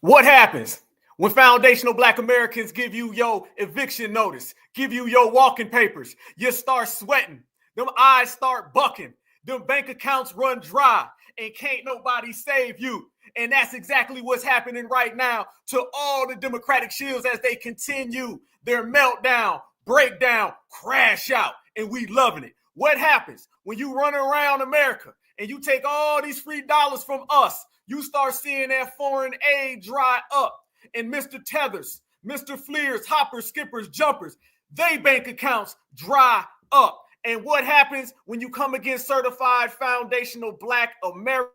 What happens when foundational Black Americans give you your eviction notice, give you your walking papers? You start sweating, them eyes start bucking, them bank accounts run dry, and can't nobody save you. And that's exactly what's happening right now to all the Democratic shills as they continue their meltdown, breakdown, crash out, and we loving it. What happens when you run around America and you take all these free dollars from us? You start seeing that foreign aid dry up, and Mr. Tethers, Mr. Fleers, Hoppers, Skippers, Jumpers, they bank accounts dry up. And what happens when you come against certified foundational Black Americans?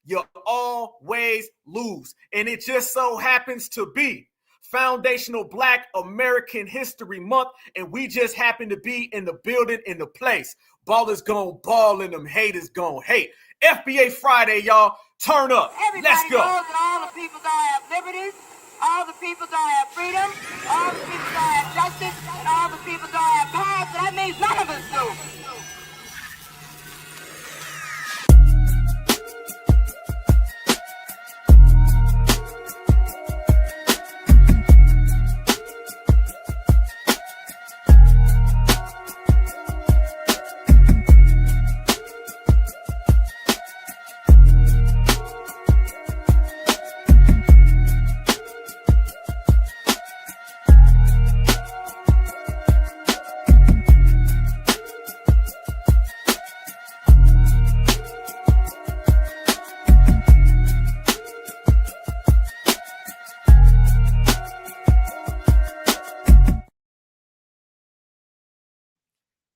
You always lose. And it just so happens to be Foundational Black American History Month, and we just happen to be in the building, in the place. Ballers gon' ball and them haters gon' hate. FBA Friday, y'all. Turn up. Everybody Let's go. knows that all the people don't have liberties, all the people don't have freedom, all the people don't have justice, and all the people don't have power, so that means none of us do.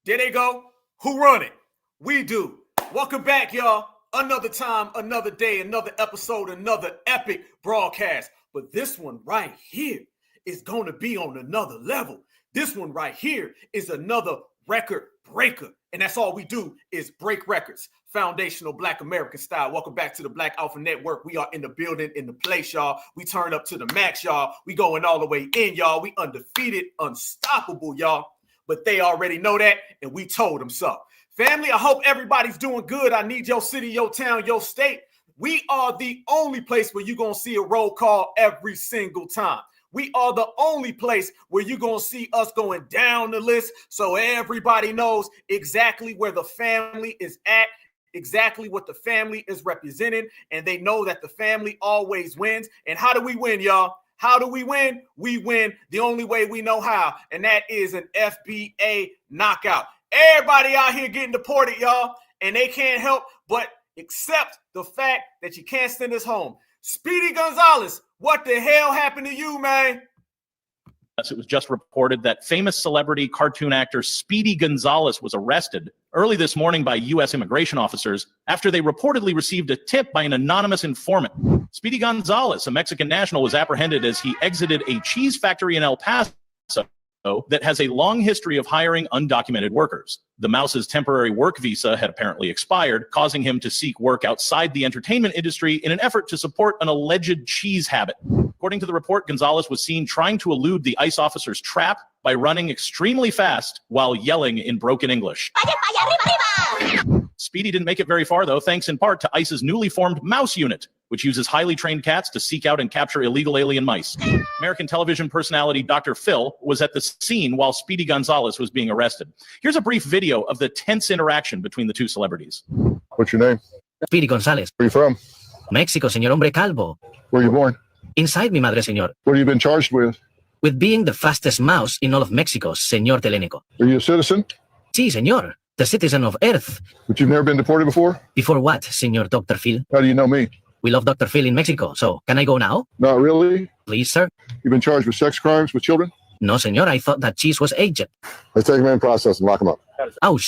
There they go. Who run it? We do. Welcome back, y'all. Another time, another day, another episode, another epic broadcast. But this one right here is going to be on another level. This one right here is another record breaker. And that's all we do is break records. Foundational Black American style. Welcome back to the Black Alpha Network. We are in the building, in the place, y'all. We turn up to the max, y'all. We going all the way in, y'all. We undefeated, unstoppable, y'all. But they already know that, and we told them so. Family, I hope everybody's doing good. I need your city, your town, your state. We are the only place where you're going to see a roll call every single time. We are the only place where you're going to see us going down the list so everybody knows exactly where the family is at, exactly what the family is representing, and they know that the family always wins. And how do we win, y'all? How do we win? We win the only way we know how, and that is an FBA knockout. Everybody out here getting deported, y'all, and they can't help but accept the fact that you can't send us home. Speedy Gonzales, what the hell happened to you, man? It was just reported that famous celebrity cartoon actor Speedy Gonzales was arrested early this morning by U.S. immigration officers after they reportedly received a tip by an anonymous informant. Speedy Gonzales, a Mexican national, was apprehended as he exited a cheese factory in El Paso that has a long history of hiring undocumented workers. The Mouse's temporary work visa had apparently expired, causing him to seek work outside the entertainment industry in an effort to support an alleged cheese habit. According to the report, Gonzales was seen trying to elude the ICE officer's trap by running extremely fast while yelling in broken English. Speedy didn't make it very far, though, thanks in part to ICE's newly formed Mouse Unit, which uses highly trained cats to seek out and capture illegal alien mice. American television personality Dr. Phil was at the scene while Speedy Gonzales was being arrested. Here's a brief video of the tense interaction between the two celebrities. What's your name? Speedy Gonzales. Where are you from? Mexico, señor hombre calvo. Where were you born? Inside mi madre, señor. What have you been charged with? With being the fastest mouse in all of Mexico, señor Telenico. Are you a citizen? Sí, señor. The citizen of Earth. But you've never been deported before? Before what, señor Dr. Phil? How do you know me? We love Dr. Phil in Mexico, so can I go now? Not really. Please, sir? You've been charged with sex crimes with children? No, señor. I thought that cheese was aged. Let's take him in process and lock him up. Oh,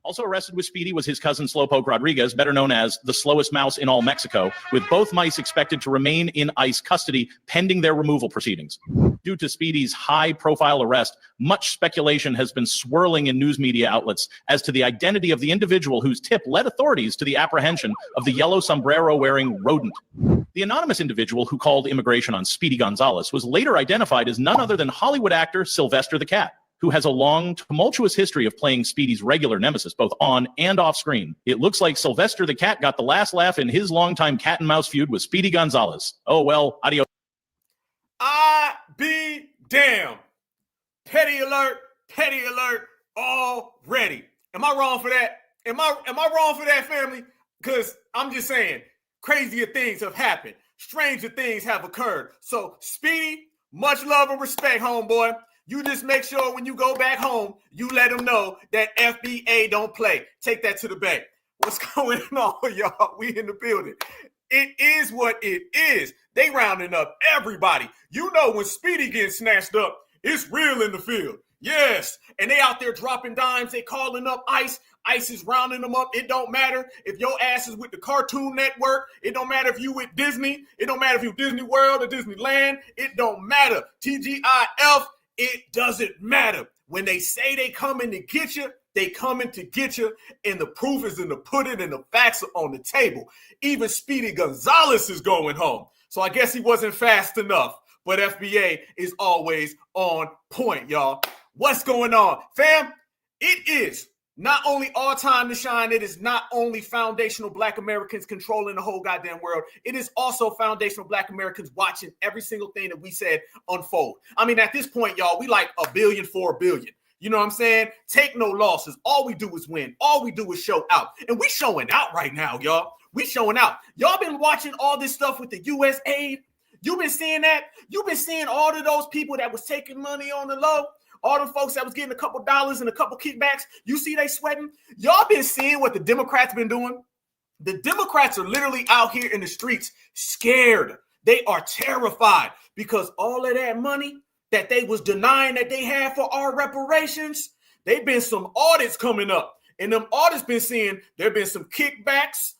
Also arrested with Speedy was his cousin Slowpoke Rodriguez, better known as the slowest mouse in all Mexico, with both mice expected to remain in ICE custody pending their removal proceedings. Due to Speedy's high-profile arrest, much speculation has been swirling in news media outlets as to the identity of the individual whose tip led authorities to the apprehension of the yellow sombrero-wearing rodent. The anonymous individual who called immigration on Speedy Gonzales was later identified as none other than Hollywood actor Sylvester the Cat. who has a long, tumultuous history of playing Speedy's regular nemesis, both on and off screen. It looks like Sylvester the Cat got the last laugh in his longtime cat and mouse feud with Speedy Gonzales. Oh, well, adios. I be damned. Petty alert already. Am I wrong for that? Am I wrong for that, family? Because I'm just saying, crazier things have happened. Stranger things have occurred. So, Speedy, much love and respect, homeboy. You just make sure when you go back home, you let them know that FBA don't play. Take that to the bank. What's going on, y'all? We in the building. It is what it is. They rounding up everybody. You know when Speedy gets snatched up, it's real in the field. Yes. And they out there dropping dimes. They calling up ICE. ICE is rounding them up. It don't matter if your ass is with the Cartoon Network. It don't matter if you with Disney. It don't matter if you Disney World or Disneyland. It don't matter. TGIF. It doesn't matter. When they say they coming to get you, they coming to get you, and the proof is in the pudding and the facts are on the table. Even Speedy Gonzales is going home. So I guess he wasn't fast enough, but FBA is always on point, y'all. What's going on? Fam, it is not only our time to shine, it is not only foundational Black Americans controlling the whole goddamn world, it is also foundational Black Americans watching every single thing that we said unfold. I mean, at this point, y'all, we like 1 billion for 1 billion. You know what I'm saying? Take no losses. All we do is win. All we do is show out. And we showing out right now, y'all. We showing out. Y'all been watching all this stuff with the USaid. You've been seeing that. You've been seeing all of those people that was taking money on the low. All them folks that was getting a couple dollars and a couple kickbacks. You see they sweating. Y'all been seeing what the Democrats been doing. The Democrats are literally out here in the streets scared. They are terrified because all of that money that they was denying that they had for our reparations, they've been some audits coming up. And them audits been seeing there been some kickbacks.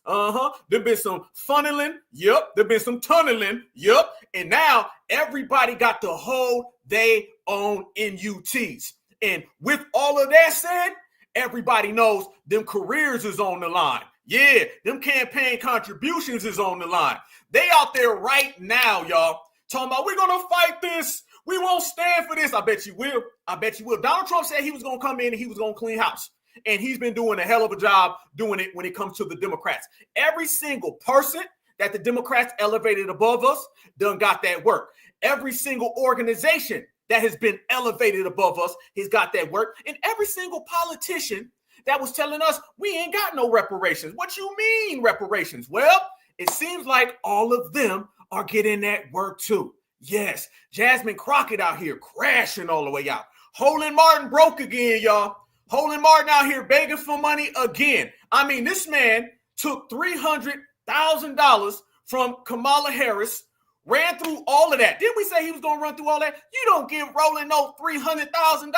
There been some funneling. Yep. There been some tunneling. Yep. And now everybody got to hold their own NUTs. And with all of that said, everybody knows them careers is on the line. Yeah, them campaign contributions is on the line. They out there right now, y'all, talking about we're going to fight this. We won't stand for this. I bet you will. I bet you will. Donald Trump said he was going to come in and he was going to clean house. And he's been doing a hell of a job doing it when it comes to the Democrats. Every single person that the Democrats elevated above us done got that work. Every single organization that has been elevated above us has got that work. And every single politician that was telling us we ain't got no reparations. What you mean reparations? Well, it seems like all of them are getting that work too. Yes, Jasmine Crockett out here crashing all the way out. Roland Martin broke again, y'all. Roland Martin out here begging for money again. I mean, this man took $300,000 from Kamala Harris, ran through all of that. Didn't we say he was going to run through all that? You don't give Roland no $300,000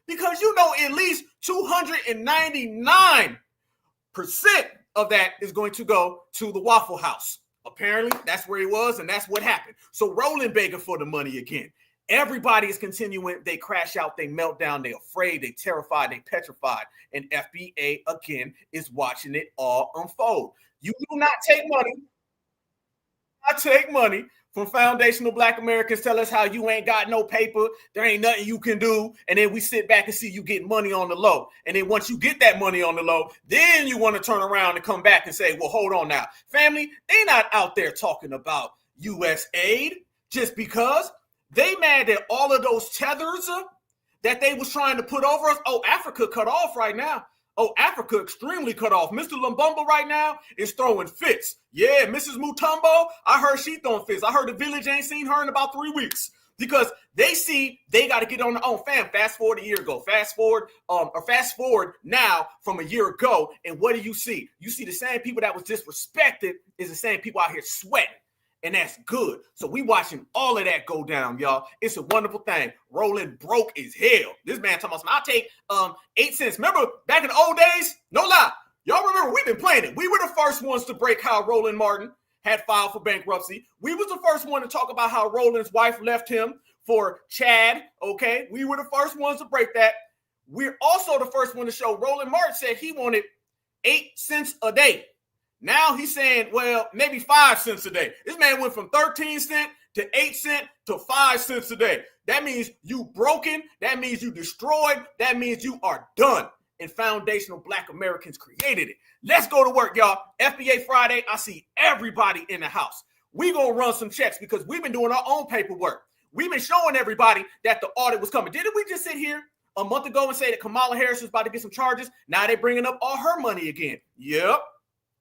because you know at least 299% of that is going to go to the Waffle House. Apparently, that's where he was, and that's what happened. So Roland begging for the money again. Everybody is continuing. They crash out. They melt down. They're afraid. They terrified. They petrified. And FBA, again, is watching it all unfold. You do not take money. I take money from foundational Black Americans. Tell us how you ain't got no paper. There ain't nothing you can do. And then we sit back and see you getting money on the low. And then once you get that money on the low, then you want to turn around and come back and say, well, hold on now. Family, they not out there talking about USaid just because. They mad that all of those tethers that they was trying to put over us. Oh, Africa cut off right now. Oh, Africa extremely cut off. Mr. Lumbumba right now is throwing fits. Yeah, Mrs. Mutombo, I heard she throwing fits. I heard the village ain't seen her in about 3 weeks because they see they got to get on their own. Fam, fast forward a year ago. Fast forward now from a year ago. And what do you see? You see the same people that was disrespected is the same people out here sweating. And that's good. So we watching all of that go down, y'all. It's a wonderful thing. Roland broke as hell. This man talking about, I'll take 8 cents. Remember back in the old days? No lie. Y'all remember we've been playing it. We were the first ones to break how Roland Martin had filed for bankruptcy. We was the first one to talk about how Roland's wife left him for Chad. Okay. We were the first ones to break that. We're also the first one to show Roland Martin said he wanted 8 cents a day. Now he's saying, well, maybe 5 cents a day. This man went from 13 cents to 8 cents to 5 cents a day. That means you broken. That means you destroyed. That means you are done. And foundational Black Americans created it. Let's go to work, y'all. FBA Friday, I see everybody in the house. We gonna run some checks because we've been doing our own paperwork. We've been showing everybody that the audit was coming. Didn't we just sit here a month ago and say that Kamala Harris was about to get some charges? Now they're bringing up all her money again. Yep.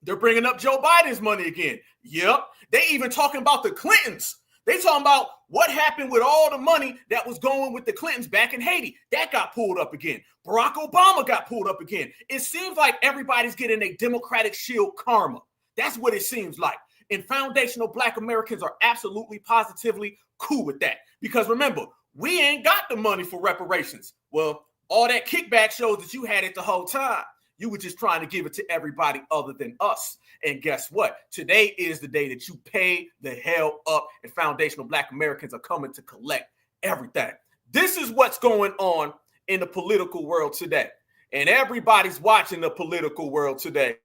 They're bringing up Joe Biden's money again. Yep. They even talking about the Clintons. They talking about what happened with all the money that was going with the Clintons back in Haiti. That got pulled up again. Barack Obama got pulled up again. It seems like everybody's getting a Democratic shield karma. That's what it seems like. And foundational Black Americans are absolutely positively cool with that. Because remember, we ain't got the money for reparations. Well, all that kickback shows that you had it the whole time. You were just trying to give it to everybody other than us. And guess what? Today is the day that you pay the hell up, and foundational Black Americans are coming to collect everything. This is what's going on in the political world today. And everybody's watching the political world today.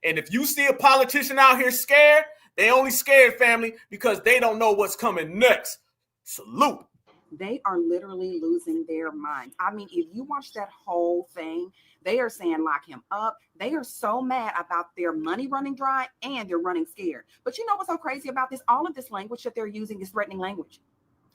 And if you see a politician out here scared, they only scared, family, because they don't know what's coming next. Salute. They are literally losing their minds. I mean, if you watch that whole thing, they are saying lock him up. They are so mad about their money running dry and they're running scared. But you know what's so crazy about this? All of this language that they're using is threatening language.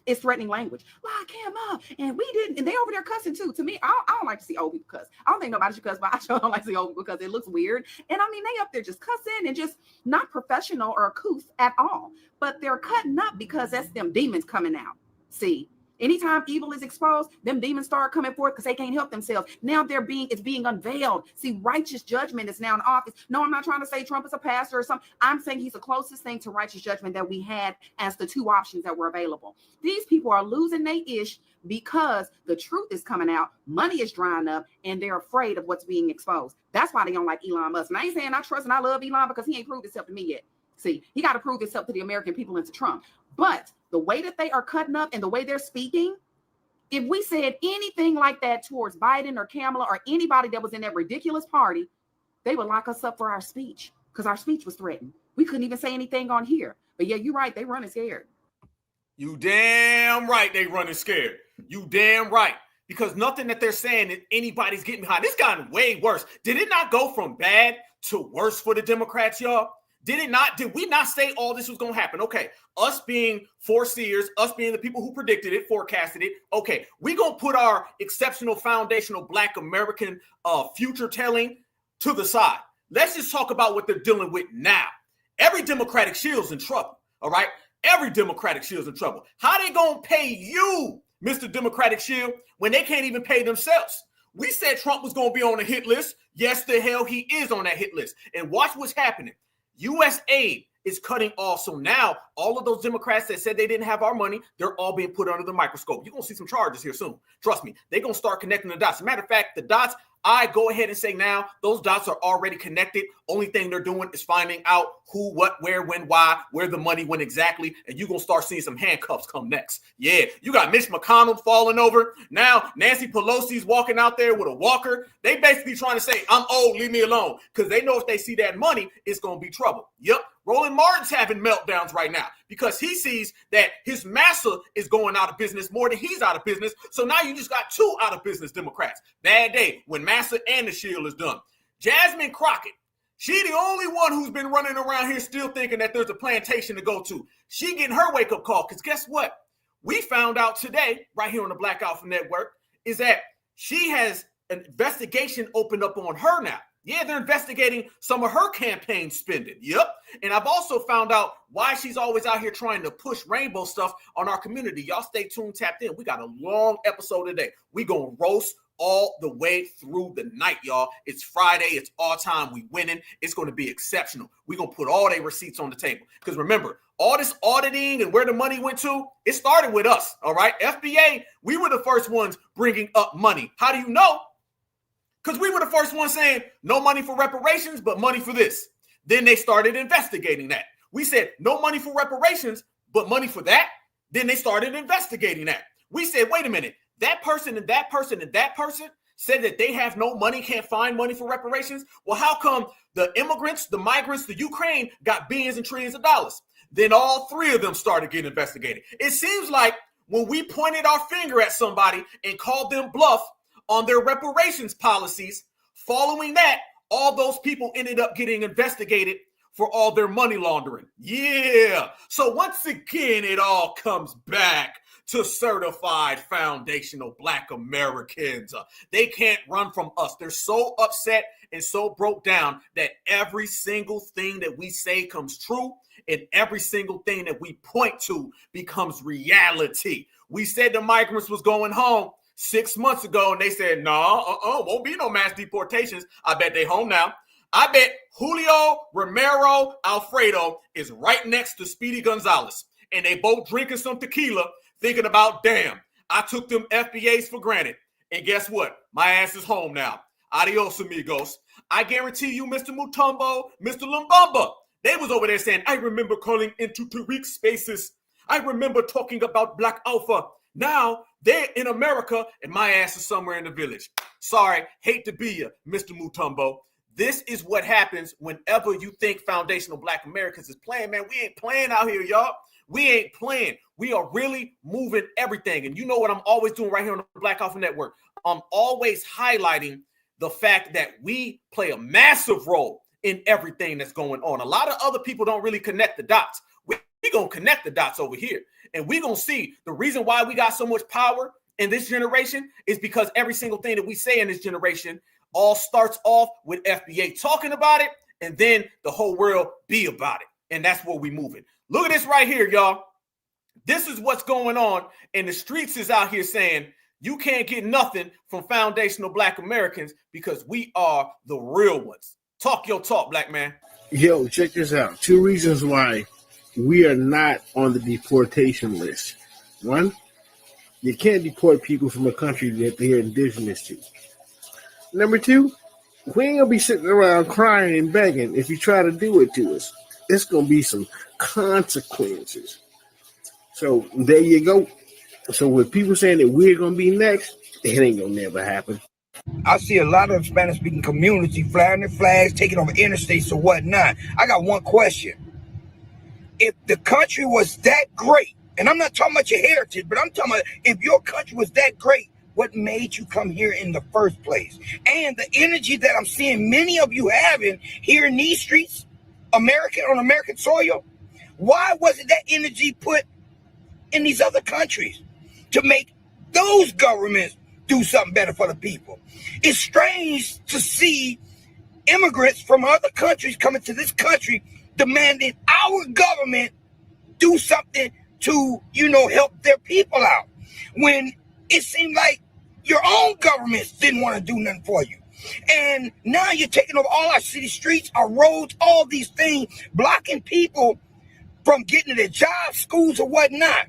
It's threatening language. Lock him up. And we didn't. And they over there cussing too. To me, I don't like to see old people cuss. I don't think nobody should cuss, but I sure don't like to see old people because it looks weird. And I mean, they up there just cussing and just not professional or couth at all. But they're cutting up because that's them demons coming out. See? Anytime evil is exposed, them demons start coming forth because they can't help themselves. Now it's being unveiled. See, righteous judgment is now in office. No, I'm not trying to say Trump is a pastor or something. I'm saying he's the closest thing to righteous judgment that we had as the two options that were available. These people are losing their ish because the truth is coming out, money is drying up, and they're afraid of what's being exposed. That's why they don't like Elon Musk. And I ain't saying I trust and I love Elon because he ain't proved himself to me yet. See, he got to prove himself to the American people and to Trump. But the way that they are cutting up and the way they're speaking, if we said anything like that towards Biden or Kamala or anybody that was in that ridiculous party, they would lock us up for our speech because our speech was threatened. We couldn't even say anything on here. But yeah, you're right. They running scared. You damn right they running scared. You damn right. Because nothing that they're saying that anybody's getting behind. It's gotten way worse. Did it not go from bad to worse for the Democrats, y'all? Did we not say all this was going to happen? Okay, us being foreseers, us being the people who predicted it, forecasted it. Okay, we going to put our exceptional foundational Black American future telling to the side. Let's just talk about what they're dealing with now. Every Democratic shield's in trouble, all right? Every Democratic shield's in trouble. How they going to pay you, Mr. Democratic Shield, when they can't even pay themselves? We said Trump was going to be on the hit list. Yes, the hell he is on that hit list. And watch what's happening. USaid is cutting off. So now all of those Democrats that said they didn't have our money, they're all being put under the microscope. You're going to see some charges here soon. Trust me, they're going to start connecting the dots. As a matter of fact, the dots, I go ahead and say now, those dots are already connected. Only thing they're doing is finding out who, what, where, when, why, where the money went exactly. And you're going to start seeing some handcuffs come next. Yeah, you got Mitch McConnell falling over. Now Nancy Pelosi's walking out there with a walker. They basically trying to say, I'm old, leave me alone. Because they know if they see that money, it's going to be trouble. Yep. Roland Martin's having meltdowns right now because he sees that his massa is going out of business more than he's out of business. So now you just got two out of business Democrats. Bad day when massa and the shield is done. Jasmine Crockett, she the only one who's been running around here still thinking that there's a plantation to go to. She getting her wake-up call because guess what? We found out today, right here on the Black Alpha Network, is that she has an investigation opened up on her now. Yeah, they're investigating some of her campaign spending. Yep. And I've also found out why she's always out here trying to push rainbow stuff on our community. Y'all stay tuned, tapped in. We got a long episode today. We gonna roast all the way through the night, y'all. It's Friday. It's all time. We winning. It's going to be exceptional. We're going to put all their receipts on the table. Because remember, all this auditing and where the money went to, it started with us, all right? FBA, we were the first ones bringing up money. How do you know? Because we were the first ones saying no money for reparations, but money for this. Then they started investigating that. We said no money for reparations, but money for that. Then they started investigating that. We said, wait a minute, that person and that person and that person said that they have no money, can't find money for reparations. Well, how come the immigrants, the migrants, the Ukraine got billions and trillions of dollars? Then all three of them started getting investigated. It seems like when we pointed our finger at somebody and called them bluff on their reparations policies, following that, all those people ended up getting investigated for all their money laundering. Yeah. So once again, it all comes back to certified foundational Black Americans. They can't run from us. They're so upset and so broke down that every single thing that we say comes true and every single thing that we point to becomes reality. We said the migrants was going home 6 months ago and they said, no, won't be no mass deportations. I bet they home now. I bet Julio, Romero, Alfredo is right next to Speedy Gonzales and they both drinking some tequila thinking about, damn, I took them FBAs for granted. And guess what? My ass is home now. Adios, amigos. I guarantee you, Mr. Mutombo, Mr. Lumbumba, they was over there saying, I remember calling into Tariq spaces. I remember talking about Black Alpha. Now they're in America and my ass is somewhere in the village. Sorry, hate to be you, Mr. Mutombo. This is what happens whenever you think foundational Black Americans is playing. Man, we ain't playing out here, y'all. We ain't playing. We are really moving everything. And you know what I'm always doing right here on the Black Alpha Network? I'm always highlighting the fact that we play a massive role in everything that's going on. A lot of other people don't really connect the dots. We're going to connect the dots over here. And we're going to see the reason why we got so much power in this generation is because every single thing that we say in this generation all starts off with FBA talking about it, and then the whole world be about it. And that's where we moving. Look at this right here, y'all. This is what's going on. And the streets is out here saying, you can't get nothing from foundational Black Americans because we are the real ones. Talk your talk, Black man. Yo, check this out. 2 reasons why we are not on the deportation list. 1, you can't deport people from a country that they're indigenous to. Number 2, we ain't gonna be sitting around crying and begging if you try to do it to us. It's gonna be some consequences. So there you go. So with people saying that we're gonna be next, it ain't gonna never happen. I see a lot of Spanish-speaking community flying their flags, taking over interstates or whatnot. I got one question. If the country was that great, and I'm not talking about your heritage, but I'm talking about if your country was that great, what made you come here in the first place? And the energy that I'm seeing many of you having here in these streets, on American soil, why wasn't that energy put in these other countries to make those governments do something better for the people? It's strange to see immigrants from other countries coming to this country demanding our government do something to, help their people out, when it seemed like your own governments didn't want to do nothing for you. And now you're taking over all our city streets, our roads, all these things, blocking people from getting to their jobs, schools, or whatnot.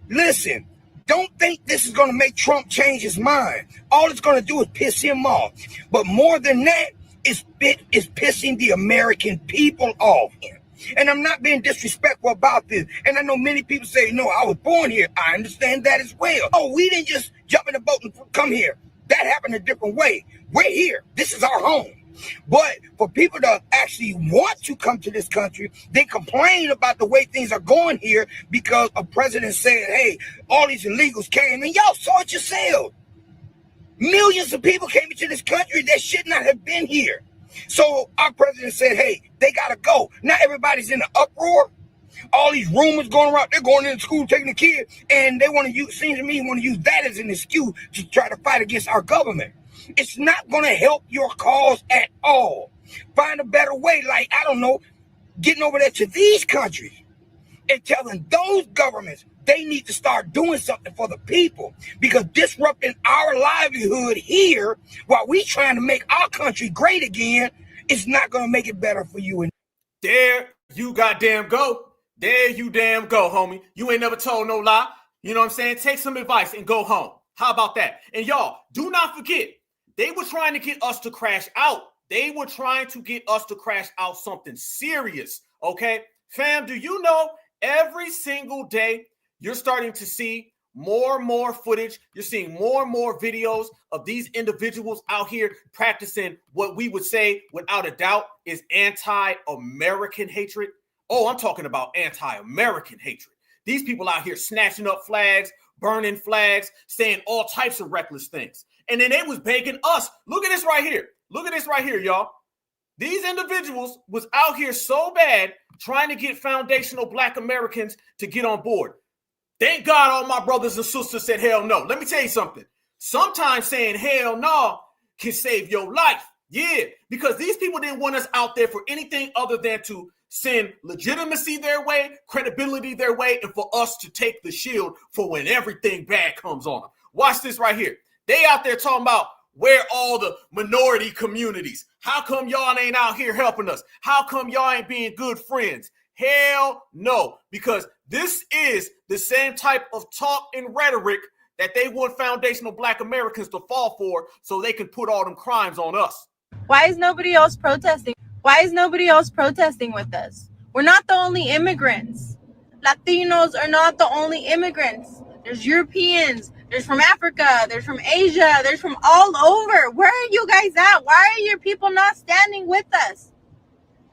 Listen, don't think this is going to make Trump change his mind. All it's going to do is piss him off. But more than that, it's pissing the American people off. And I'm not being disrespectful about this. And I know many people say, no, I was born here. I understand that as well. Oh, we didn't just jump in the boat and come here. That happened a different way. We're here. This is our home. But for people to actually want to come to this country, they complain about the way things are going here because a president said, hey, all these illegals came, and y'all saw it yourselves. Millions of people came into this country that should not have been here. So our president said, hey, they got to go. Now everybody's in an uproar. All these rumors going around. They're going into school, taking the kids, and they want to use, seems to me, want to use that as an excuse to try to fight against our government. It's not going to help your cause at all. Find a better way, like, I don't know, getting over there to these countries and telling those governments they need to start doing something for the people, because disrupting our livelihood here while we trying to make our country great again is not going to make it better for you. There you goddamn go. There you damn go, homie. You ain't never told no lie. You know what I'm saying? Take some advice and go home. How about that? And y'all, do not forget, they were trying to get us to crash out. They were trying to get us to crash out something serious, okay? Fam, do you know every single day you're starting to see more and more footage. You're seeing more and more videos of these individuals out here practicing what we would say, without a doubt, is anti-American hatred. Oh, I'm talking about anti-American hatred. These people out here snatching up flags, burning flags, saying all types of reckless things. And then they was begging us. Look at this right here. Look at this right here, y'all. These individuals was out here so bad trying to get foundational Black Americans to get on board. Thank God all my brothers and sisters said hell no. Let me tell you something. Sometimes saying hell no can save your life. Yeah, because these people didn't want us out there for anything other than to send legitimacy their way, credibility their way, and for us to take the shield for when everything bad comes on them. Watch this right here. They out there talking about where all the minority communities. How come y'all ain't out here helping us? How come y'all ain't being good friends? Hell no, because this is the same type of talk and rhetoric that they want foundational Black Americans to fall for so they can put all them crimes on us. Why is nobody else protesting? Why is nobody else protesting with us? We're not the only immigrants. Latinos are not the only immigrants. There's Europeans, there's from Africa, there's from Asia, there's from all over. Where are you guys at? Why are your people not standing with us?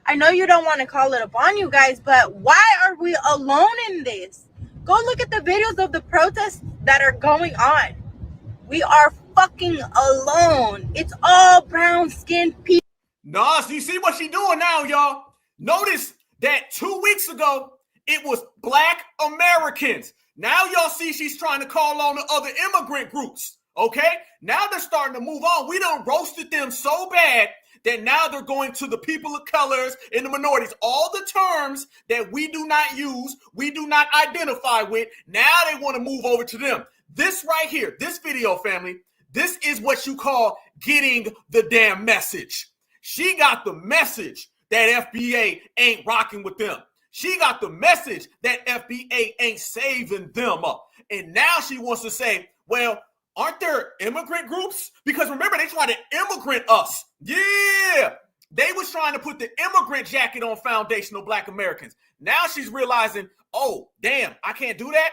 I know you don't want to call it upon you guys, but why are we alone in this? Go look at the videos of the protests that are going on. We are fucking alone. It's all brown-skinned people. Nah, so you see what she doing now, y'all? Notice that 2 weeks ago, it was Black Americans. Now y'all see she's trying to call on the other immigrant groups, okay? Now they're starting to move on. We done roasted them so bad that now they're going to the people of colors and the minorities. All the terms that we do not use, we do not identify with, now they want to move over to them. This right here, this video, family, this is what you call getting the damn message. She got the message that FBA ain't rocking with them. She got the message that FBA ain't saving them up. And now she wants to say, well, aren't there immigrant groups? Because remember, they tried to immigrant us. Yeah. They was trying to put the immigrant jacket on foundational Black Americans. Now she's realizing, oh, damn, I can't do that.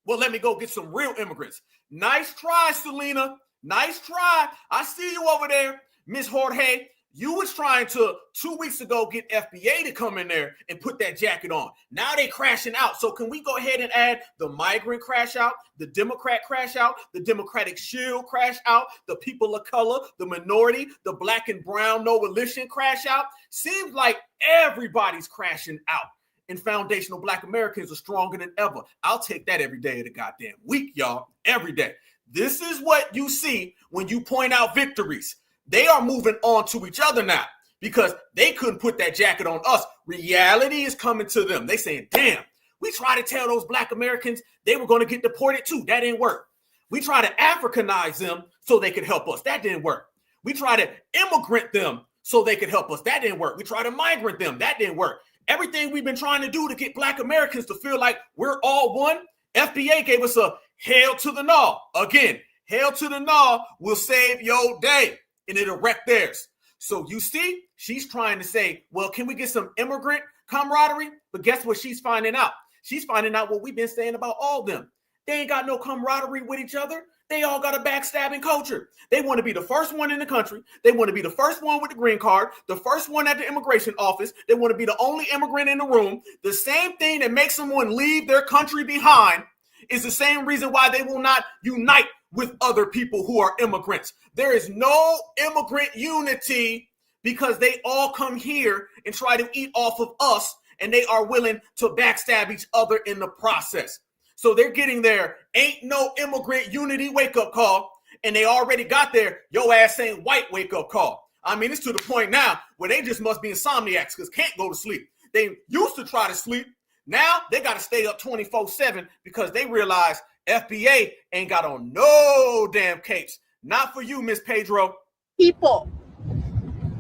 Well, let me go get some real immigrants. Nice try, Selena. Nice try. I see you over there, Miss Jorge. You was trying to 2 weeks ago get FBA to come in there and put that jacket on. Now they crashing out. So can we go ahead and add the migrant crash out, the Democrat crash out, the Democratic Shill crash out, the people of color, the minority, the Black and brown no religion crash out? Seems like everybody's crashing out. And foundational Black Americans are stronger than ever. I'll take that every day of the goddamn week, y'all. Every day. This is what you see when you point out victories. They are moving on to each other now because they couldn't put that jacket on us. Reality is coming to them. They saying, damn, we tried to tell those Black Americans they were going to get deported too. That didn't work. We tried to Africanize them so they could help us. That didn't work. We tried to immigrant them so they could help us. That didn't work. We tried to migrant them. That didn't work. Everything we've been trying to do to get Black Americans to feel like we're all one, FBA gave us a hell to the no. Again, hell to the no will save your day. And it'll wreck theirs. So you see, she's trying to say, well, can we get some immigrant camaraderie? But guess what she's finding out? She's finding out what we've been saying about all of them. They ain't got no camaraderie with each other. They all got a backstabbing culture. They want to be the first one in the country. They want to be the first one with the green card, the first one at the immigration office. They want to be the only immigrant in the room. The same thing that makes someone leave their country behind is the same reason why they will not unite with other people who are immigrants. There is no immigrant unity because they all come here and try to eat off of us, and they are willing to backstab each other in the process. So they're getting their ain't no immigrant unity wake-up call, and they already got their yo ass ain't white wake-up call. I mean, it's to the point now where they just must be insomniacs because can't go to sleep. They used to try to sleep. Now they got to stay up 24/7 because they realize FBA ain't got on no damn capes. Not for you, Miss Pedro. People,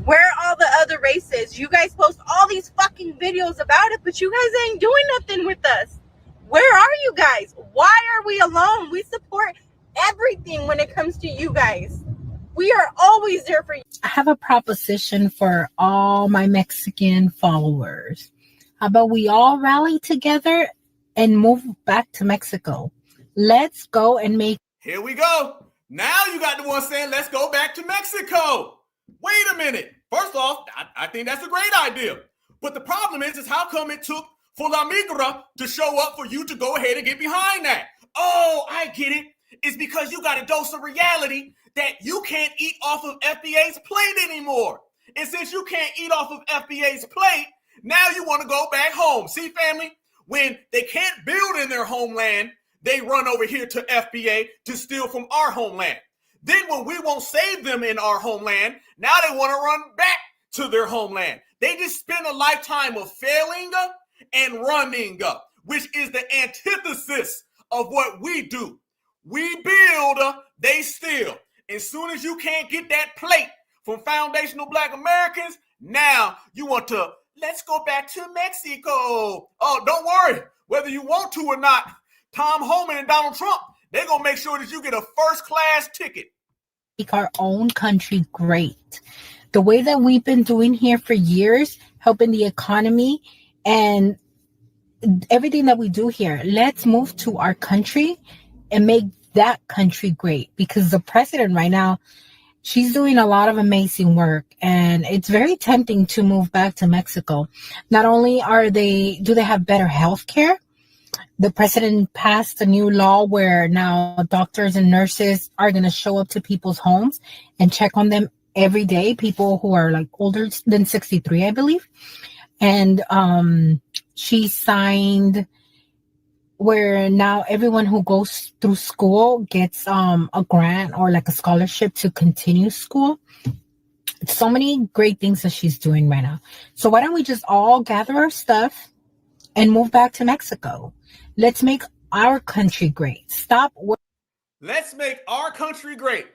where are all the other races? You guys post all these fucking videos about it, but you guys ain't doing nothing with us. Where are you guys? Why are we alone? We support everything when it comes to you guys. We are always there for you. I have a proposition for all my Mexican followers. How about we all rally together and move back to Mexico? Let's go and make... Here we go. Now you got the one saying, let's go back to Mexico. Wait a minute. First off, I think that's a great idea. But the problem is how come it took for La Migra to show up for you to go ahead and get behind that? Oh, I get it. It's because you got a dose of reality that you can't eat off of FBA's plate anymore. And since you can't eat off of FBA's plate, now you want to go back home. See, family, when they can't build in their homeland, they run over here to FBA to steal from our homeland. Then when we won't save them in our homeland, now they want to run back to their homeland. They just spend a lifetime of failing and running, which is the antithesis of what we do. We build, they steal. As soon as you can't get that plate from foundational Black Americans, now you want to, let's go back to Mexico. Oh, don't worry. Whether you want to or not, Tom Homan and Donald Trump, they're going to make sure that you get a first-class ticket. Make our own country great. The way that we've been doing here for years, helping the economy and everything that we do here, let's move to our country and make that country great. Because the president right now, she's doing a lot of amazing work, and it's very tempting to move back to Mexico. Not only do they have better health care, the president passed a new law where now doctors and nurses are going to show up to people's homes and check on them every day, people who are like older than 63, I believe. And she signed where now everyone who goes through school gets a grant or like a scholarship to continue school. So many great things that she's doing right now. So why don't we just all gather our stuff and move back to Mexico? Let's make our country great. Let's make our country great.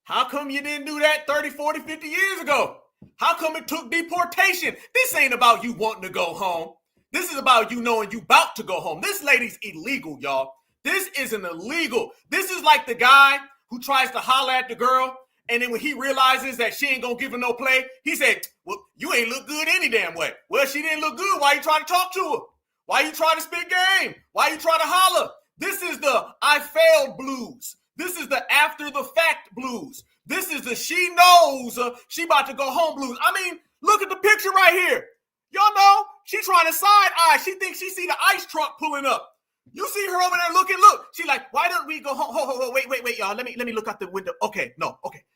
How come you didn't do that 30, 40, 50 years ago? How come it took deportation? This ain't about you wanting to go home. This is about you knowing you about to go home. This lady's illegal, y'all. This isn't illegal. This is like the guy who tries to holler at the girl, and then when he realizes that she ain't gonna give her no play, he said, well, you ain't look good any damn way. Well, she didn't look good. Why you trying to talk to her? Why you trying to spit game? Why you trying to holler? This is the I failed blues. This is the after the fact blues. This is the she knows she about to go home blues. I mean, look at the picture right here. Y'all know she trying to side eye. She thinks she see the ice truck pulling up. You see her over there looking. Look, she like, why don't we go home? Wait, y'all. Let me look out the window. Okay.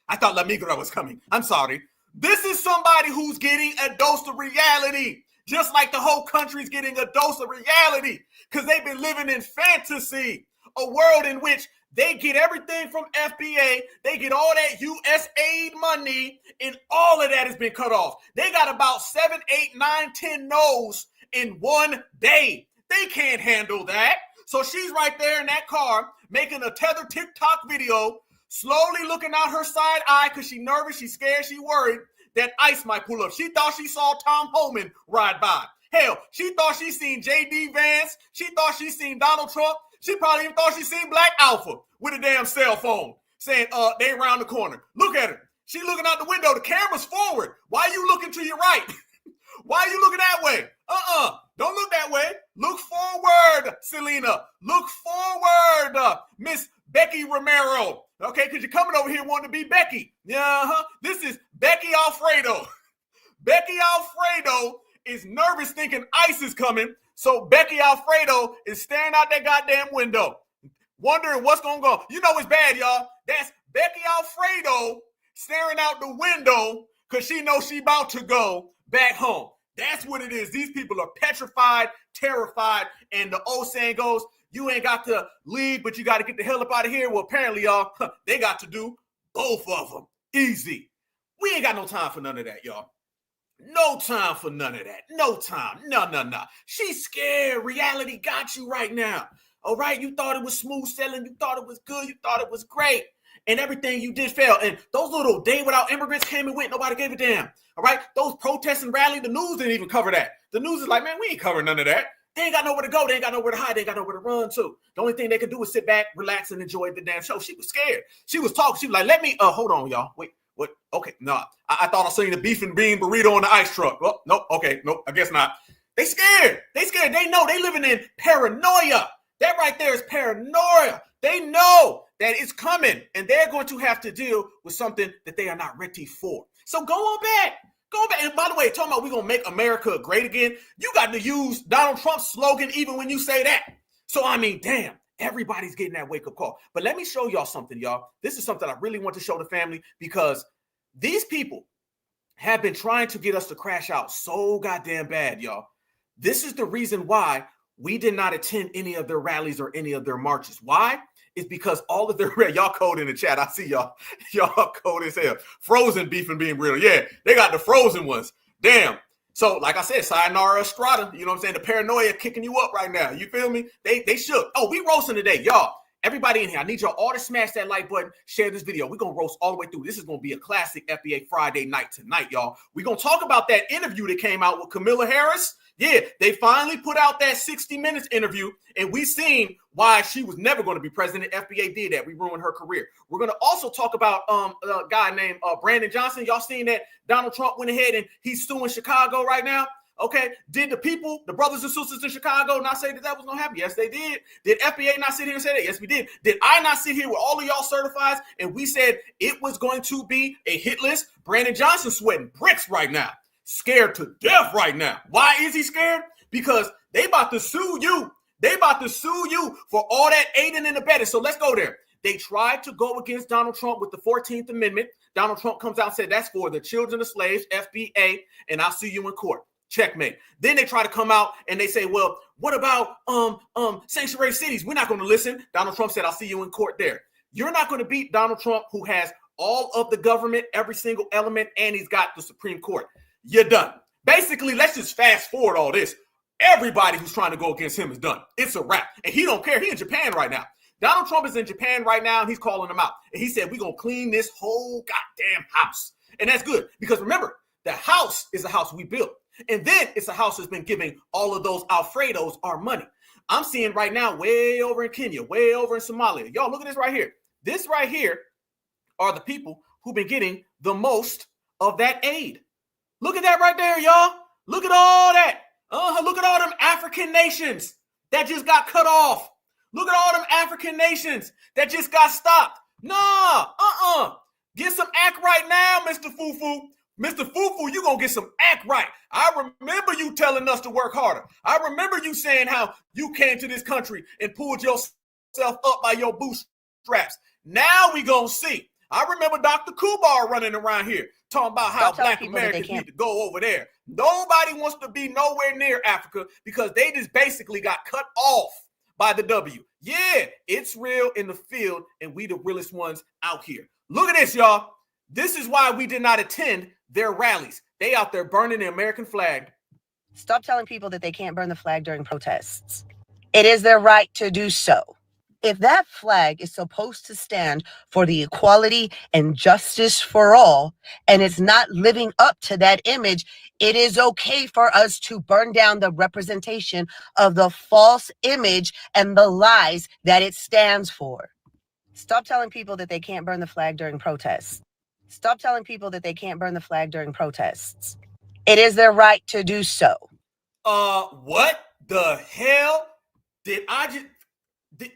I thought La Migra was coming. I'm sorry. This is somebody who's getting a dose of reality, just like the whole country's getting a dose of reality, because they've been living in fantasy, a world in which they get everything from FBA. They get all that USaid money, and all of that has been cut off. They got about 7, 8, 9, 10 no's in one day. They can't handle that. So she's right there in that car making a tethered TikTok video, slowly looking out her side eye because she's nervous, she's scared, she's worried that ICE might pull up. She thought she saw Tom Homan ride by. Hell, she thought she seen J.D. Vance. She thought she seen Donald Trump. She probably even thought she seen Black Alpha with a damn cell phone saying, they around the corner. Look at her. She looking out the window. The camera's forward. Why are you looking to your right? Why are you looking that way? Don't look that way. Look forward, Selena. Look forward, Miss Becky Romero. Okay, because you're coming over here wanting to be Becky. This is Becky Alfredo. Becky Alfredo is nervous thinking ICE is coming. So Becky Alfredo is staring out that goddamn window, wondering what's going to go. You know it's bad, y'all. That's Becky Alfredo staring out the window because she knows she about to go back home. That's what it is. These people are petrified, terrified, and the old saying goes, you ain't got to leave, but you got to get the hell up out of here. Well, apparently, y'all, they got to do both of them. Easy. We ain't got no time for none of that, y'all. No time for none of that. No time. No. She's scared. Reality got you right now. All right? You thought it was smooth sailing. You thought it was good. You thought it was great. And everything you did failed. And those little day without immigrants came and went. Nobody gave a damn. All right? Those protests and rallies, the news didn't even cover that. The news is like, man, we ain't covering none of that. They ain't got nowhere to go. They ain't got nowhere to hide. They ain't got nowhere to run to. The only thing they could do is sit back, relax, and enjoy the damn show. She was scared. She was talking. She was like, let me, hold on, y'all. Wait, what? Okay, no. I thought I seen the beef and bean burrito on the ice truck. Well, nope. Okay, nope. I guess not. They scared. They scared. They know they living in paranoia. That right there is paranoia. They know that it's coming, and they're going to have to deal with something that they are not ready for. So go on back. Go back. And by the way, talking about we're going to make America great again, you got to use Donald Trump's slogan even when you say that. So, I mean, damn, everybody's getting that wake-up call. But let me show y'all something, y'all. This is something I really want to show the family because these people have been trying to get us to crash out so goddamn bad, y'all. This is the reason why we did not attend any of their rallies or any of their marches. Why? It's because all of their y'all code in the chat. I see y'all code as hell. Frozen beef and being real. Yeah, they got the frozen ones. Damn. So, like I said, sayonara Estrada. You know what I'm saying? The paranoia kicking you up right now. You feel me? They shook. Oh, we roasting today, y'all. Everybody in here, I need y'all all to smash that like button, share this video. We're going to roast all the way through. This is going to be a classic FBA Friday night tonight, y'all. We're going to talk about that interview that came out with Kamala Harris. Yeah, they finally put out that 60 Minutes interview, and we seen why she was never going to be president. FBA did that. We ruined her career. We're going to also talk about a guy named Brandon Johnson. Y'all seen that Donald Trump went ahead and he's suing Chicago right now? Okay, did the people, the brothers and sisters in Chicago, not say that was going to happen? Yes, they did. Did FBA not sit here and say that? Yes, we did. Did I not sit here with all of y'all certifieds and we said it was going to be a hit list? Brandon Johnson sweating bricks right now, scared to death right now. Why is he scared? Because they about to sue you. They about to sue you for all that aiding and abetting. So let's go there. They tried to go against Donald Trump with the 14th Amendment. Donald Trump comes out and said that's for the children of slaves, FBA, and I'll see you in court. Checkmate. Then they try to come out and they say, well, what about sanctuary cities? We're not going to listen. Donald Trump said, I'll see you in court there. You're not going to beat Donald Trump, who has all of the government, every single element, and he's got the Supreme Court. You're done. Basically, let's just fast forward all this. Everybody who's trying to go against him is done. It's a wrap. And he don't care. He's in Japan right now. Donald Trump is in Japan right now, and he's calling them out. And he said, we're going to clean this whole goddamn house. And that's good. Because remember, the house is a house we built. And then it's a house that's been giving all of those Alfredos our money. I'm seeing right now way over in Kenya, way over in Somalia. Y'all, look at this right here. This right here are the people who've been getting the most of that aid. Look at that right there, y'all. Look at all that. Look at all them African nations that just got cut off. Look at all them African nations that just got stopped. Nah, Get some act right now, Mr. Fufu. Mr. Fufu, you gonna get some act right. I remember you telling us to work harder. I remember you saying how you came to this country and pulled yourself up by your bootstraps. Now we gonna see. I remember Dr. Kubar running around here talking about how Black Americans need to go over there. Nobody wants to be nowhere near Africa because they just basically got cut off by the W. Yeah, it's real in the field, and we the realest ones out here. Look at this, y'all. This is why we did not attend their rallies. They out there burning the American flag. Stop telling people that they can't burn the flag during protests. It is their right to do so. If that flag is supposed to stand for the equality and justice for all, and it's not living up to that image, it is okay for us to burn down the representation of the false image and the lies that it stands for. Stop telling people that they can't burn the flag during protests. Stop telling people that they can't burn the flag during protests. It is their right to do so. What the hell did I just...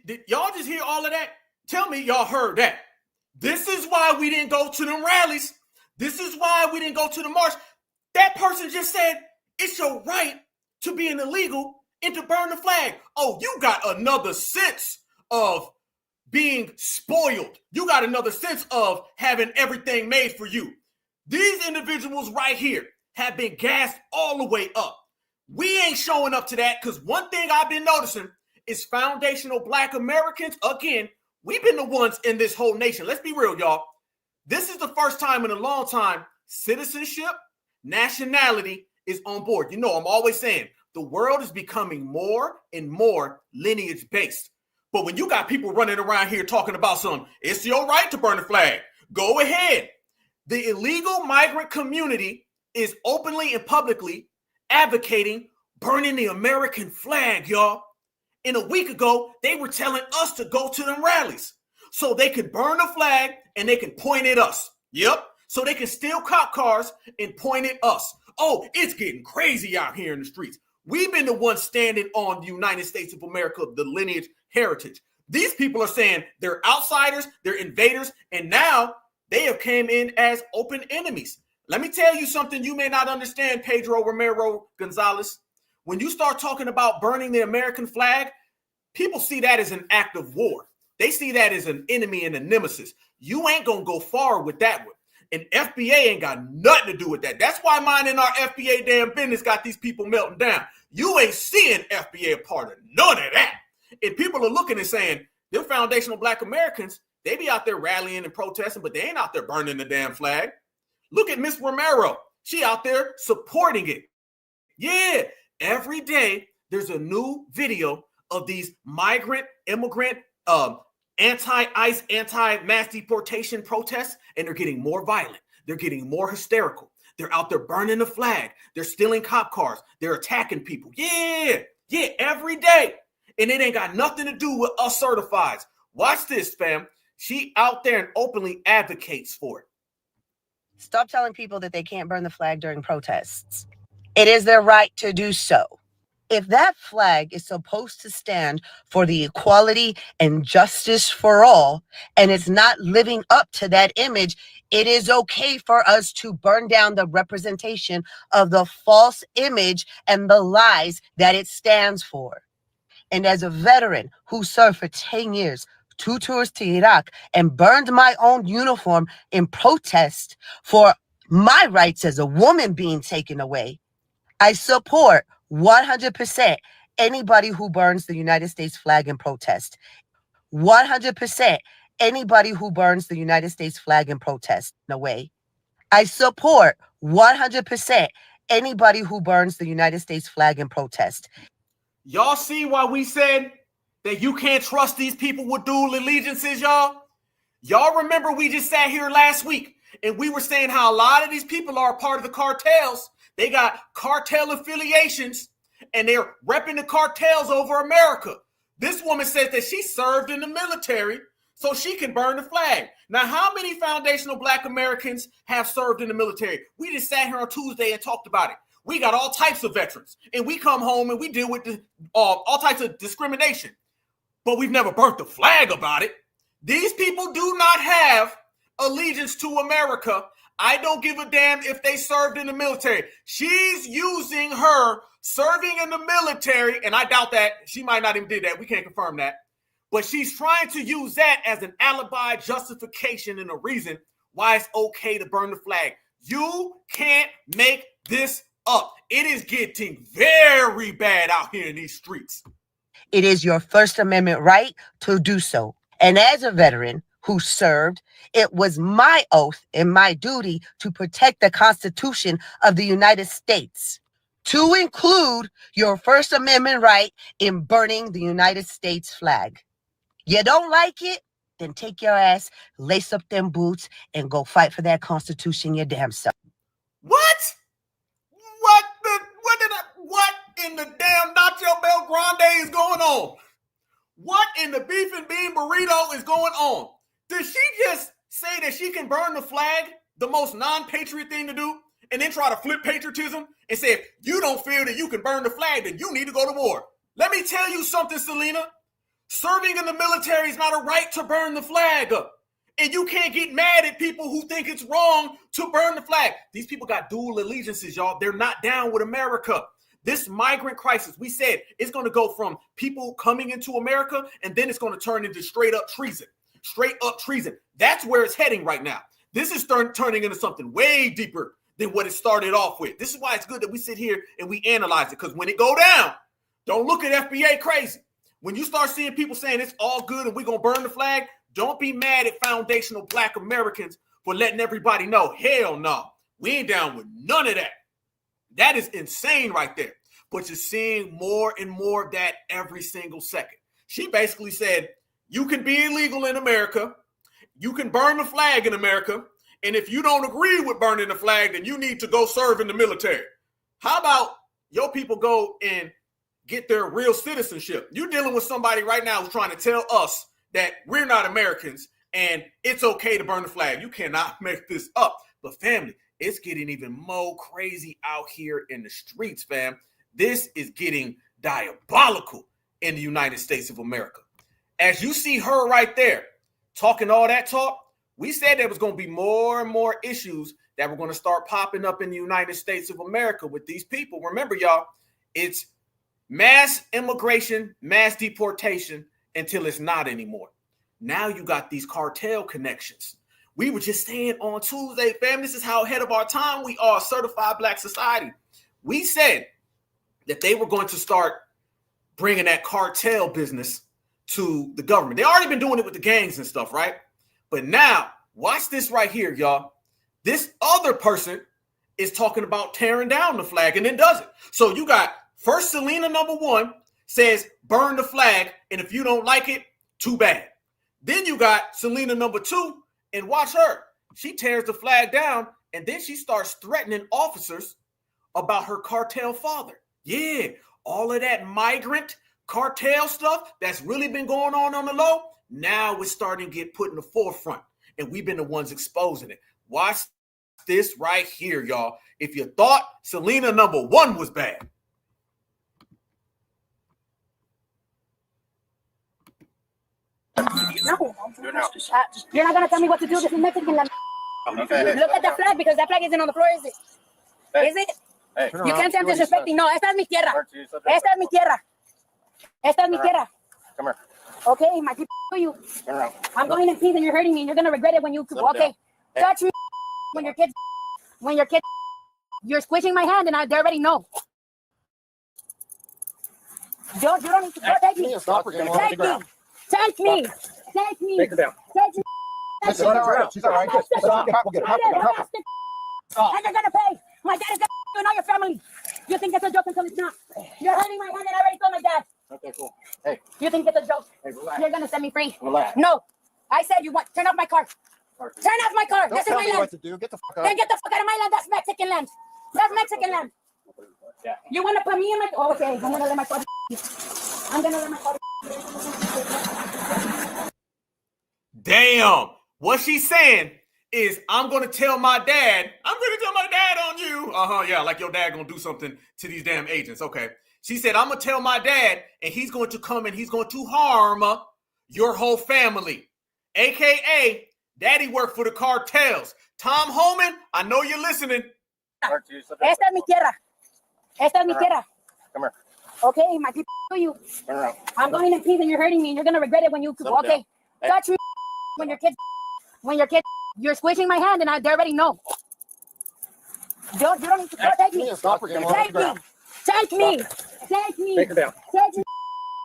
Did y'all just hear all of that? Tell me y'all heard that. This is why we didn't go to them rallies. This is why we didn't go to the march. That person just said, it's your right to be an illegal and to burn the flag. Oh, you got another sense of being spoiled. You got another sense of having everything made for you. These individuals right here have been gassed all the way up. We ain't showing up to that because one thing I've been noticing is foundational Black Americans. Again, we've been the ones in this whole nation. Let's be real, y'all. This is the first time in a long time citizenship, nationality is on board. You know, I'm always saying the world is becoming more and more lineage based. But when you got people running around here talking about it's your right to burn the flag. Go ahead. The illegal migrant community is openly and publicly advocating burning the American flag, y'all. And a week ago, they were telling us to go to them rallies so they could burn the flag and they can point at us. Yep. So they can steal cop cars and point at us. Oh, it's getting crazy out here in the streets. We've been the ones standing on the United States of America, the lineage heritage. These people are saying they're outsiders, they're invaders, and now they have came in as open enemies. Let me tell you something you may not understand, Pedro Romero Gonzalez. When you start talking about burning the American flag, people see that as an act of war. They see that as an enemy and a nemesis. You ain't going to go far with that one. And FBA ain't got nothing to do with that. That's why mine and our FBA damn business got these people melting down. You ain't seeing FBA a part of none of that. And people are looking and saying, them foundational Black Americans, they be out there rallying and protesting, but they ain't out there burning the damn flag. Look at Miss Romero. She out there supporting it. Yeah, every day there's a new video of these migrant, immigrant, anti-ICE, anti-mass deportation protests, and they're getting more violent. They're getting more hysterical. They're out there burning the flag. They're stealing cop cars. They're attacking people. Yeah, every day. And it ain't got nothing to do with us certifieds. Watch this, fam. She out there and openly advocates for it. Stop telling people that they can't burn the flag during protests. It is their right to do so. If that flag is supposed to stand for the equality and justice for all, and it's not living up to that image, it is okay for us to burn down the representation of the false image and the lies that it stands for. And as a veteran who served for 10 years, 2 tours to Iraq, and burned my own uniform in protest for my rights as a woman being taken away, I support 100% anybody who burns the United States flag in protest. 100% anybody who burns the United States flag in protest away. I support 100% anybody who burns the United States flag in protest. Y'all see why we said that you can't trust these people with dual allegiances, y'all? Y'all remember we just sat here last week and we were saying how a lot of these people are a part of the cartels. They got cartel affiliations and they're repping the cartels over America. This woman says that she served in the military so she can burn the flag. Now, how many foundational Black Americans have served in the military? We just sat here on Tuesday and talked about it. We got all types of veterans and we come home and we deal with all types of discrimination, but we've never burnt the flag about it. These people do not have allegiance to America. I don't give a damn if they served in the military. She's using her serving in the military, and I doubt that. She might not even did that. We can't confirm that. But she's trying to use that as an alibi, justification, and a reason why it's okay to burn the flag. You can't make this up. It is getting very bad out here in these streets. It is your First Amendment right to do so. And as a veteran who served, it was my oath and my duty to protect the Constitution of the United States, to include your First Amendment right in burning the United States flag. You don't like it? Then take your ass, lace up them boots, and go fight for that Constitution your damn self. What in the damn Nacho Bel Grande is going on? What in the beef and bean burrito is going on? Did she just say that she can burn the flag, the most non-patriot thing to do, and then try to flip patriotism and say, if you don't feel that you can burn the flag, then you need to go to war? Let me tell you something, Selena. Serving in the military is not a right to burn the flag. And you can't get mad at people who think it's wrong to burn the flag. These people got dual allegiances, y'all. They're not down with America. This migrant crisis, we said, it's going to go from people coming into America, and then it's going to turn into straight up treason. Straight up treason. That's where it's heading right now. This is turning into something way deeper than what it started off with. This is why it's good that we sit here and we analyze it, because when it go down, don't look at FBA crazy. When you start seeing people saying it's all good and we're going to burn the flag, don't be mad at foundational Black Americans for letting everybody know, hell no, we ain't down with none of that. That is insane right there. But you're seeing more and more of that every single second. She basically said, you can be illegal in America, you can burn the flag in America, and if you don't agree with burning the flag, then you need to go serve in the military. How about your people go and get their real citizenship? You're dealing with somebody right now who's trying to tell us that we're not Americans and it's okay to burn the flag. You cannot make this up. But family, it's getting even more crazy out here in the streets, fam. This is getting diabolical in the United States of America. As you see her right there talking all that talk, we said there was going to be more and more issues that were going to start popping up in the United States of America with these people. Remember, y'all, it's mass immigration, mass deportation until it's not anymore. Now you got these cartel connections. We were just saying on Tuesday, fam, this is how ahead of our time we are, certified Black society. We said that they were going to start bringing that cartel business to the government. They already been doing it with the gangs and stuff, right? But now, watch this right here, y'all. This other person is talking about tearing down the flag and then does it. So you got first Selena number 1 says burn the flag, and if you don't like it, too bad. Then you got Selena number 2, and watch her. She tears the flag down, and then she starts threatening officers about her cartel father. Yeah, all of that migrant cartel stuff that's really been going on the low, now it's starting to get put in the forefront, and we've been the ones exposing it. Watch this right here, y'all. If you thought Selena number 1 was bad. No. You're not going to tell me what to do. This is Mexican land. Look at the flag, because that flag isn't on the floor, is it? Is it? Hey, you can't say I'm disrespecting. No, esta es mi tierra. Esta es mi tierra. Esta es mi tierra. Come here. Okay, my people, you. I'm going in peace and you're hurting me and you're going to regret it when you, okay. Touch me when your kids, you're squishing my hand and they already know. You don't need to protect me. Take me. Take me. Take me. Take her down. Take me. She's all right. She's all right. We'll get her. And you're gonna pay. My dad is gonna and all your family. You think it's a joke until it's not. You're hurting my hand and I already told my dad. Okay, cool. Hey. You think it's a joke? Hey, relax. You're gonna set me free. Relax. No. I said you want. Turn off my car. Turn off my car. Don't This is tell my me land. what to do. Get the fuck out. Then get the fuck out of my land. That's Mexican land. That's Mexican land. Yeah. You wanna put me in my? Oh, okay. I'm gonna let my car. I'm gonna let my car. Damn. What she's saying is, I'm going to tell my dad. I'm going to tell my dad on you. Yeah, like your dad going to do something to these damn agents. Okay. She said, I'm going to tell my dad, and he's going to come and he's going to harm your whole family. AKA, daddy worked for the cartels. Tom Holman, I know you're listening. Esta es mi tierra. Esta es mi tierra. Come here. Okay, my people, you. I'm going in peace and you're hurting me and you're going to regret it when you, okay. Touch me when your kids, you're squishing my hand and they already know. You don't need to protect me. Take me. Take me. Take me. Take her down. Take me.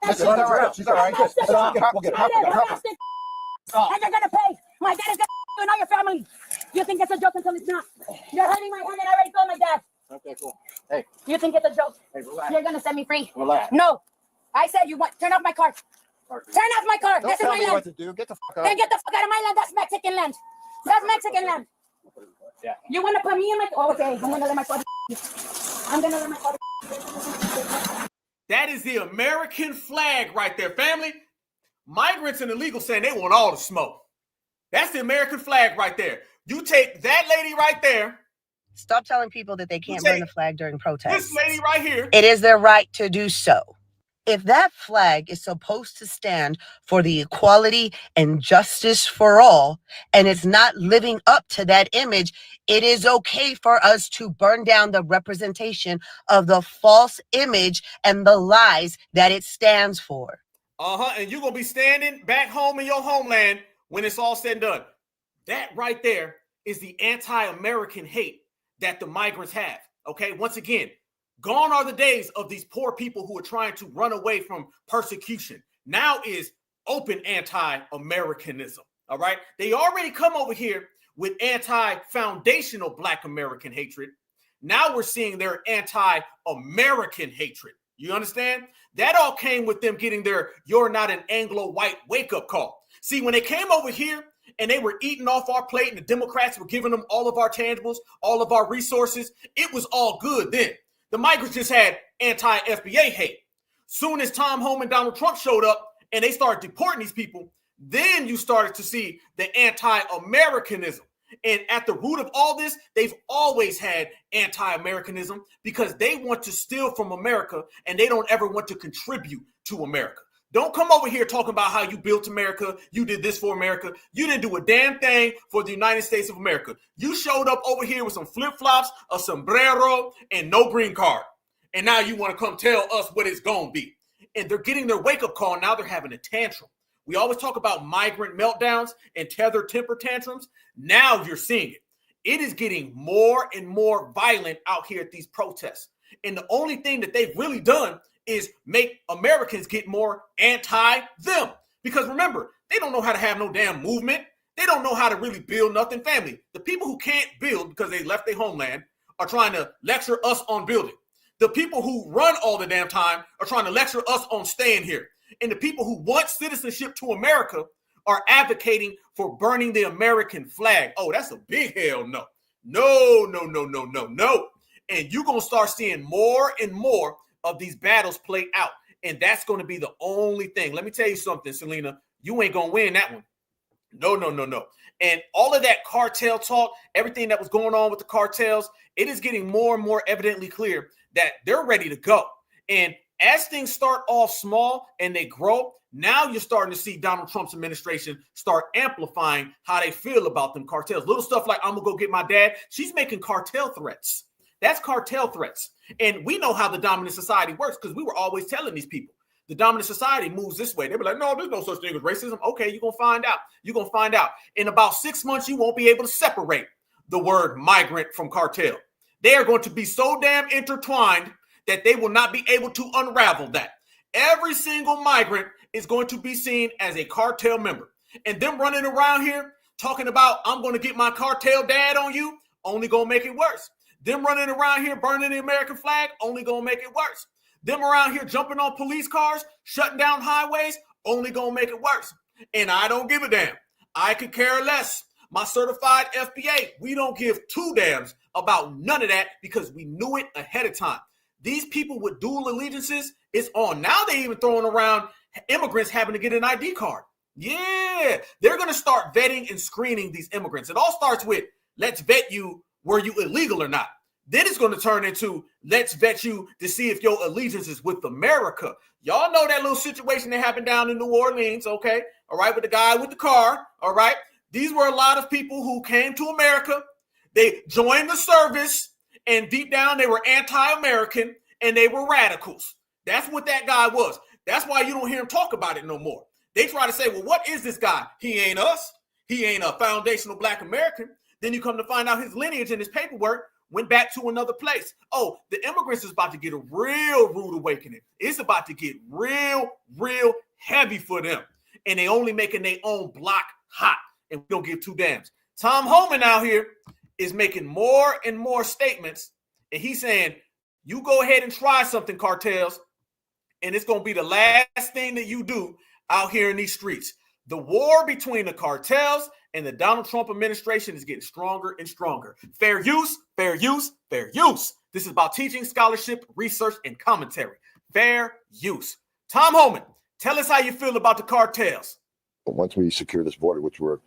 She's all right. She's all right. We'll get her. And you're gonna pay. My dad is gonna and all your family. You think it's a joke until it's not. You're hurting my hand and I already told my dad. Okay, cool. Hey. You think it's a joke? Hey, relax. You're gonna set me free. Relax. No. I said you want. Turn off my car. Turn off my car. Don't This is tell my me land. what to do. Get the fuck out. Then get the fuck out of my land. That's Mexican land. That's Mexican land. Yeah. You want to put me in my... Oh, okay. I'm going to let my car... I'm going to let my car... That is the American flag right there, family. Migrants and illegals saying they want all the smoke. That's the American flag right there. You take that lady right there. Stop telling people that they can't burn the flag during protests. This lady right here. It is their right to do so. If that flag is supposed to stand for the equality and justice for all, and it's not living up to that image, it is okay for us to burn down the representation of the false image and the lies that it stands for. And you're going to be standing back home in your homeland when it's all said and done. That right there is the anti-American hate that the migrants have. Okay, once again, gone are the days of these poor people who are trying to run away from persecution. Now is open anti-Americanism. All right. They already come over here with anti-foundational Black American hatred. Now we're seeing their anti-American hatred. You understand? That all came with them getting their "you're not an Anglo-white" wake-up call. See, when they came over here and they were eating off our plate and the Democrats were giving them all of our tangibles, all of our resources, it was all good then. The migrants just had anti-FBA hate. Soon as Tom Holman and Donald Trump showed up and they started deporting these people, then you started to see the anti-Americanism. And at the root of all this, they've always had anti-Americanism because they want to steal from America and they don't ever want to contribute to America. Don't come over here talking about how you built America. You did this for America. You didn't do a damn thing for the United States of America. You showed up over here with some flip-flops, a sombrero, and no green card. And now you want to come tell us what it's going to be. And they're getting their wake-up call. Now they're having a tantrum. We always talk about migrant meltdowns and tethered temper tantrums. Now you're seeing it. It is getting more and more violent out here at these protests. And the only thing that they've really done is make Americans get more anti-them. Because remember, they don't know how to have no damn movement. They don't know how to really build nothing. Family, the people who can't build because they left their homeland are trying to lecture us on building. The people who run all the damn time are trying to lecture us on staying here. And the people who want citizenship to America are advocating for burning the American flag. Oh, that's a big hell no. No, no, no, no, no, no. And you're going to start seeing more and more of these battles play out. And that's going to be the only thing. Let me tell you something, Selena. You ain't going to win that one. No, no, no, no. And all of that cartel talk, everything that was going on with the cartels, it is getting more and more evidently clear that they're ready to go. And as things start off small and they grow, now you're starting to see Donald Trump's administration start amplifying how they feel about them cartels. Little stuff like, I'm going to go get my dad. She's making cartel threats. That's cartel threats. And we know how the dominant society works because we were always telling these people. The dominant society moves this way. They be like, no, there's no such thing as racism. Okay, you're going to find out. You're going to find out. In about 6 months, you won't be able to separate the word migrant from cartel. They are going to be so damn intertwined that they will not be able to unravel that. Every single migrant is going to be seen as a cartel member. And them running around here talking about, I'm going to get my cartel dad on you, only going to make it worse. Them running around here burning the American flag, only going to make it worse. Them around here jumping on police cars, shutting down highways, only going to make it worse. And I don't give a damn. I could care less. My certified FBA, we don't give two damns about none of that because we knew it ahead of time. These people with dual allegiances is on. Now they even throwing around immigrants having to get an ID card. Yeah, they're going to start vetting and screening these immigrants. It all starts with, let's vet you, were you illegal or not? Then it's going to turn into, let's vet you to see if your allegiance is with America. Y'all know that little situation that happened down in New Orleans, okay? All right, with the guy with the car, all right? These were a lot of people who came to America. They joined the service, and deep down they were anti-American, and they were radicals. That's what that guy was. That's why you don't hear him talk about it no more. They try to say, well, what is this guy? He ain't us. He ain't a foundational Black American. Then you come to find out his lineage and his paperwork went back to another place. Oh, the immigrants is about to get a real rude awakening. It's about to get real, real heavy for them. And they only making their own block hot. And we don't give two damns. Tom Homan out here is making more and more statements. And he's saying, you go ahead and try something, cartels. And it's going to be the last thing that you do out here in these streets. The war between the cartels and the Donald Trump administration is getting stronger and stronger. Fair use, fair use, fair use. This is about teaching, scholarship, research, and commentary. Fair use. Tom Homan, tell us how you feel about the cartels. Once we secure this border, which we're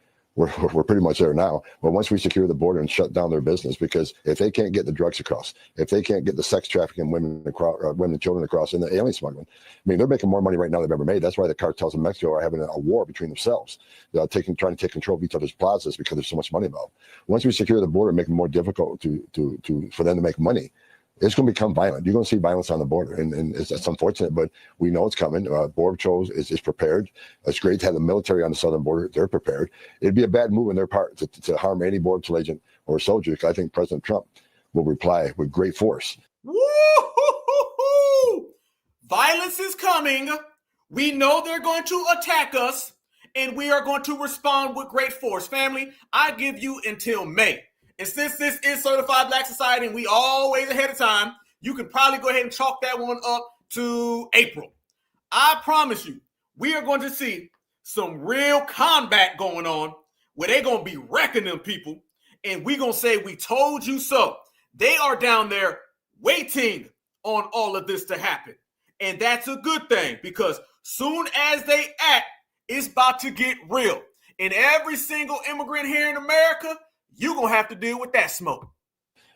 pretty much there now, but once we secure the border and shut down their business, because if they can't get the drugs across, if they can't get the sex trafficking women and children across, and the alien smuggling, I mean, they're making more money right now than they've ever made. That's why the cartels in Mexico are having a war between themselves, trying to take control of each other's plazas because there's so much money involved. Once we secure the border, make it more difficult for them to make money, it's going to become violent. You're going to see violence on the border, and it's unfortunate, but we know it's coming. Border Patrol is prepared. It's great to have the military on the southern border. They're prepared. It'd be a bad move on their part to harm any Border Patrol agent or soldier. I think President Trump will reply with great force. Woo-hoo-hoo-hoo! Violence is coming. We know they're going to attack us, and we are going to respond with great force. Family, I give you until May. And since this is Certified Black Society and we always ahead of time, you can probably go ahead and chalk that one up to April. I promise you, we are going to see some real combat going on where they're going to be wrecking them people. And we're going to say, we told you so. They are down there waiting on all of this to happen. And that's a good thing because soon as they act, it's about to get real. And every single immigrant here in America, you're going to have to deal with that smoke.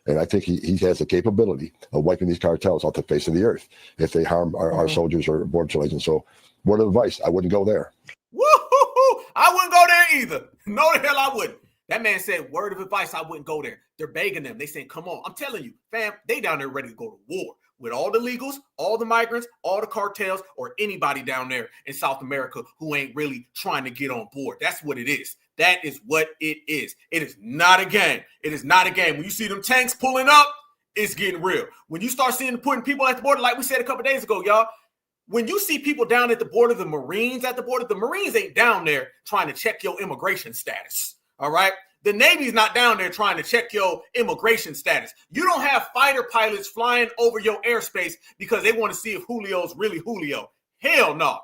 And I think he has the capability of wiping these cartels off the face of the earth if they harm our soldiers or Border Patrol agents. So Word of advice, I wouldn't go there. Woo-hoo-hoo. I wouldn't go there either. No, the hell I wouldn't. That man said, word of advice, I wouldn't go there. They're begging them. They saying, come on. I'm telling you, fam, they down there ready to go to war with all the illegals, all the migrants, all the cartels, or anybody down there in South America who ain't really trying to get on board. That's what it is. That is what it is. It is not a game. It is not a game. When you see them tanks pulling up, it's getting real. When you start seeing putting people at the border, like we said a couple days ago, y'all, when you see people down at the border, the Marines at the border, the Marines ain't down there trying to check your immigration status. All right. The Navy's not down there trying to check your immigration status. You don't have fighter pilots flying over your airspace because they want to see if Julio's really Julio. Hell no.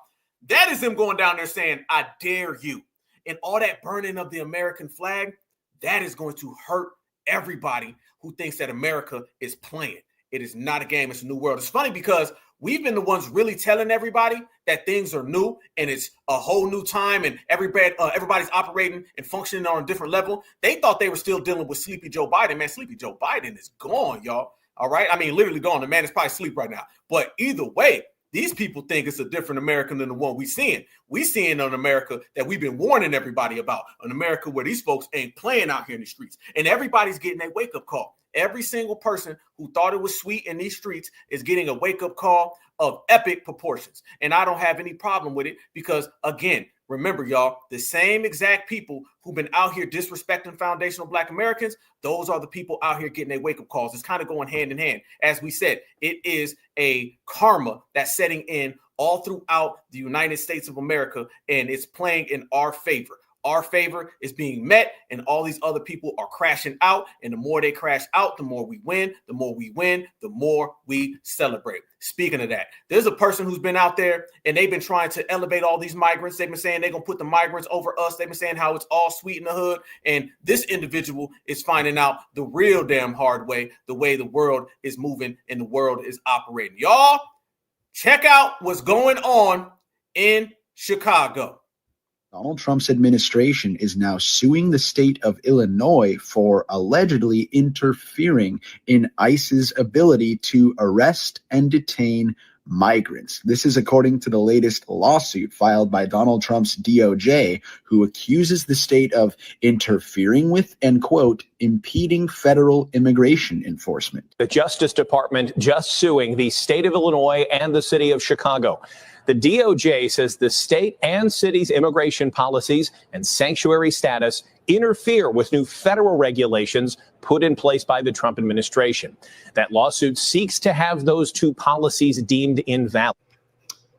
That is them going down there saying, I dare you. And all that burning of the American flag, that is going to hurt everybody who thinks that America is playing. It is not a game. It's a new world. It's funny because we've been the ones really telling everybody that things are new and it's a whole new time and everybody's operating and functioning on a different level. They thought they were still dealing with Sleepy Joe Biden. Man, Sleepy Joe Biden is gone, y'all. All right. I mean, literally gone. The man is probably asleep right now. But either way, these people think it's a different America than the one we seeing. We seeing an America that we've been warning everybody about, an America where these folks ain't playing out here in the streets. And everybody's getting a wake-up call. Every single person who thought it was sweet in these streets is getting a wake-up call of epic proportions. And I don't have any problem with it because, again, remember, y'all, the same exact people who've been out here disrespecting foundational Black Americans, those are the people out here getting their wake-up calls. It's kind of going hand in hand. As we said, it is a karma that's setting in all throughout the United States of America, and it's playing in our favor. Our favor is being met, and all these other people are crashing out. And the more they crash out, the more we win. The more we win, the more we celebrate. Speaking of that, there's a person who's been out there, and they've been trying to elevate all these migrants. They've been saying they're going to put the migrants over us. They've been saying how it's all sweet in the hood. And this individual is finding out the real damn hard way, the way the world is moving and the world is operating. Y'all, check out what's going on in Chicago. Donald Trump's administration is now suing the state of Illinois for allegedly interfering in ICE's ability to arrest and detain migrants. This is according to the latest lawsuit filed by Donald Trump's DOJ, who accuses the state of interfering with and, quote, impeding federal immigration enforcement. The Justice Department just suing the state of Illinois and the city of Chicago. The DOJ says the state and city's immigration policies and sanctuary status interfere with new federal regulations put in place by the Trump administration. That lawsuit seeks to have those two policies deemed invalid.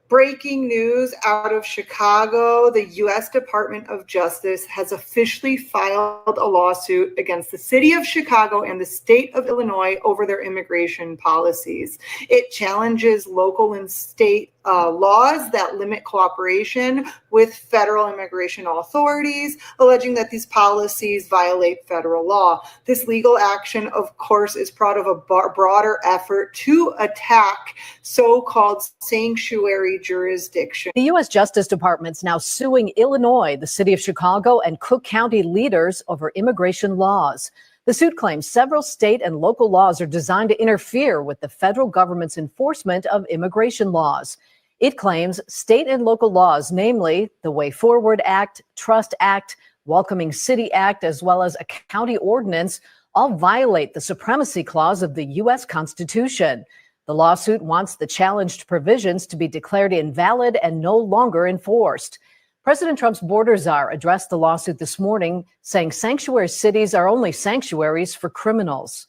Breaking news out of Chicago. The U.S. Department of Justice has officially filed a lawsuit against the city of Chicago and the state of Illinois over their immigration policies. It challenges local and state laws that limit cooperation with federal immigration authorities, alleging that these policies violate federal law. This legal action, of course, is part of a broader effort to attack so-called sanctuary jurisdiction. The U.S. Justice Department's now suing Illinois, the city of Chicago, and Cook County leaders over immigration laws. The suit claims several state and local laws are designed to interfere with the federal government's enforcement of immigration laws. It claims state and local laws, namely the Way Forward Act, Trust Act, Welcoming City Act, as well as a county ordinance, all violate the Supremacy Clause of the U.S. Constitution. The lawsuit wants the challenged provisions to be declared invalid and no longer enforced. President Trump's border czar addressed the lawsuit this morning, saying sanctuary cities are only sanctuaries for criminals.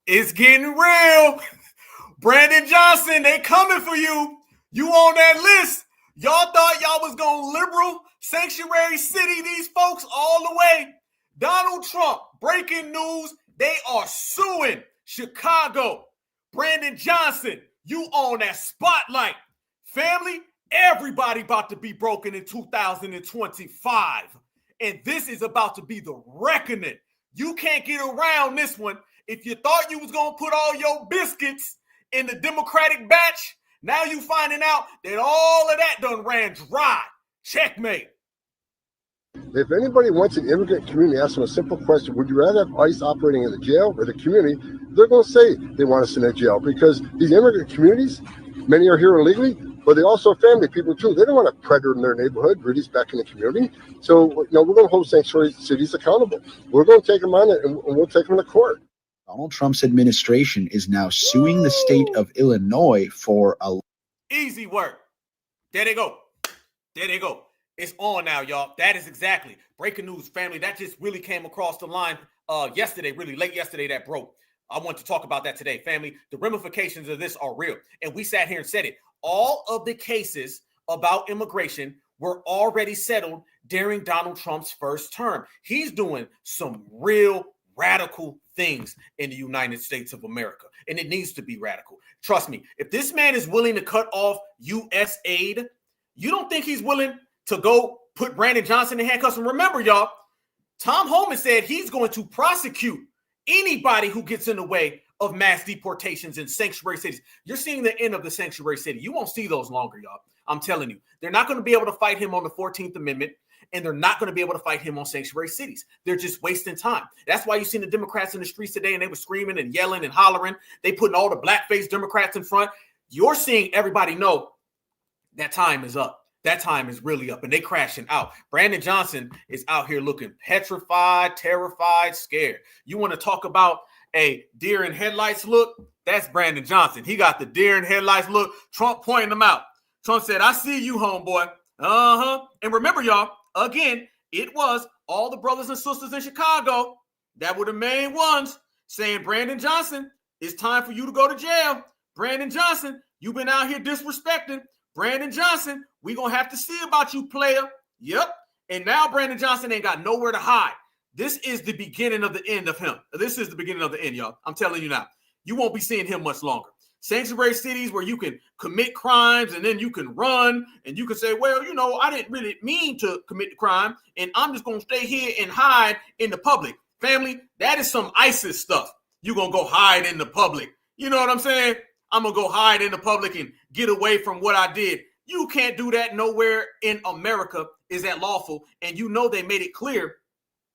It's getting real. Brandon Johnson, they coming for you. You on that list. Y'all thought y'all was going to liberal sanctuary city these folks all the way. Donald Trump, breaking news, they are suing Chicago. Brandon Johnson, you on that spotlight. Family, everybody about to be broken in 2025. And this is about to be the reckoning. You can't get around this one. If you thought you was going to put all your biscuits in the Democratic batch, now you finding out that all of that done ran dry. Checkmate. If anybody wants an immigrant community, ask them a simple question. Would you rather have ICE operating in the jail or the community? They're going to say they want us in the jail because these immigrant communities, many are here illegally, but they also are family people too. They don't want a predator in their neighborhood. Rudy's back in the community. So, we're going to hold sanctuary cities accountable. We're going to take them on it, and we'll take them to court. Donald Trump's administration is now suing the state of Illinois for a easy work. There they go. There they go. It's on now, y'all. That is exactly breaking news, family. That just really came across the line yesterday, really late yesterday. That broke. I want to talk about that today, family. The ramifications of this are real, and we sat here and said it. All of the cases about immigration were already settled during Donald Trump's first term. He's doing some real radical things in the United States of America, and it needs to be radical. Trust me, if this man is willing to cut off USaid, you don't think he's willing to go put Brandon Johnson in handcuffs? And remember, y'all, Tom Homan said he's going to prosecute anybody who gets in the way of mass deportations in sanctuary cities. You're seeing the end of the sanctuary city. You won't see those longer, y'all. I'm telling you. They're not going to be able to fight him on the 14th Amendment, and they're not going to be able to fight him on sanctuary cities. They're just wasting time. That's why you seen the Democrats in the streets today, and they were screaming and yelling and hollering. They putting all the blackface Democrats in front. You're seeing everybody know that time is up. That time is really up, and they crashing out. Brandon Johnson is out here looking petrified, terrified, scared. You want to talk about a deer in headlights look? That's Brandon Johnson. He got the deer in headlights look. Trump pointing him out. Trump said, I see you, homeboy. And remember, y'all, again, it was all the brothers and sisters in Chicago that were the main ones saying, Brandon Johnson, it's time for you to go to jail. Brandon Johnson, you've been out here disrespecting. Brandon Johnson, we going to have to see about you, player. Yep. And now Brandon Johnson ain't got nowhere to hide. This is the beginning of the end of him. This is the beginning of the end, y'all. I'm telling you now. You won't be seeing him much longer. Sanctuary cities where you can commit crimes and then you can run and you can say, well, you know, I didn't really mean to commit the crime and I'm just going to stay here and hide in the public. Family, that is some ISIS stuff. You're going to go hide in the public. You know what I'm saying? I'm going to go hide in the public and get away from what I did. You can't do that. Nowhere in America is that lawful. And you know they made it clear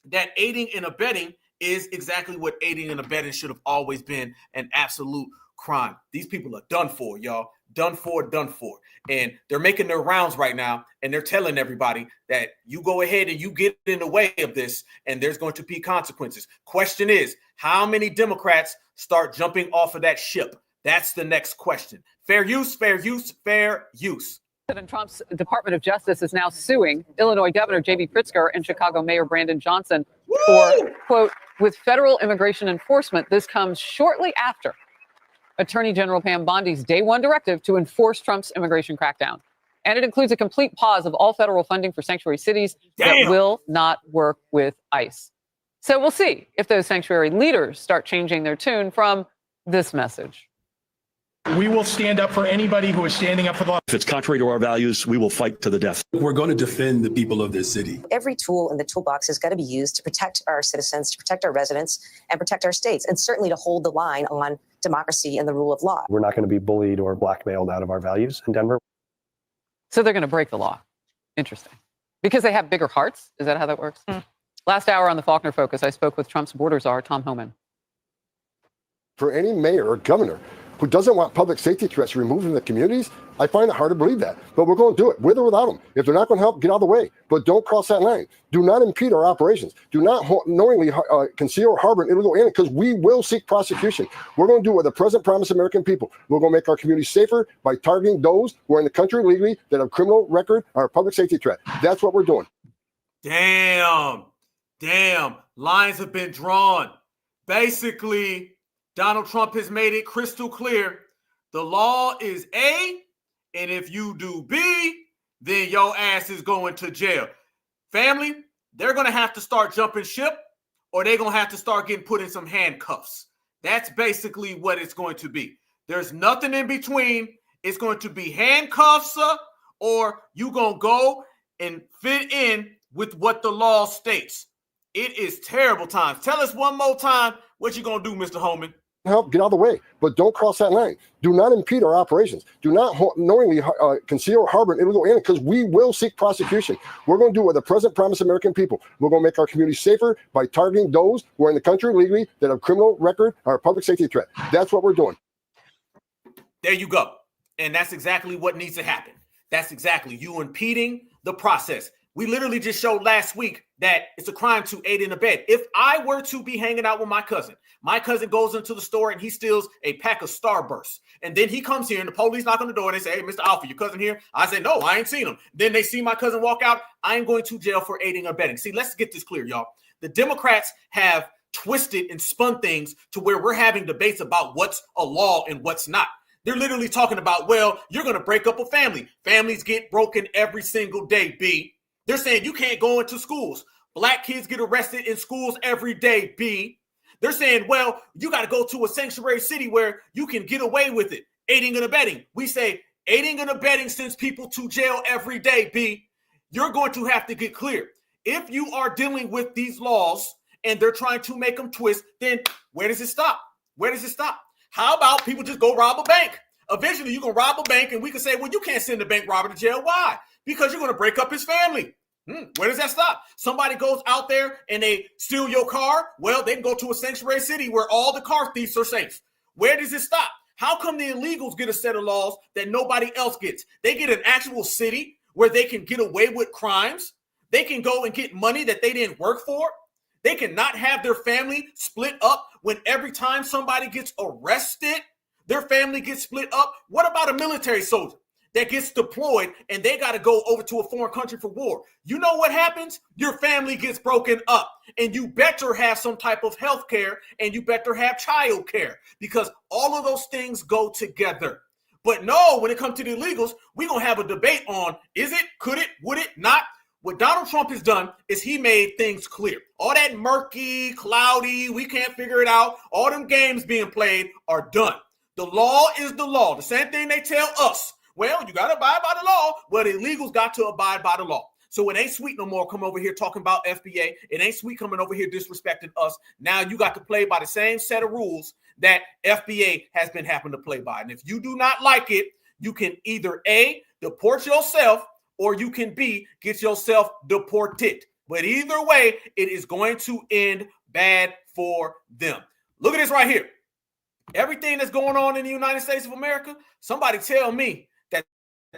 that aiding and abetting is exactly what aiding and abetting should have always been, an absolute crime. These people are done for, y'all. Done for, done for. And they're making their rounds right now, and they're telling everybody that you go ahead and you get in the way of this, and there's going to be consequences. Question is, how many Democrats start jumping off of that ship? That's the next question. Fair use, fair use, fair use. President Trump's Department of Justice is now suing Illinois Governor J.B. Pritzker and Chicago Mayor Brandon Johnson for, quote, with federal immigration enforcement. This comes shortly after Attorney General Pam Bondi's day one directive to enforce Trump's immigration crackdown. And it includes a complete pause of all federal funding for sanctuary cities that will not work with ICE. So we'll see if those sanctuary leaders start changing their tune from this message. We will stand up for anybody who is standing up for the law. If it's contrary to our values, we will fight to the death. We're going to defend the people of this city. Every tool in the toolbox has got to be used to protect our citizens, to protect our residents, and protect our states, and certainly to hold the line on democracy and the rule of law. We're not going to be bullied or blackmailed out of our values in Denver. So they're going to break the law. Interesting. Because they have bigger hearts? Is that how that works? Last hour on the Faulkner Focus, I spoke with Trump's border czar, Tom Homan. For any mayor or governor who doesn't want public safety threats removed from the communities, I find it hard to believe that. But we're going to do it, with or without them. If they're not going to help, get out of the way. But don't cross that line. Do not impede our operations. Do not knowingly conceal or harbor an illegal alien, because we will seek prosecution. We're going to do what the president promised American people. We're going to make our communities safer by targeting those who are in the country illegally that have criminal record or a public safety threat. That's what we're doing. Damn. Lines have been drawn. Basically, Donald Trump has made it crystal clear. The law is A, and if you do B, then your ass is going to jail. Family, they're going to have to start jumping ship, or they're going to have to start getting put in some handcuffs. That's basically what it's going to be. There's nothing in between. It's going to be handcuffs, or you going to go and fit in with what the law states. It is terrible times. Tell us one more time what you going to do, Mr. Homan. Help, get out of the way, but don't cross that line. Do not impede our operations. Do not knowingly conceal or harbor an illegal alien, because we will seek prosecution. We're going to do what the president promised American people. We're going to make our communities safer by targeting those who are in the country illegally that have criminal record or a public safety threat. That's what we're doing. There you go. And that's exactly what needs to happen. That's exactly you impeding the process. We literally just showed last week that it's a crime to aid and abet. If I were to be hanging out with my cousin goes into the store and he steals a pack of Starbursts. And then he comes here and the police knock on the door and they say, hey, Mr. Alpha, your cousin here? I say, no, I ain't seen him. Then they see my cousin walk out. I ain't going to jail for aiding or abetting. See, let's get this clear, y'all. The Democrats have twisted and spun things to where we're having debates about what's a law and what's not. They're literally talking about, well, you're going to break up a family. Families get broken every single day, B. They're saying you can't go into schools. Black kids get arrested in schools every day, B. They're saying, well, you got to go to a sanctuary city where you can get away with it, aiding and abetting. We say aiding and abetting sends people to jail every day, B. You're going to have to get clear. If you are dealing with these laws and they're trying to make them twist, then where does it stop? Where does it stop? How about people just go rob a bank? Eventually, you're going to rob a bank and we can say, well, you can't send the bank robber to jail. Why? Because you're going to break up his family. Where does that stop? Somebody goes out there and they steal your car. Well, they can go to a sanctuary city where all the car thieves are safe. Where does it stop? How come the illegals get a set of laws that nobody else gets? They get an actual city where they can get away with crimes. They can go and get money that they didn't work for. They cannot have their family split up when every time somebody gets arrested, their family gets split up. What about a military soldier that gets deployed and they got to go over to a foreign country for war? You know what happens? Your family gets broken up and you better have some type of health care and you better have child care because all of those things go together. But no, when it comes to the illegals, we're going to have a debate on is it, could it, would it, not? What Donald Trump has done is he made things clear. All that murky, cloudy, we can't figure it out, all them games being played are done. The law is the law. The same thing they tell us. Well, you got to abide by the law. Well, the illegals got to abide by the law. So it ain't sweet no more come over here talking about FBA. It ain't sweet coming over here disrespecting us. Now you got to play by the same set of rules that FBA has been having to play by. And if you do not like it, you can either A, deport yourself, or you can B, get yourself deported. But either way, it is going to end bad for them. Look at this right here. Everything that's going on in the United States of America, somebody tell me that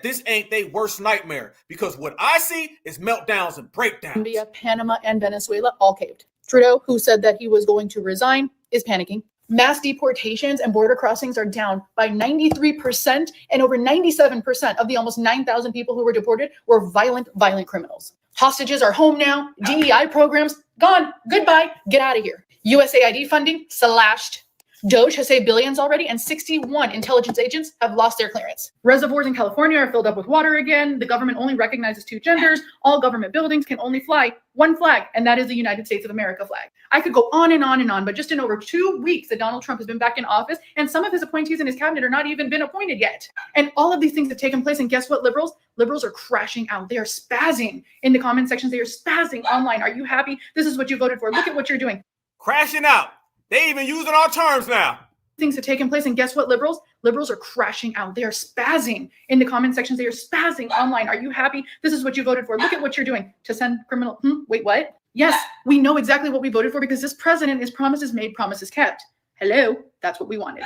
this ain't their worst nightmare, because what I see is meltdowns and breakdowns. Colombia, Panama, and Venezuela all caved. Trudeau, who said that he was going to resign, is panicking. Mass deportations and border crossings are down by 93%, and over 97% of the almost 9,000 people who were deported were violent criminals. Hostages are home now. DEI programs gone. Goodbye. Get out of here. USaid funding slashed. Doge has saved billions already, and 61 intelligence agents have lost their clearance. Reservoirs in California are filled up with water again. The government only recognizes 2 genders. All government buildings can only fly one flag, and that is the United States of America flag. I could go on and on and on, but just in over 2 weeks that Donald Trump has been back in office, and some of his appointees in his cabinet are not even been appointed yet. And all of these things have taken place, and guess what, liberals? Liberals are crashing out. They are spazzing in the comment sections. They are spazzing online. Are you happy? This is what you voted for. Look at what you're doing. Crashing out. They even using our terms now. Things have taken place, and guess what, liberals? Liberals are crashing out. They are spazzing in the comment sections. They are spazzing online. Are you happy? This is what you voted for. Look at what you're doing to send criminal. Wait, what? Yes, we know exactly what we voted for because this president is promises made, promises kept. Hello, that's what we wanted.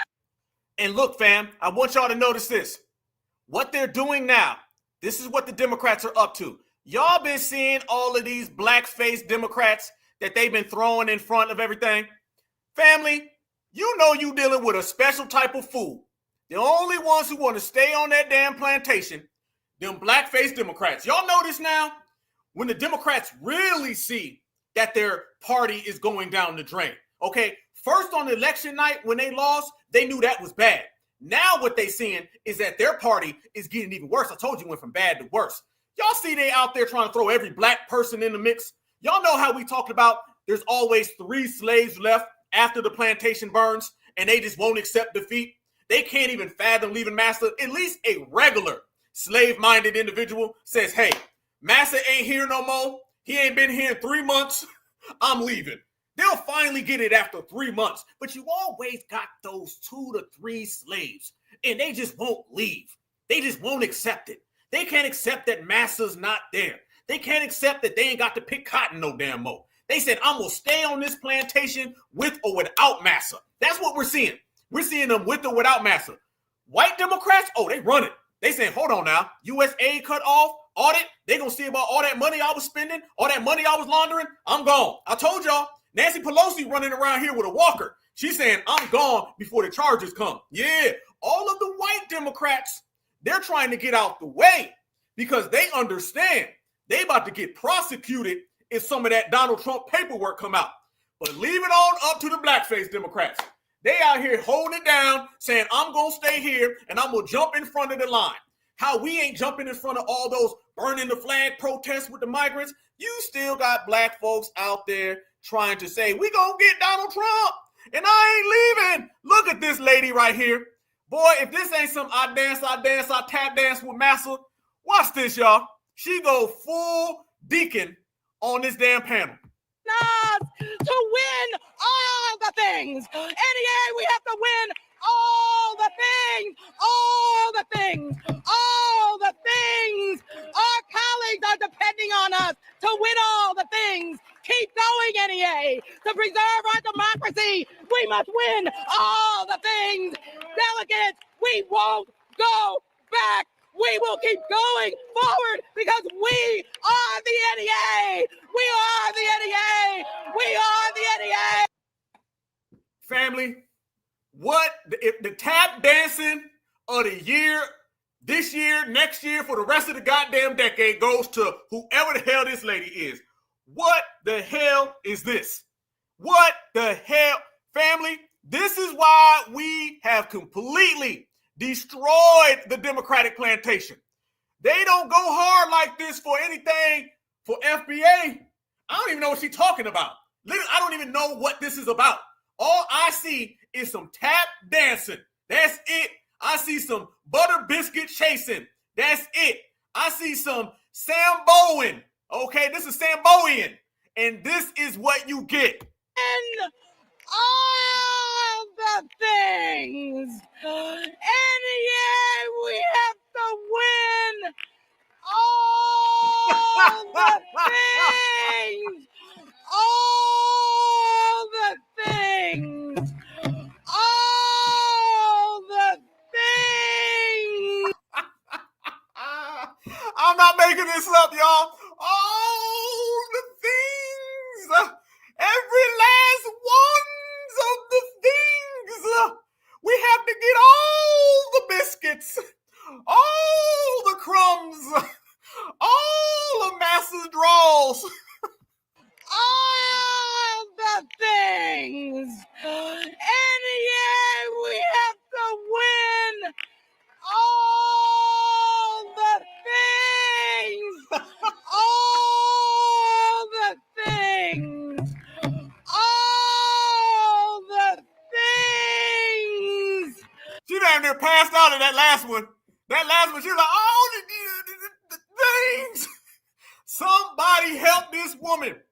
And look, fam, I want y'all to notice this. What they're doing now, this is what the Democrats are up to. Y'all been seeing all of these black-faced Democrats that they've been throwing in front of everything. Family, you know you dealing with a special type of fool. The only ones who want to stay on that damn plantation, them black-faced Democrats. Y'all know this now? When the Democrats really see that their party is going down the drain. Okay, first on election night when they lost, they knew that was bad. Now what they seeing is that their party is getting even worse. I told you it went from bad to worse. Y'all see they out there trying to throw every black person in the mix. Y'all know how we talked about there's always 3 slaves left after the plantation burns, and they just won't accept defeat. They can't even fathom leaving Massa. At least a regular slave-minded individual says, hey, Massa ain't here no more. He ain't been here in 3 months. I'm leaving. They'll finally get it after 3 months. But you always got those 2 to 3 slaves, and they just won't leave. They just won't accept it. They can't accept that Massa's not there. They can't accept that they ain't got to pick cotton no damn more. They said, I'm going to stay on this plantation with or without Massa. That's what we're seeing. We're seeing them with or without Massa. White Democrats, oh, they run it. They saying, hold on now, USaid cut off, audit, they gonna see about all that money I was spending, all that money I was laundering, I'm gone. I told y'all, Nancy Pelosi running around here with a walker. She's saying, I'm gone before the charges come. Yeah, all of the white Democrats, they're trying to get out the way because they understand they about to get prosecuted if some of that Donald Trump paperwork come out. But leave it all up to the blackface Democrats. They out here holding it down, saying, I'm going to stay here and I'm going to jump in front of the line. How we ain't jumping in front of all those burning the flag protests with the migrants. You still got black folks out there trying to say, we going to get Donald Trump and I ain't leaving. Look at this lady right here. Boy, if this ain't some I tap dance with Massa, watch this, y'all. She go full deacon on this damn panel. To win all the things. NEA, we have to win all the things. All the things. All the things. Our colleagues are depending on us to win all the things. Keep going, NEA. To preserve our democracy, we must win all the things. Delegates, we won't go back. We will keep going forward because we are the NEA. We are the NEA. We are the NEA. Family, what if the tap dancing of the year, this year, next year, for the rest of the goddamn decade goes to whoever the hell this lady is? What the hell is this? What the hell? Family, this is why we have completely destroyed the Democratic plantation. They don't go hard like this for anything for FBA. I don't even know what she's talking about. Literally, I don't even know what this is about. All I see is some tap dancing. That's it. I see some butter biscuit chasing. That's it. I see some Samboing. Okay, this is Samboing. And this is what you get. And all the things. NEA, we have to win all the things. All the things. All the things. I'm not making this up, y'all. All the things. Every last ones of the things. We have to get all the biscuits, all the crumbs, all of Massa's draws. All the things. NEA, we have to win all the things. All the things. All the things. She damn near passed out in that last one. That last one, she was like, oh, the things. Somebody help this woman.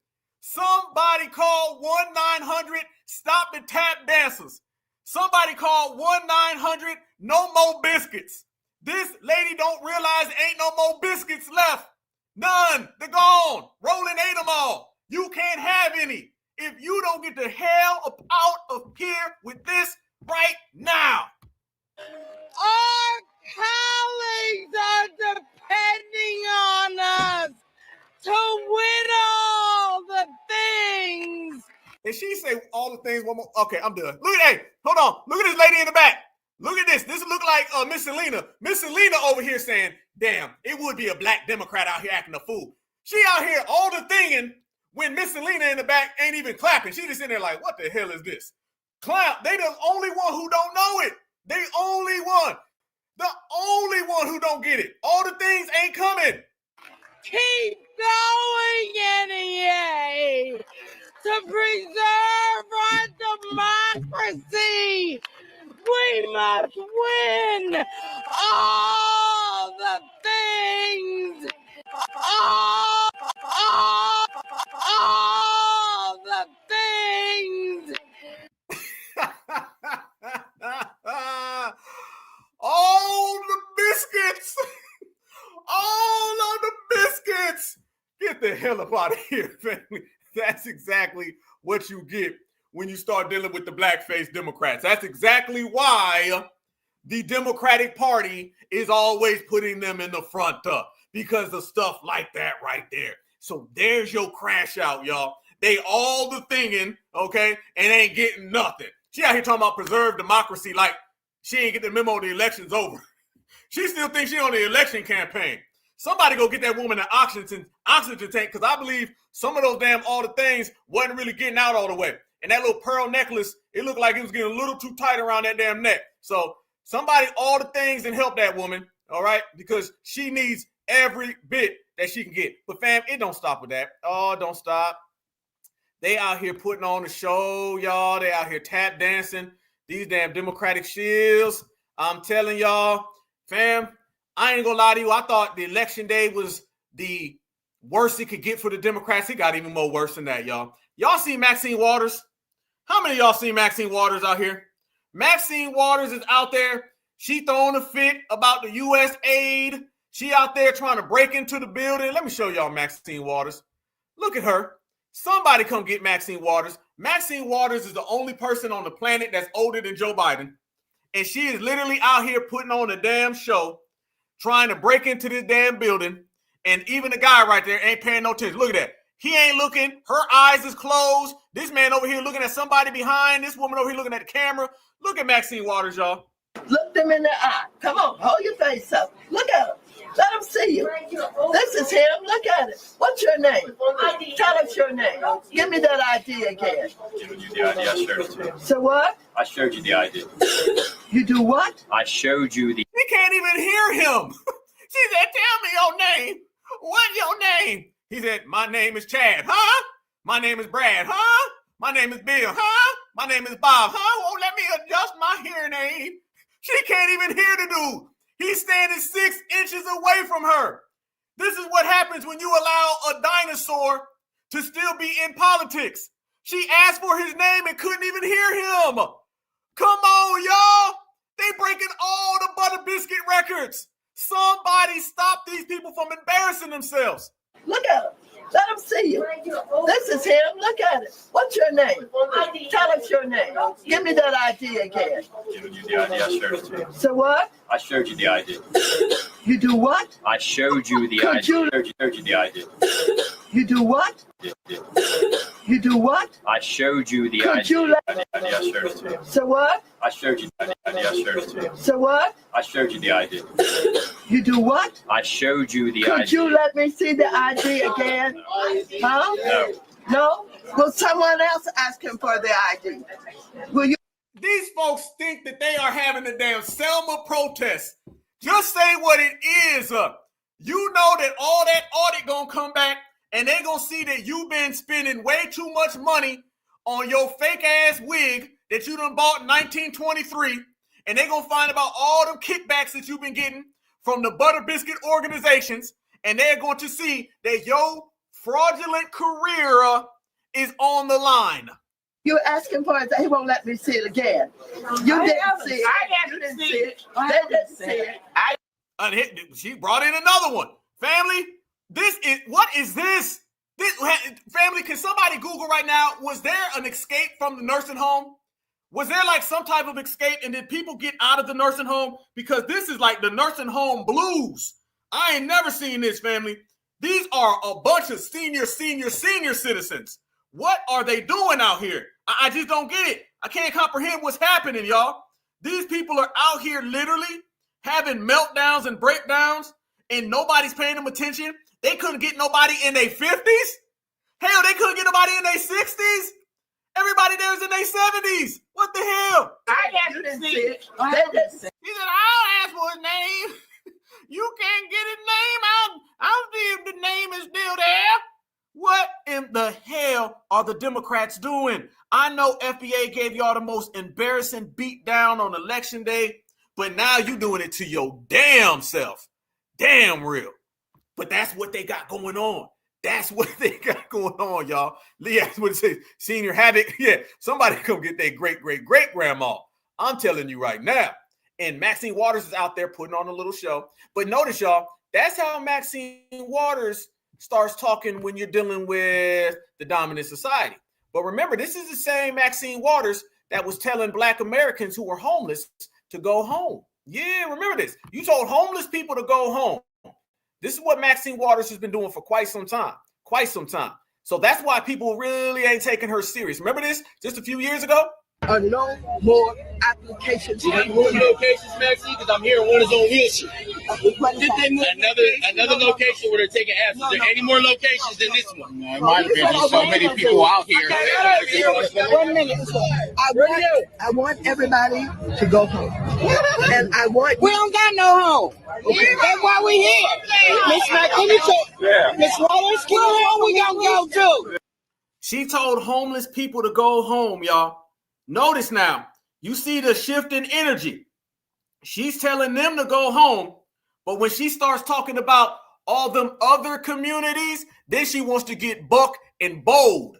Somebody call 1-900-STOP the tap dancers. Somebody call 1-900 no more biscuits. This lady don't realize there ain't no more biscuits left. None. They're gone. Roland ate them all. You can't have any if you don't get the hell up out of here with this right now. Our colleagues are depending on us to win all the things. And she say all the things one more. Okay, I'm done. Look at, hey, hold on. Look at this lady in the back. Look at this. This look like Miss Selena. Miss Selena over here saying, damn, it would be a black Democrat out here acting a fool. She out here all the thinging when Miss Selena in the back ain't even clapping. She just in there like, what the hell is this? Clown. They the only one who don't know it. They only one. The only one who don't get it. All the things ain't coming. Keep going, NEA, to preserve our democracy. We must win all the things. All the things. All the biscuits. All of the biscuits. Get the hell up out of here, family. That's exactly what you get when you start dealing with the blackface Democrats. That's exactly why the Democratic Party is always putting them in the front because of stuff like that right there. So there's your crash out, y'all. They all the thinging, okay, and ain't getting nothing. She out here talking about preserve democracy like she ain't get the memo the election's over. She still thinks she on the election campaign. Somebody go get that woman an oxygen tank, because I believe some of those damn all the things wasn't really getting out all the way. And that little pearl necklace, it looked like it was getting a little too tight around that damn neck. So somebody all the things and help that woman, all right, because she needs every bit that she can get. But fam, it don't stop with that. Oh, don't stop. They out here putting on the show, y'all. They out here tap dancing. These damn Democratic shills. I'm telling y'all, fam, I ain't gonna lie to you. I thought the election day was the worst it could get for the Democrats. It got even more worse than that, y'all. Y'all see Maxine Waters? How many of y'all seen Maxine Waters out here? Maxine Waters is out there. She throwing a fit about the USaid. She out there trying to break into the building. Let me show y'all Maxine Waters. Look at her. Somebody come get Maxine Waters. Maxine Waters is the only person on the planet that's older than Joe Biden. And she is literally out here putting on a damn show, trying to break into this damn building. And even the guy right there ain't paying no attention. Look at that. He ain't looking. Her eyes is closed. This man over here looking at somebody behind. This woman over here looking at the camera. Look at Maxine Waters, y'all. Look them in the eye. Come on, hold your face up. Look at him. Let him see you. This is him. Look at it. What's your name? Tell us your name. Give me that ID again. Showed you the ID. I showed it to you. So what? I showed you the ID. You do what? I showed you the. He can't even hear him. She said, tell me your name. What's your name? He said, my name is Chad. Huh? My name is Brad. Huh? My name is Bill. Huh? My name is Bob. Huh? Won't let me adjust my hearing aid. She can't even hear the dude. He's standing 6 inches away from her. This is what happens when you allow a dinosaur to still be in politics. She asked for his name and couldn't even hear him. Come on, y'all. They breaking all the Butter Biscuit records. Somebody stop these people from embarrassing themselves. Look at him. Let him see you. This is him. Look at it. What's your name? Tell us your name. Give me that ID again. Showed you the ID. I showed it to you. So what? I showed you the ID. You do what? I showed you the ID. Showed you the ID. You do what? You do what? I showed you the Could ID. you let- I showed it to you. So what? I showed you the ID. I showed it to you. So what? I showed you the ID. You do what? I showed you the Could ID. you let me see the ID again? Huh? No. No? Will someone else ask him for the ID? Will you? These folks think that they are having a damn Selma protest. Just say what it is. You know that all that audit gonna come back and they gonna see that you've been spending way too much money on your fake ass wig that you done bought in 1923. And they gonna find about all them kickbacks that you've been getting from the Butter Biscuit organizations. And they're going to see that your fraudulent career is on the line. You asking for it? He won't let me see it again. You didn't see it. You didn't see it. They didn't see it. She brought in another one. Family, what is this? Family, can somebody Google right now, was there an escape from the nursing home? Was there like some type of escape and did people get out of the nursing home? Because this is like the nursing home blues. I ain't never seen this, family. These are a bunch of senior citizens. What are they doing out here? I just don't get it. I can't comprehend what's happening, y'all. These people are out here literally having meltdowns and breakdowns and nobody's paying them attention. They couldn't get nobody in their 50s. Hell, they couldn't get nobody in their 60s. Everybody there is in their 70s. What the hell? I didn't see it. They didn't see it. He said, I'll ask for his name. You can't get his name out. I'll see if the name is still there. What in the hell are the Democrats doing? I know FBA gave y'all the most embarrassing beatdown on election day, but now you doing it to your damn self. Damn real. But that's what they got going on. That's what they got going on, y'all. Yeah, that's what it says. Senior havoc. Yeah, somebody come get their great-great-great-grandma. I'm telling you right now. And Maxine Waters is out there putting on a little show. But notice, y'all, that's how Maxine Waters starts talking when you're dealing with the dominant society. But remember, this is the same Maxine Waters that was telling Black Americans who were homeless to go home. Yeah, remember this. You told homeless people to go home. This is what Maxine Waters has been doing for quite some time. So that's why people really ain't taking her serious. Remember this just a few years ago? No more applications. You got more locations, Maxine? Because I'm hearing one is on Wilshire. Another location where they're taking apps. Is there any more locations than this one? No, it might have been. There's so many people out here. 1 minute. I want everybody to go home. And I want... We don't got no home. That's why we here. Miss McKinney, Miss Waters, keep on, we gonna go too. She told homeless people to go home, y'all. Notice now, you see the shift in energy. She's telling them to go home, but when she starts talking about all them other communities, then she wants to get buck and bold.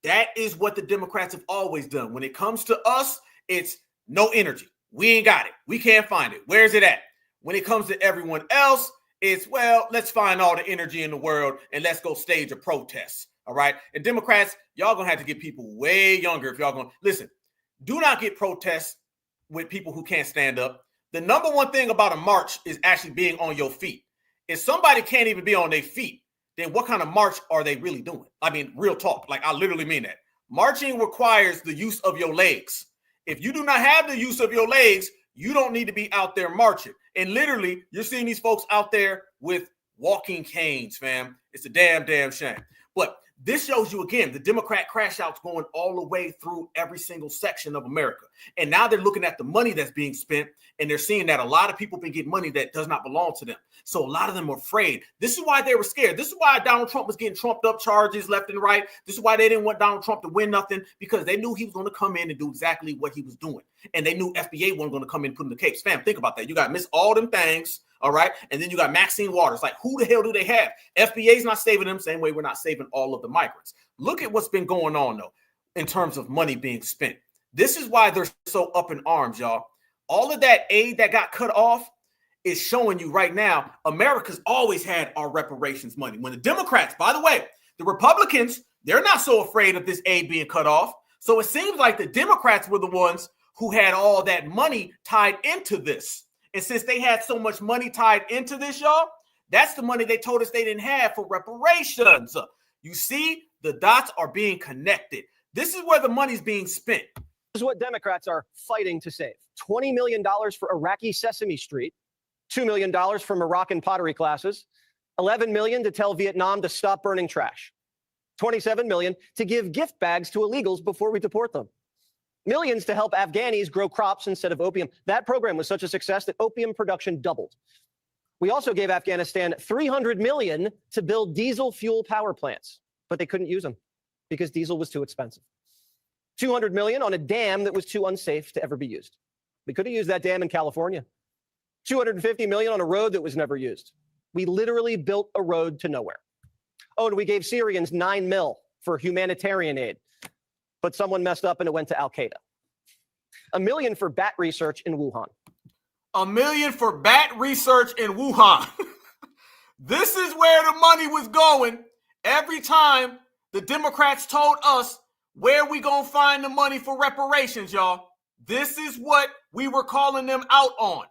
That is what the Democrats have always done. When it comes to us, it's no energy. We ain't got it. We can't find it. Where's it at? When it comes to everyone else, it's, well, let's find all the energy in the world and let's go stage a protest. All right. And Democrats, y'all gonna have to get people way younger if y'all gonna listen. Do not get protests with people who can't stand up. The number one thing about a march is actually being on your feet. If somebody can't even be on their feet, then what kind of march are they really doing? I mean, real talk. Like, I literally mean that. Marching requires the use of your legs. If you do not have the use of your legs, you don't need to be out there marching. And literally, you're seeing these folks out there with walking canes, fam. It's a damn shame. But this shows you, again, the Democrat crash outs going all the way through every single section of America. And now they're looking at the money that's being spent, and they're seeing that a lot of people been getting money that does not belong to them. So a lot of them are afraid. This is why they were scared. This is why Donald Trump was getting trumped up charges left and right. This is why they didn't want Donald Trump to win nothing, because they knew he was going to come in and do exactly what he was doing. And they knew FBA wasn't going to come in and put in the case. Fam, think about that. You got Miss All Them Things. All right. And then you got Maxine Waters. Like, who the hell do they have? FBA's not saving them, same way we're not saving all of the migrants. Look at what's been going on, though, in terms of money being spent. This is why they're so up in arms, y'all. All of that aid that got cut off is showing you right now, America's always had our reparations money. When the Democrats, by the way, the Republicans, they're not so afraid of this aid being cut off. So it seems like the Democrats were the ones who had all that money tied into this. And since they had so much money tied into this, y'all, that's the money they told us they didn't have for reparations. You see, the dots are being connected. This is where the money's being spent. This is what Democrats are fighting to save. $20 million for Iraqi Sesame Street, $2 million for Moroccan pottery classes, $11 million to tell Vietnam to stop burning trash, $27 million to give gift bags to illegals before we deport them, millions to help Afghanis grow crops instead of opium. That program was such a success that opium production doubled. We also gave Afghanistan $300 million to build diesel fuel power plants, but they couldn't use them because diesel was too expensive. $200 million on a dam that was too unsafe to ever be used. We could have used that dam in California. $250 million on a road that was never used. We literally built a road to nowhere. Oh, and we gave Syrians $9 million for humanitarian aid, but someone messed up and it went to Al-Qaeda. $1 million for bat research in Wuhan. $1 million for bat research in Wuhan. This is where the money was going every time the Democrats told us where we gonna find the money for reparations, y'all. This is what we were calling them out on.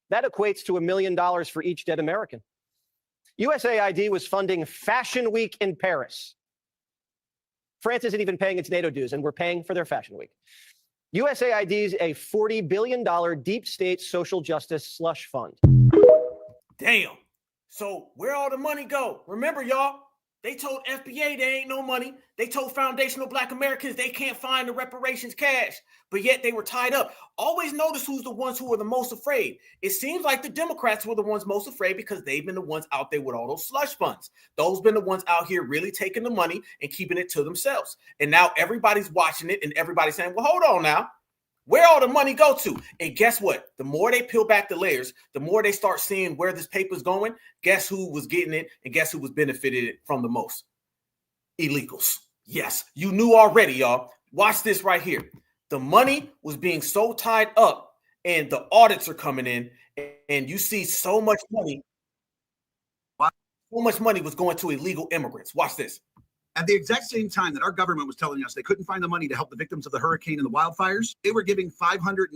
That equates to $1 million for each dead American. USAID was funding Fashion Week in Paris. France isn't even paying its NATO dues, and we're paying for their Fashion Week. USAID is a $40 billion deep state social justice slush fund. Damn. So where all the money go? Remember, y'all, they told FBA there ain't no money. They told foundational Black Americans they can't find the reparations cash, but yet they were tied up. Always notice who's the ones who are the most afraid. It seems like the Democrats were the ones most afraid because they've been the ones out there with all those slush funds. Those been the ones out here really taking the money and keeping it to themselves. And now everybody's watching it and everybody's saying, well, hold on now. Where all the money go to? And guess what? The more they peel back the layers, the more they start seeing where this paper's going. Guess who was getting it and guess who was benefited from the most? Illegals. Yes, you knew already, y'all. Watch this right here. The money was being so tied up and the audits are coming in and you see so much money. So much money was going to illegal immigrants. Watch this. At the exact same time that our government was telling us they couldn't find the money to help the victims of the hurricane and the wildfires, they were giving $584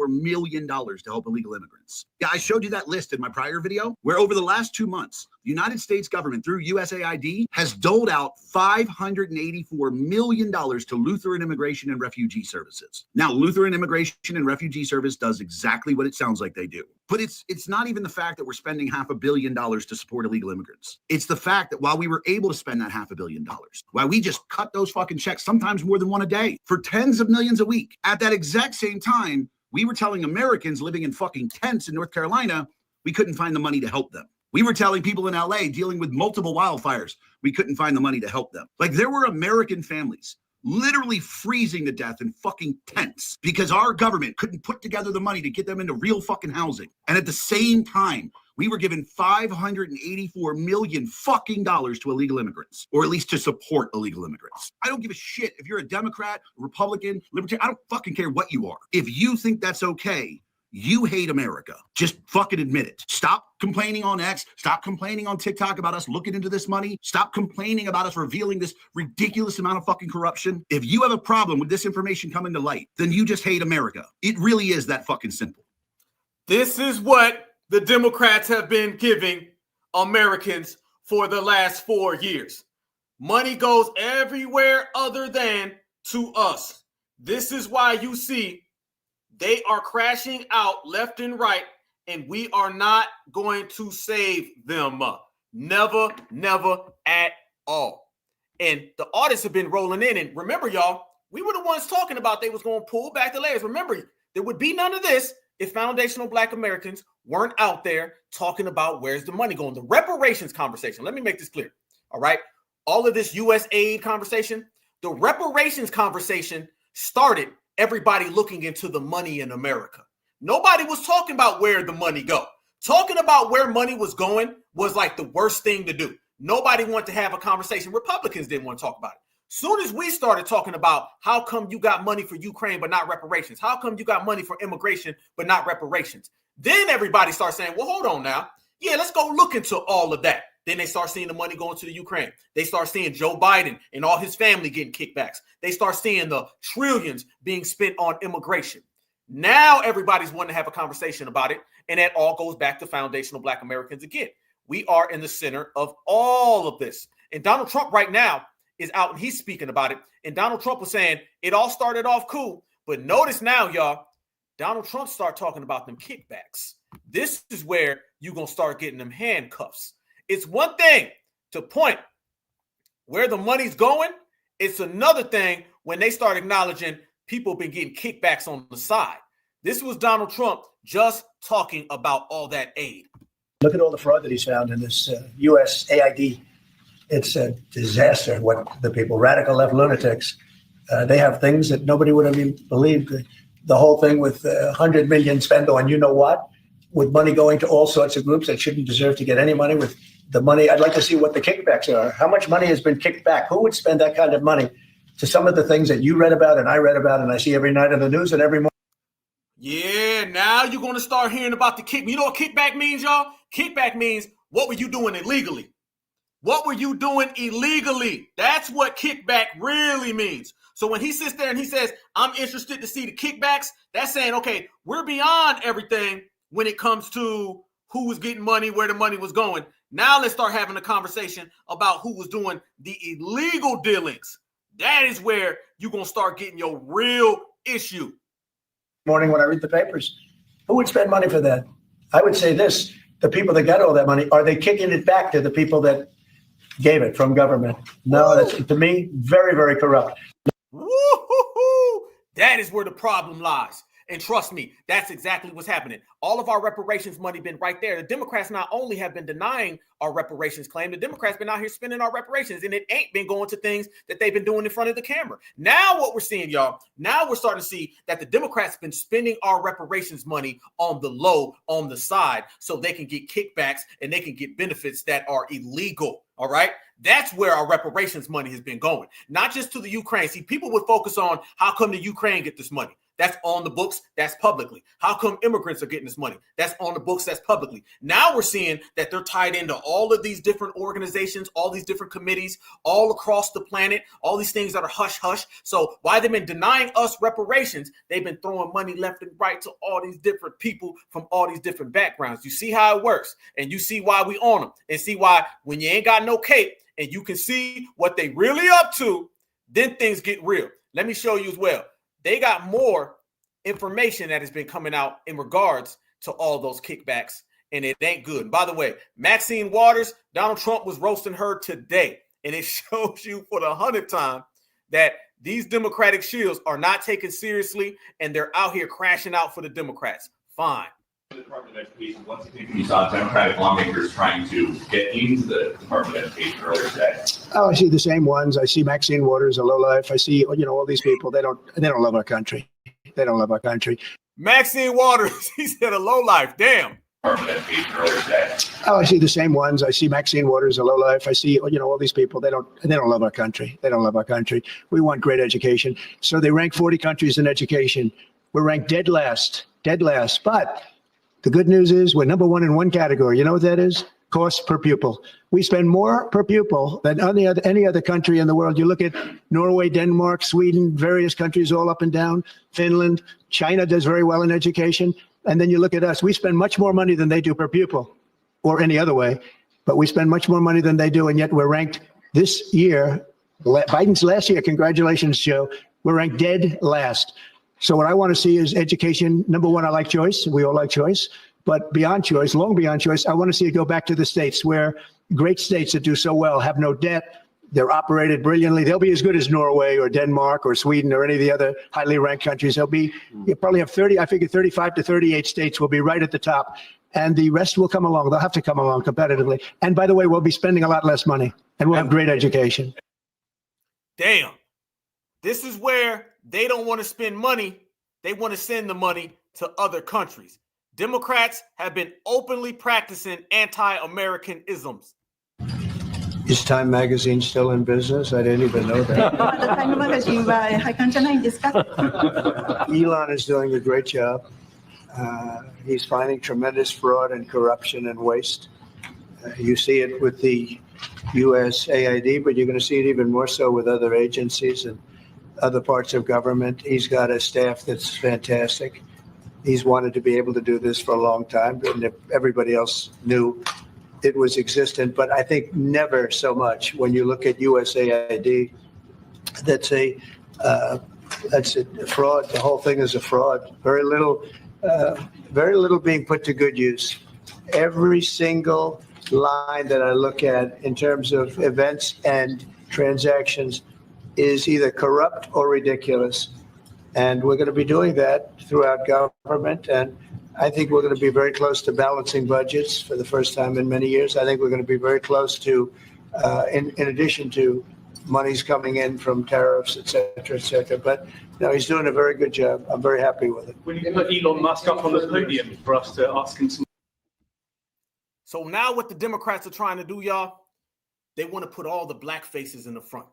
million to help illegal immigrants. Yeah, I showed you that list in my prior video, where over the last 2 months, the United States government, through USaid, has doled out $584 million to Lutheran Immigration and Refugee Services. Now, Lutheran Immigration and Refugee Service does exactly what it sounds like they do. But it's not even the fact that we're spending $500 million to support illegal immigrants. It's the fact that while we were able to spend that $500 million, while we just cut those fucking checks, sometimes more than one a day, for tens of millions a week, at that exact same time, we were telling Americans living in fucking tents in North Carolina, we couldn't find the money to help them. We were telling people in LA dealing with multiple wildfires, we couldn't find the money to help them. Like, there were American families literally freezing to death in fucking tents because our government couldn't put together the money to get them into real fucking housing. And at the same time, we were giving $584 million fucking dollars to illegal immigrants, or at least to support illegal immigrants. I don't give a shit if you're a Democrat, Republican, Libertarian. I don't fucking care what you are. If you think that's okay, you hate America. Just fucking admit it. Stop complaining on X. Stop complaining on TikTok about us looking into this money. Stop complaining about us revealing this ridiculous amount of fucking corruption. If you have a problem with this information coming to light, then you just hate America. It really is that fucking simple. This is what the Democrats have been giving Americans for the last 4 years. Money goes everywhere other than to us. This is why you see they are crashing out left and right, and we are not going to save them. Never, never at all. And the audits have been rolling in. And remember, y'all, we were the ones talking about they was going to pull back the layers. Remember, there would be none of this if foundational Black Americans weren't out there talking about where's the money going. The reparations conversation, let me make this clear, all right? All of this USaid conversation, the reparations conversation started everybody looking into the money in America. Nobody was talking about where the money go. Talking about where money was going was like the worst thing to do. Nobody wanted to have a conversation. Republicans didn't want to talk about it. Soon as we started talking about how come you got money for Ukraine but not reparations, how come you got money for immigration but not reparations, then everybody starts saying, well, hold on now. Yeah, let's go look into all of that. Then they start seeing the money going to the Ukraine. They start seeing Joe Biden and all his family getting kickbacks. They start seeing the trillions being spent on immigration. Now everybody's wanting to have a conversation about it. And that all goes back to foundational Black Americans again. We are in the center of all of this. And Donald Trump right now is out and he's speaking about it. And Donald Trump was saying it all started off cool. But notice now, y'all, Donald Trump started talking about them kickbacks. This is where you're going to start getting them handcuffs. It's one thing to point where the money's going. It's another thing when they start acknowledging people have been getting kickbacks on the side. This was Donald Trump just talking about all that aid. Look at all the fraud that he's found in this USaid. It's a disaster. What the people, radical left lunatics, they have things that nobody would have even believed. The whole thing with 100 million spent on you know what, with money going to all sorts of groups that shouldn't deserve to get any money. With the money, I'd like to see what the kickbacks are. How much money has been kicked back? Who would spend that kind of money to some of the things that you read about and I read about and I see every night in the news and every morning? Yeah, now you're going to start hearing about the kick. You know what kickback means, y'all? Kickback means what were you doing illegally? What were you doing illegally? That's what kickback really means. So when he sits there and he says, I'm interested to see the kickbacks, that's saying, okay, we're beyond everything when it comes to who was getting money, where the money was going. Now let's start having a conversation about who was doing the illegal dealings. That is where you're going to start getting your real issue. Morning when I read the papers, who would spend money for that? I would say this, the people that got all that money, are they kicking it back to the people that gave it from government? No, that's, to me, very, very corrupt. Woo-hoo-hoo. That is where the problem lies. And trust me, that's exactly what's happening. All of our reparations money been right there. The Democrats not only have been denying our reparations claim, the Democrats been out here spending our reparations, and it ain't been going to things that they've been doing in front of the camera. Now what we're seeing, y'all, now we're starting to see that the Democrats been spending our reparations money on the low, on the side, so they can get kickbacks and they can get benefits that are illegal. All right. That's where our reparations money has been going, not just to the Ukraine. See, people would focus on how come the Ukraine get this money. That's on the books. That's publicly. How come immigrants are getting this money? That's on the books. That's publicly. Now we're seeing that they're tied into all of these different organizations, all these different committees, all across the planet, all these things that are hush-hush. So while they've been denying us reparations, they've been throwing money left and right to all these different people from all these different backgrounds. You see how it works, and you see why we on them, and see why when you ain't got no cape and you can see what they really up to, then things get real. Let me show you as well. They got more information that has been coming out in regards to all those kickbacks, and it ain't good. And by the way, Maxine Waters, Donald Trump was roasting her today, and it shows you for the 100th time that these Democratic shills are not taken seriously, and they're out here crashing out for the Democrats. Fine. The Department of Education, once again, you saw Democratic lawmakers trying to get into the Department of Education earlier today. Oh, I see the same ones. I see Maxine Waters, a lowlife. I see, all these people. They don't love our country. They don't love our country. Maxine Waters, he said a lowlife. Damn. Department of Education earlier today. Oh, I see the same ones. I see Maxine Waters, a lowlife. I see, all these people. They don't love our country. They don't love our country. We want great education. So they rank 40 countries in education. We're ranked dead last. But the good news is we're number one in one category. You know what that is? Cost per pupil. We spend more per pupil than any other country in the world. You look at Norway, Denmark, Sweden, various countries all up and down, Finland, China does very well in education. And then you look at us, we spend much more money than they do per pupil or any other way, but we spend much more money than they do. And yet we're ranked this year, Biden's last year, congratulations, Joe, we're ranked dead last. So what I want to see is education. Number one, I like choice. We all like choice. But beyond choice, long beyond choice, I want to see it go back to the states where great states that do so well have no debt. They're operated brilliantly. They'll be as good as Norway or Denmark or Sweden or any of the other highly ranked countries. You probably have 35 to 38 states will be right at the top. And the rest will come along. They'll have to come along competitively. And by the way, we'll be spending a lot less money and we'll have great education. Damn. This is where they don't want to spend money. They want to send the money to other countries. Democrats have been openly practicing anti-American isms. Is Time Magazine still in business? I didn't even know that. Elon is doing a great job. He's finding tremendous fraud and corruption and waste. You see it with the USaid, but you're going to see it even more so with other agencies and other parts of government. He's got a staff that's fantastic. He's wanted to be able to do this for a long time, and everybody else knew it was existent, but I think never so much. When you look at USaid, that's a fraud. The whole thing is a fraud. Very little being put to good use. Every single line that I look at in terms of events and transactions is either corrupt or ridiculous. And we're going to be doing that throughout government. And I think we're going to be very close to balancing budgets for the first time in many years. I think we're going to be very close to, in addition to monies coming in from tariffs, et cetera, et cetera. But no, he's doing a very good job. I'm very happy with it. When you put Elon Musk up on the podium for us to ask him some. So now what the Democrats are trying to do, y'all, they want to put all the black faces in the front.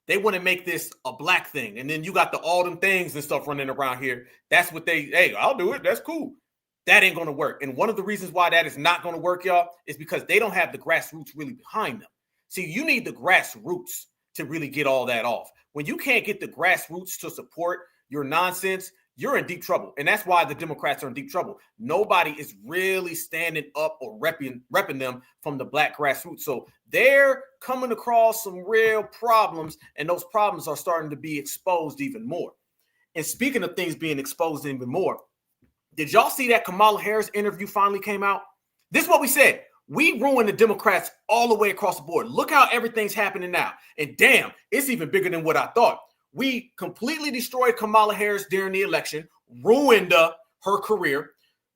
They want to make this a black thing. And then you got all them things and stuff running around here. That's what hey, I'll do it. That's cool. That ain't going to work. And one of the reasons why that is not going to work, y'all, is because they don't have the grassroots really behind them. See, you need the grassroots to really get all that off. When you can't get the grassroots to support your nonsense, you're in deep trouble. And that's why the Democrats are in deep trouble. Nobody is really standing up or repping them from the black grassroots. So they're coming across some real problems, and those problems are starting to be exposed even more. And speaking of things being exposed even more, did y'all see that Kamala Harris interview finally came out? This is what we said. We ruined the Democrats all the way across the board. Look how everything's happening now. And damn, it's even bigger than what I thought. We completely destroyed Kamala Harris during the election, ruined her career.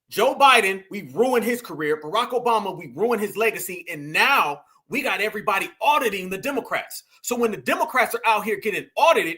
Joe Biden, we ruined his career. Barack Obama, we ruined his legacy. And now we got everybody auditing the Democrats. So when the Democrats are out here getting audited,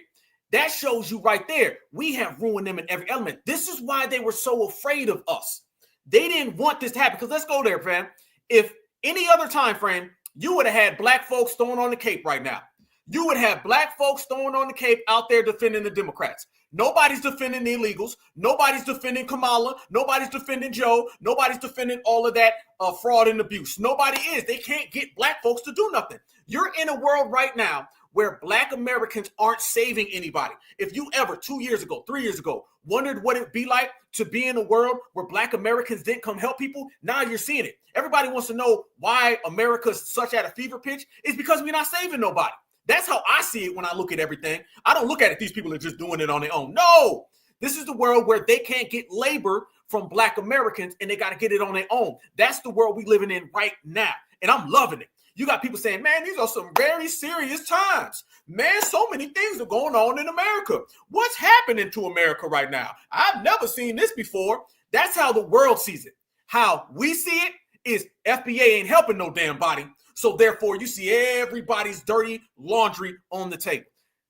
that shows you right there, we have ruined them in every element. This is why they were so afraid of us. They didn't want this to happen. Because let's go there, fam. If any other time frame, you would have had black folks throwing on the cape right now. you would have black folks throwing on the cape out there defending the Democrats. Nobody's defending the illegals. Nobody's defending Kamala. Nobody's defending Joe. Nobody's defending all of that fraud and abuse. Nobody is. They can't get black folks to do nothing. You're in a world right now where black Americans aren't saving anybody. If you ever 2 years ago, 3 years ago, wondered what it'd be like to be in a world where black Americans didn't come help people, now you're seeing it. Everybody wants to know why America's such at a fever pitch. It's because we're not saving nobody. That's how I see it when I look at everything. I don't look at it, these people are just doing it on their own. No, this is the world where they can't get labor from black Americans and they got to get it on their own. That's the world we living in right now. And I'm loving it. You got people saying, man, these are some very serious times. Man, so many things are going on in America. What's happening to America right now? I've never seen this before. That's how the world sees it. How we see it is FBA ain't helping no damn body. So therefore, you see everybody's dirty laundry on the table.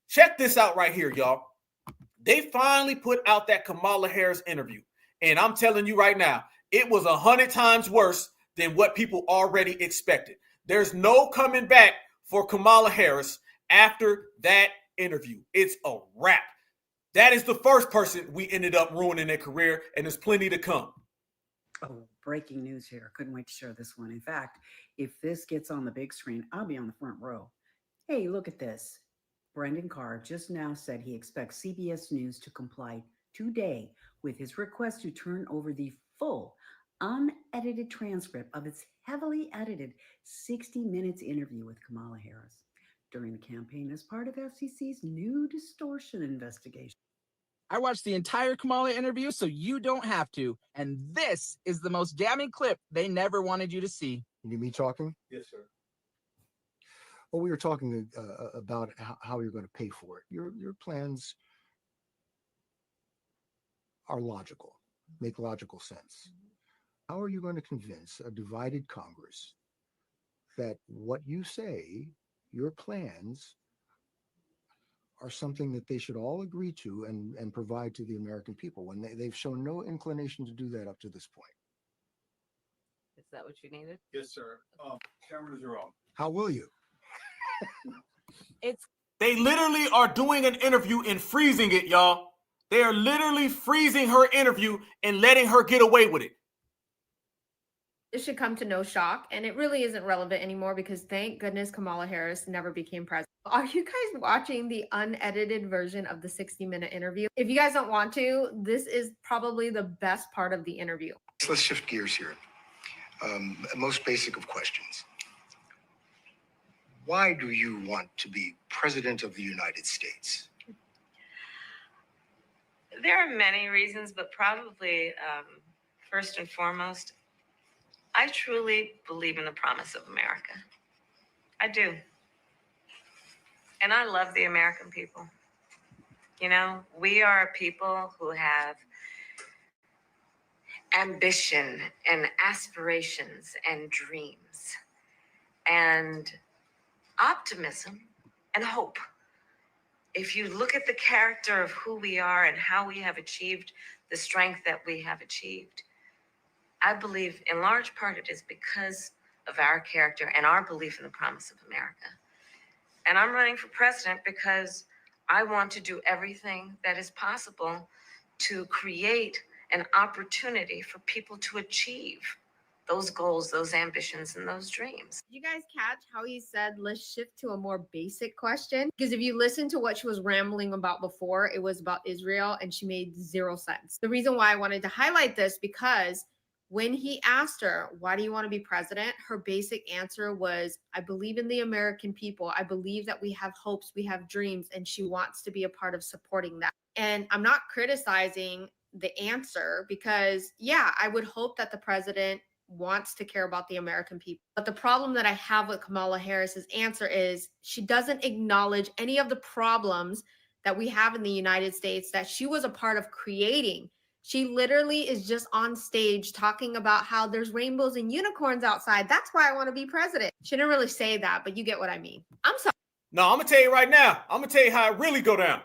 Check this out right here, y'all. They finally put out that Kamala Harris interview. And I'm telling you right now, it was 100 times worse than what people already expected. There's no coming back for Kamala Harris after that interview. It's a wrap. That is the first person we ended up ruining their career, and there's plenty to come. Oh, breaking news here. Couldn't wait to share this one. In fact, if this gets on the big screen, I'll be on the front row. Hey, look at this. Brendan Carr just now said he expects CBS News to comply today with his request to turn over the full, unedited transcript of its heavily edited 60 Minutes interview with Kamala Harris during the campaign as part of FCC's new distortion investigation. I watched the entire Kamala interview so you don't have to. And this is the most damning clip they never wanted you to see. You need me talking? Yes, sir. Well, we were talking about how you're going to pay for it. Your plans are logical, make logical sense. How are you going to convince a divided Congress that what you say, your plans, are something that they should all agree to and provide to the American people when they've shown no inclination to do that up to this point? Is that what you needed? Yes, sir. Cameras are on. How will you? They literally are doing an interview and freezing it, y'all. They are literally freezing her interview and letting her get away with it. It should come to no shock, and it really isn't relevant anymore because thank goodness Kamala Harris never became president. Are you guys watching the unedited version of the 60-minute interview? If you guys don't want to, this is probably the best part of the interview. Let's shift gears here. Most basic of questions. Why do you want to be president of the United States? There are many reasons, but probably first and foremost, I truly believe in the promise of America. I do. And I love the American people. You know, we are a people who have ambition and aspirations and dreams and optimism and hope. If you look at the character of who we are and how we have achieved the strength that we have achieved, I believe in large part it is because of our character and our belief in the promise of America. And I'm running for president because I want to do everything that is possible to create an opportunity for people to achieve those goals, those ambitions, and those dreams. Did you guys catch how he said, let's shift to a more basic question? Because if you listen to what she was rambling about before, it was about Israel and she made zero sense. The reason why I wanted to highlight this, because when he asked her, why do you want to be president? Her basic answer was, I believe in the American people. I believe that we have hopes, we have dreams, and she wants to be a part of supporting that. And I'm not criticizing the answer because, yeah, I would hope that the president wants to care about the American people. But the problem that I have with Kamala Harris's answer is she doesn't acknowledge any of the problems that we have in the United States that she was a part of creating. She literally is just on stage talking about how there's rainbows and unicorns outside. That's why I want to be president. She didn't really say that, but you get what I mean. I'm sorry. No, I'm going to tell you right now. I'm going to tell you how it really go down.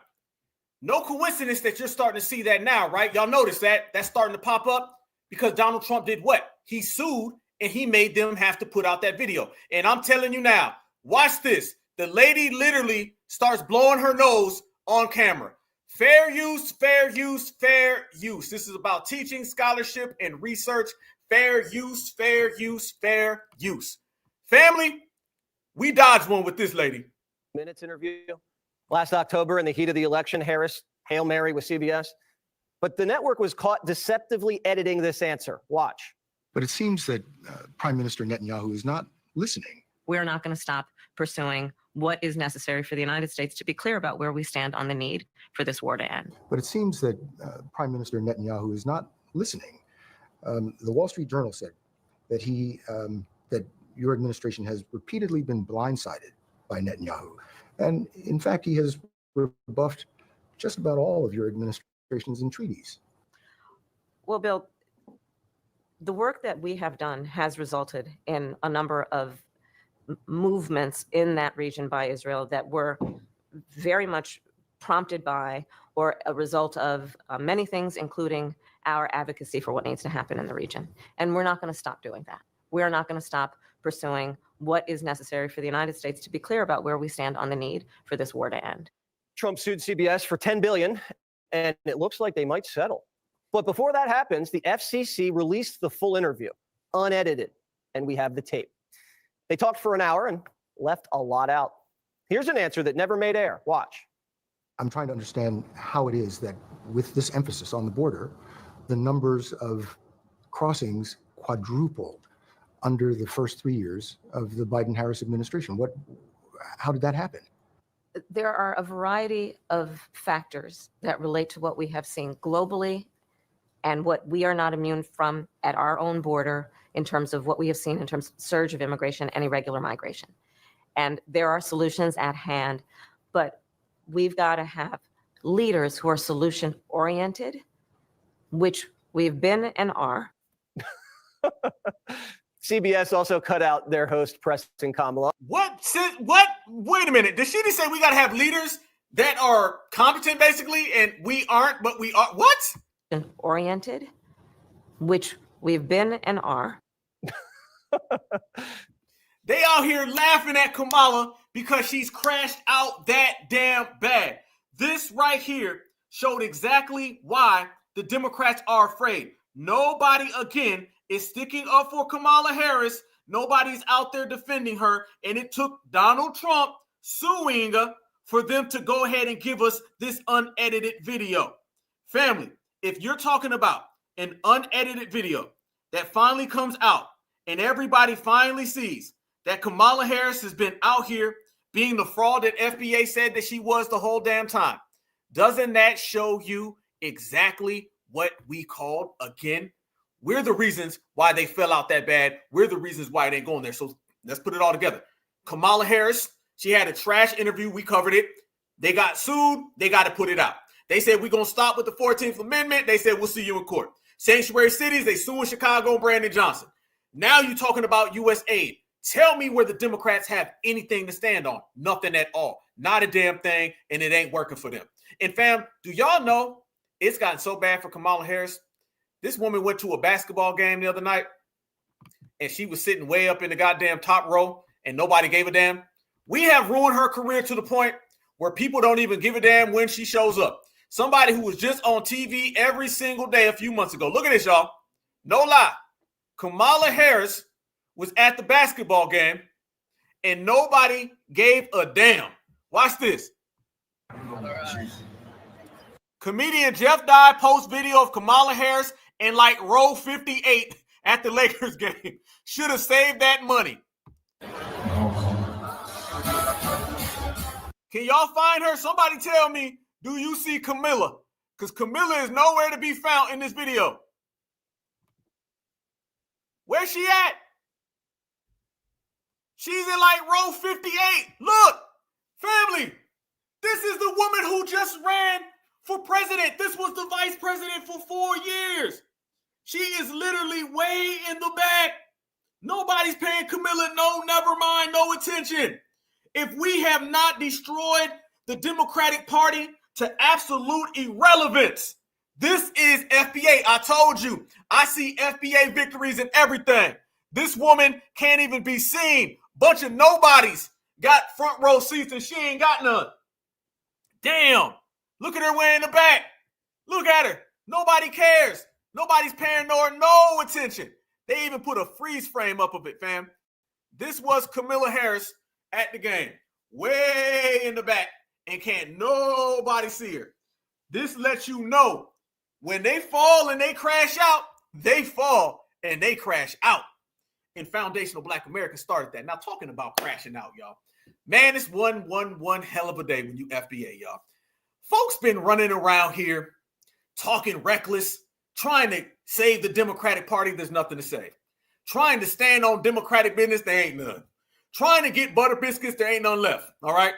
No coincidence that you're starting to see that now, right? Y'all notice that? That's starting to pop up because Donald Trump did what? He sued and he made them have to put out that video. And I'm telling you now, watch this. The lady literally starts blowing her nose on camera. Fair use, fair use, fair use. This is about teaching, scholarship, and research. Fair use, fair use, fair use. Family, we dodged one with this lady. Minutes interview last October in the heat of the election. Harris, Hail Mary with CBS. But the network was caught deceptively editing this answer. Watch. But it seems that Prime Minister Netanyahu is not listening. We're not going to stop pursuing what is necessary for the United States to be clear about where we stand on the need for this war to end. But it seems that Prime Minister Netanyahu is not listening. The Wall Street Journal said that that your administration has repeatedly been blindsided by Netanyahu. And in fact, he has rebuffed just about all of your administrations and treaties. Well, Bill, the work that we have done has resulted in a number of movements in that region by Israel that were very much prompted by or a result of many things, including our advocacy for what needs to happen in the region. And we're not going to stop doing that. We're not going to stop pursuing what is necessary for the United States to be clear about where we stand on the need for this war to end. Trump sued CBS for $10 billion, and it looks like they might settle. But before that happens, the FCC released the full interview, unedited, and we have the tape. They talked for an hour and left a lot out. Here's an answer that never made air. Watch. I'm trying to understand how it is that with this emphasis on the border, the numbers of crossings quadrupled under the first 3 years of the Biden-Harris administration. How did that happen? There are a variety of factors that relate to what we have seen globally and what we are not immune from at our own border in terms of what we have seen in terms of surge of immigration and irregular migration. And there are solutions at hand, but we've got to have leaders who are solution-oriented, which we've been and are. CBS also cut out their host, Preston Kamala. What? Wait a minute. Did she just say we got to have leaders that are competent, basically, and we aren't, but we are? What? Oriented, which we've been and are. They out here laughing at Kamala because she's crashed out that damn bad. This right here showed exactly why the Democrats are afraid. Nobody, again, is sticking up for Kamala Harris. Nobody's out there defending her. And it took Donald Trump suing for them to go ahead and give us this unedited video. Family, if you're talking about an unedited video that finally comes out and everybody finally sees that Kamala Harris has been out here being the fraud that FBA said that she was the whole damn time, doesn't that show you exactly what we called? Again, we're the reasons why they fell out that bad. We're the reasons why it ain't going there. So let's put it all together. Kamala Harris, she had a trash interview. We covered it. They got sued. They got to put it out. They said, we're going to stop with the 14th Amendment. They said, we'll see you in court. Sanctuary cities, they suing Chicago and Brandon Johnson. Now you're talking about USaid. Tell me where the Democrats have anything to stand on. Nothing at all. Not a damn thing, and it ain't working for them. And fam, do y'all know it's gotten so bad for Kamala Harris? This woman went to a basketball game the other night, and she was sitting way up in the goddamn top row, and nobody gave a damn. We have ruined her career to the point where people don't even give a damn when she shows up. Somebody who was just on TV every single day a few months ago. Look at this, y'all. No lie. Kamala Harris was at the basketball game, and nobody gave a damn. Watch this. Comedian Jeff Dye posts video of Kamala Harris in like row 58 at the Lakers game. Should have saved that money. Can y'all find her? Somebody tell me, do you see Camilla? Because Camilla is nowhere to be found in this video. Where's she at? She's in like row 58. Look, family, this is the woman who just ran for president. This was the vice president for 4 years. She is literally way in the back. Nobody's paying Camilla never mind, no attention. If we have not destroyed the Democratic Party to absolute irrelevance, this is FBA. I told you, I see FBA victories in everything. This woman can't even be seen. Bunch of nobodies got front row seats and she ain't got none. Damn. Look at her way in the back. Look at her. Nobody cares. Nobody's paying no attention. They even put a freeze frame up of it, fam. This was Kamala Harris at the game, way in the back, and can't nobody see her. This lets you know when they fall and they crash out, they fall and they crash out. And Foundational Black Americans started that. Now, talking about crashing out, y'all. Man, it's one hell of a day when you FBA, y'all. Folks been running around here talking reckless, trying to save the Democratic Party. There's nothing to save. Trying to stand on Democratic business. There ain't none. Trying to get butter biscuits. There ain't none left. All right.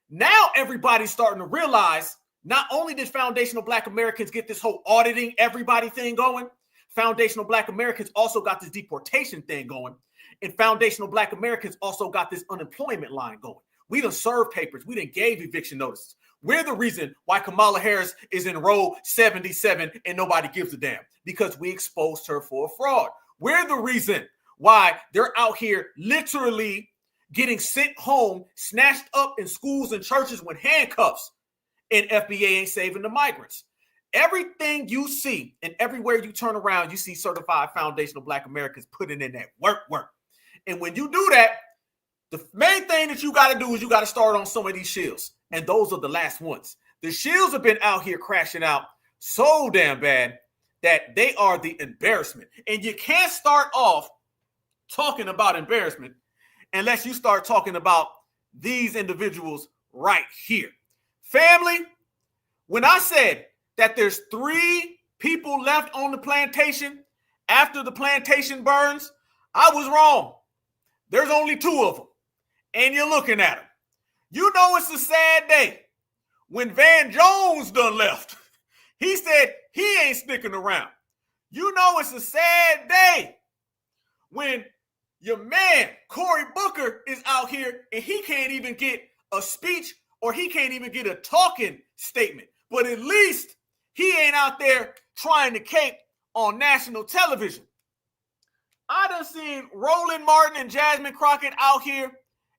Now everybody's starting to realize not only did Foundational Black Americans get this whole auditing everybody thing going, Foundational Black Americans also got this deportation thing going. And Foundational Black Americans also got this unemployment line going. We done served papers. We done gave eviction notices. We're the reason why Kamala Harris is in row 77 and nobody gives a damn, because we exposed her for a fraud. We're the reason why they're out here literally getting sent home, snatched up in schools and churches with handcuffs, and FBA ain't saving the migrants. Everything you see and everywhere you turn around, you see certified Foundational Black Americans putting in that work. And when you do that, the main thing that you got to do is you got to start on some of these shills. And those are the last ones. The shills have been out here crashing out so damn bad that they are the embarrassment. And you can't start off talking about embarrassment unless you start talking about these individuals right here. Family, when I said that there's 3 people left on the plantation after the plantation burns, I was wrong. There's only 2 of them. And you're looking at them. You know it's a sad day when Van Jones done left. He said he ain't sticking around. You know it's a sad day when your man, Cory Booker, is out here and he can't even get a speech or he can't even get a talking statement. But at least he ain't out there trying to cape on national television. I done seen Roland Martin and Jasmine Crockett out here,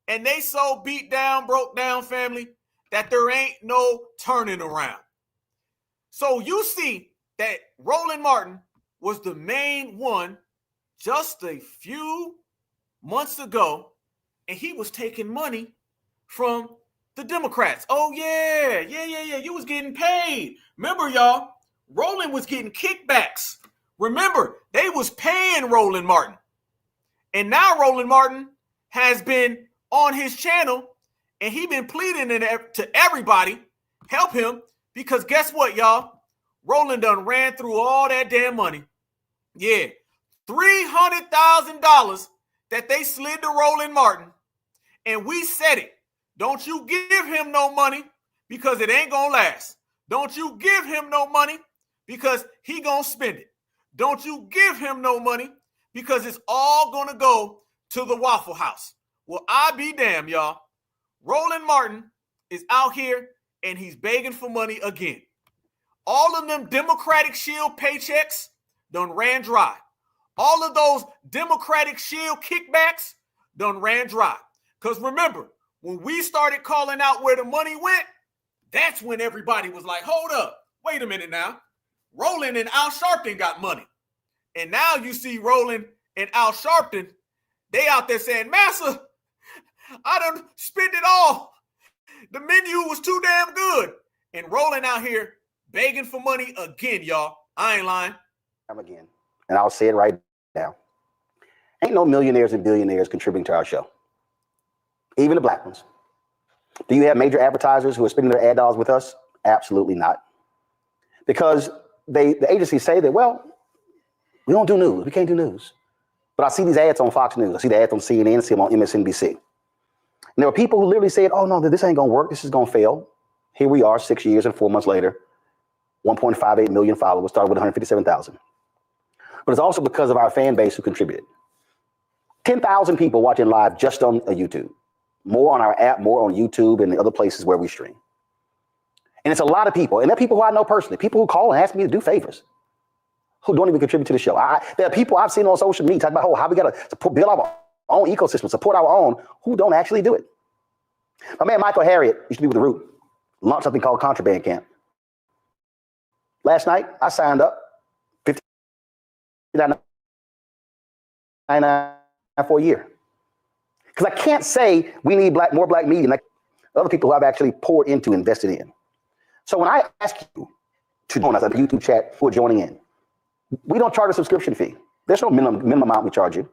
and they so beat down, broke down, family, that there ain't no turning around. So you see that Roland Martin was the main one just a few months ago, and he was taking money from the Democrats. Oh, yeah. You was getting paid. Remember, y'all, Roland was getting kickbacks. Remember, they was paying Roland Martin. And now Roland Martin has been on his channel, and he been pleading to everybody, help him, because guess what, y'all? Roland done ran through all that damn money. Yeah, $300,000 that they slid to Roland Martin, and we said it. Don't you give him no money because it ain't gonna last. Don't you give him no money because he gonna spend it. Don't you give him no money because it's all gonna go to the Waffle House. Well, I be damned, y'all. Roland Martin is out here and he's begging for money again. All of them Democratic Shield paychecks done ran dry. All of those Democratic Shield kickbacks done ran dry. Because remember, when we started calling out where the money went, that's when everybody was like, hold up, wait a minute now. Roland and Al Sharpton got money. And now you see Roland and Al Sharpton, they out there saying, Massa, I done spent it all. The menu was too damn good. And Roland out here begging for money again, y'all. I ain't lying. Again, and I'll say it right now. Ain't no millionaires and billionaires contributing to our show. Even the black ones. Do you have major advertisers who are spending their ad dollars with us? Absolutely not. Because the agencies say that, well, we don't do news. We can't do news. But I see these ads on Fox News. I see the ads on CNN. I see them on MSNBC. And there are people who literally said, oh, no, this ain't going to work. This is going to fail. Here we are 6 years and 4 months later, 1.58 million followers, started with 157,000. But it's also because of our fan base who contributed. 10,000 people watching live just on YouTube. More on our app, more on YouTube and the other places where we stream. And it's a lot of people. And they're people who I know personally, people who call and ask me to do favors, who don't even contribute to the show. There are people I've seen on social media talking about how we got to build our own ecosystem, support our own, who don't actually do it. My man Michael Harriet used to be with the Root, launched something called Contraband Camp. Last night, I signed up, $59.99 for a year. Because I can't say we need more black media like other people who I've actually poured into, invested in. So when I ask you to join us at the YouTube chat who are joining in, we don't charge a subscription fee. There's no minimum amount we charge you.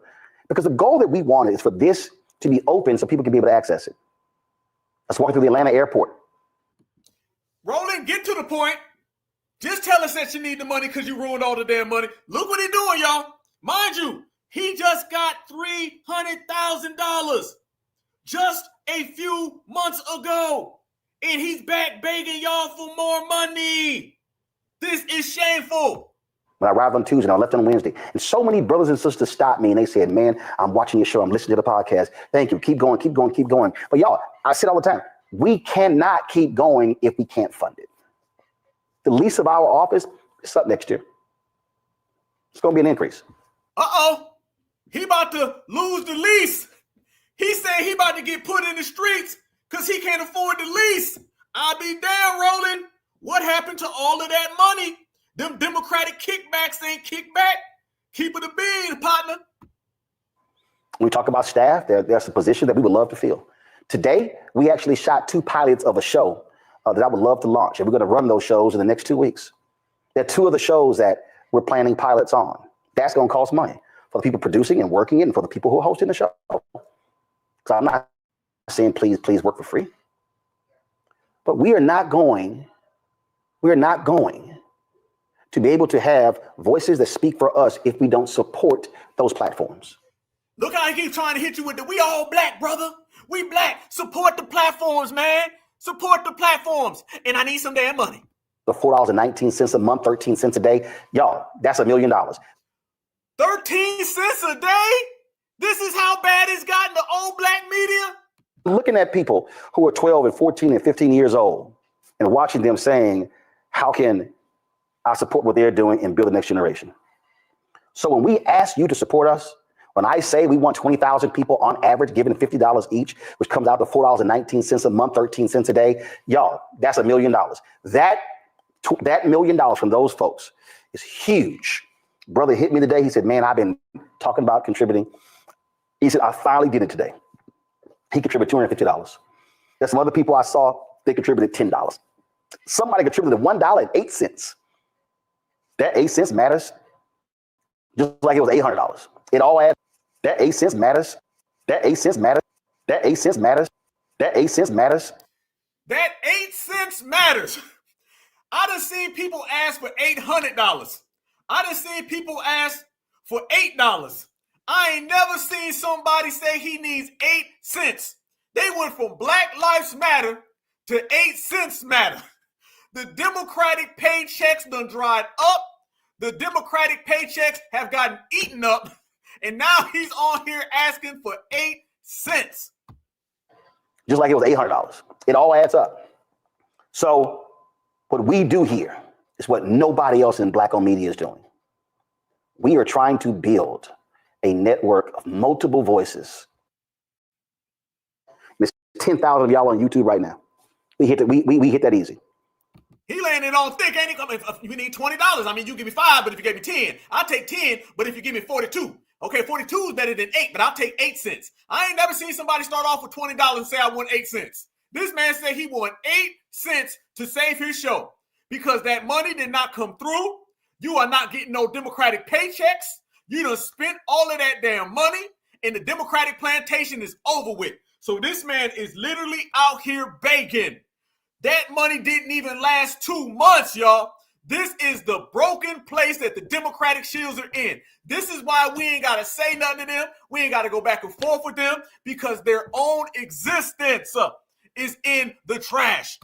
Because the goal that we wanted is for this to be open so people can be able to access it. Let's walk through the Atlanta airport. Roland, get to the point. Just tell us that you need the money because you ruined all the damn money. Look what he's doing, y'all. Mind you, he just got $300,000 just a few months ago. And he's back begging y'all for more money. This is shameful. When I arrived on Tuesday, I left on Wednesday. And so many brothers and sisters stopped me and they said, man, I'm watching your show. I'm listening to the podcast. Thank you. Keep going, keep going, keep going. But y'all, I say it all the time. We cannot keep going if we can't fund it. The lease of our office is up next year. It's going to be an increase. Uh-oh. He about to lose the lease. He said he about to get put in the streets because he can't afford the lease. I'll be damn, Roland. What happened to all of that money? Them Democratic kickbacks ain't kickback. Keep it a bean, partner. When we talk about staff, there's a position that we would love to fill. Today, we actually shot 2 pilots of a show that I would love to launch. And we're going to run those shows in the next 2 weeks. There are 2 of the shows that we're planning pilots on. That's going to cost money for the people producing and working it and for the people who are hosting the show. So I'm not saying please work for free. But we are not going to be able to have voices that speak for us if we don't support those platforms. Look how he keeps trying to hit you with the we all black, brother. We black. Support the platforms, man. Support the platforms. And I need some damn money. The $4.19 a month, 13 cents a day. Y'all, that's $1 million. 13 cents a day? This is how bad it's gotten to old black media? Looking at people who are 12 and 14 and 15 years old and watching them saying, how can I support what they're doing and build the next generation? So when we ask you to support us, when I say we want 20,000 people on average giving $50 each, which comes out to $4.19 a month, 13 cents a day, y'all, that's $1 million. That $1 million from those folks is huge. Brother hit me today. He said, man, I've been talking about contributing. He said, I finally did it today. He contributed $250. There's some other people I saw, they contributed $10. Somebody contributed $1.08. That 8 cents matters just like it was $800. It all adds. That 8 cents matters. That 8 cents matters. That 8 cents matters. That 8 cents matters. That 8 cents matters. I done seen people ask for $800. I done seen people ask for $8. I ain't never seen somebody say he needs 8 cents. They went from Black Lives Matter to 8 cents matter. The Democratic paychecks done dried up. The Democratic paychecks have gotten eaten up. And now he's on here asking for 8 cents. Just like it was $800. It all adds up. So what we do here is what nobody else in Black-owned media is doing. We are trying to build a network of multiple voices. There's 10,000 of y'all on YouTube right now. We hit that easy. He laying it on thick, ain't he? If you need $20, I mean, you give me 5, but if you gave me 10, I'll take 10, but if you give me 42. Okay, 42 is better than 8, but I'll take 8 cents. I ain't never seen somebody start off with $20 and say I want 8 cents. This man said he want 8 cents to save his show because that money did not come through. You are not getting no Democratic paychecks. You done spent all of that damn money and the Democratic plantation is over with. So this man is literally out here begging. That money didn't even last 2 months, y'all. This is the broken place that the Democratic shills are in. This is why we ain't got to say nothing to them. We ain't got to go back and forth with them because their own existence is in the trash.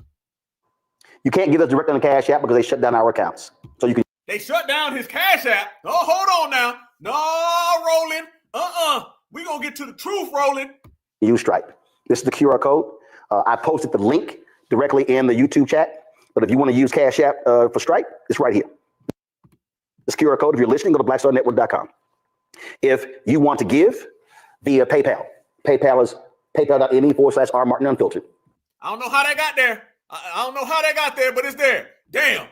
You can't give us direct on the Cash App because they shut down our accounts. So you can. They shut down his Cash App. Oh, hold on now. No, Roland. We going to get to the truth, Roland. Use Stripe. This is the QR code. I posted the link directly in the YouTube chat. But if you want to use Cash App for Stripe, it's right here. This QR code, if you're listening, go to blackstarnetwork.com. If you want to give via PayPal, PayPal is PayPal.me/R Martin Unfiltered. I don't know how that got there. I don't know how that got there, but it's there. Damn.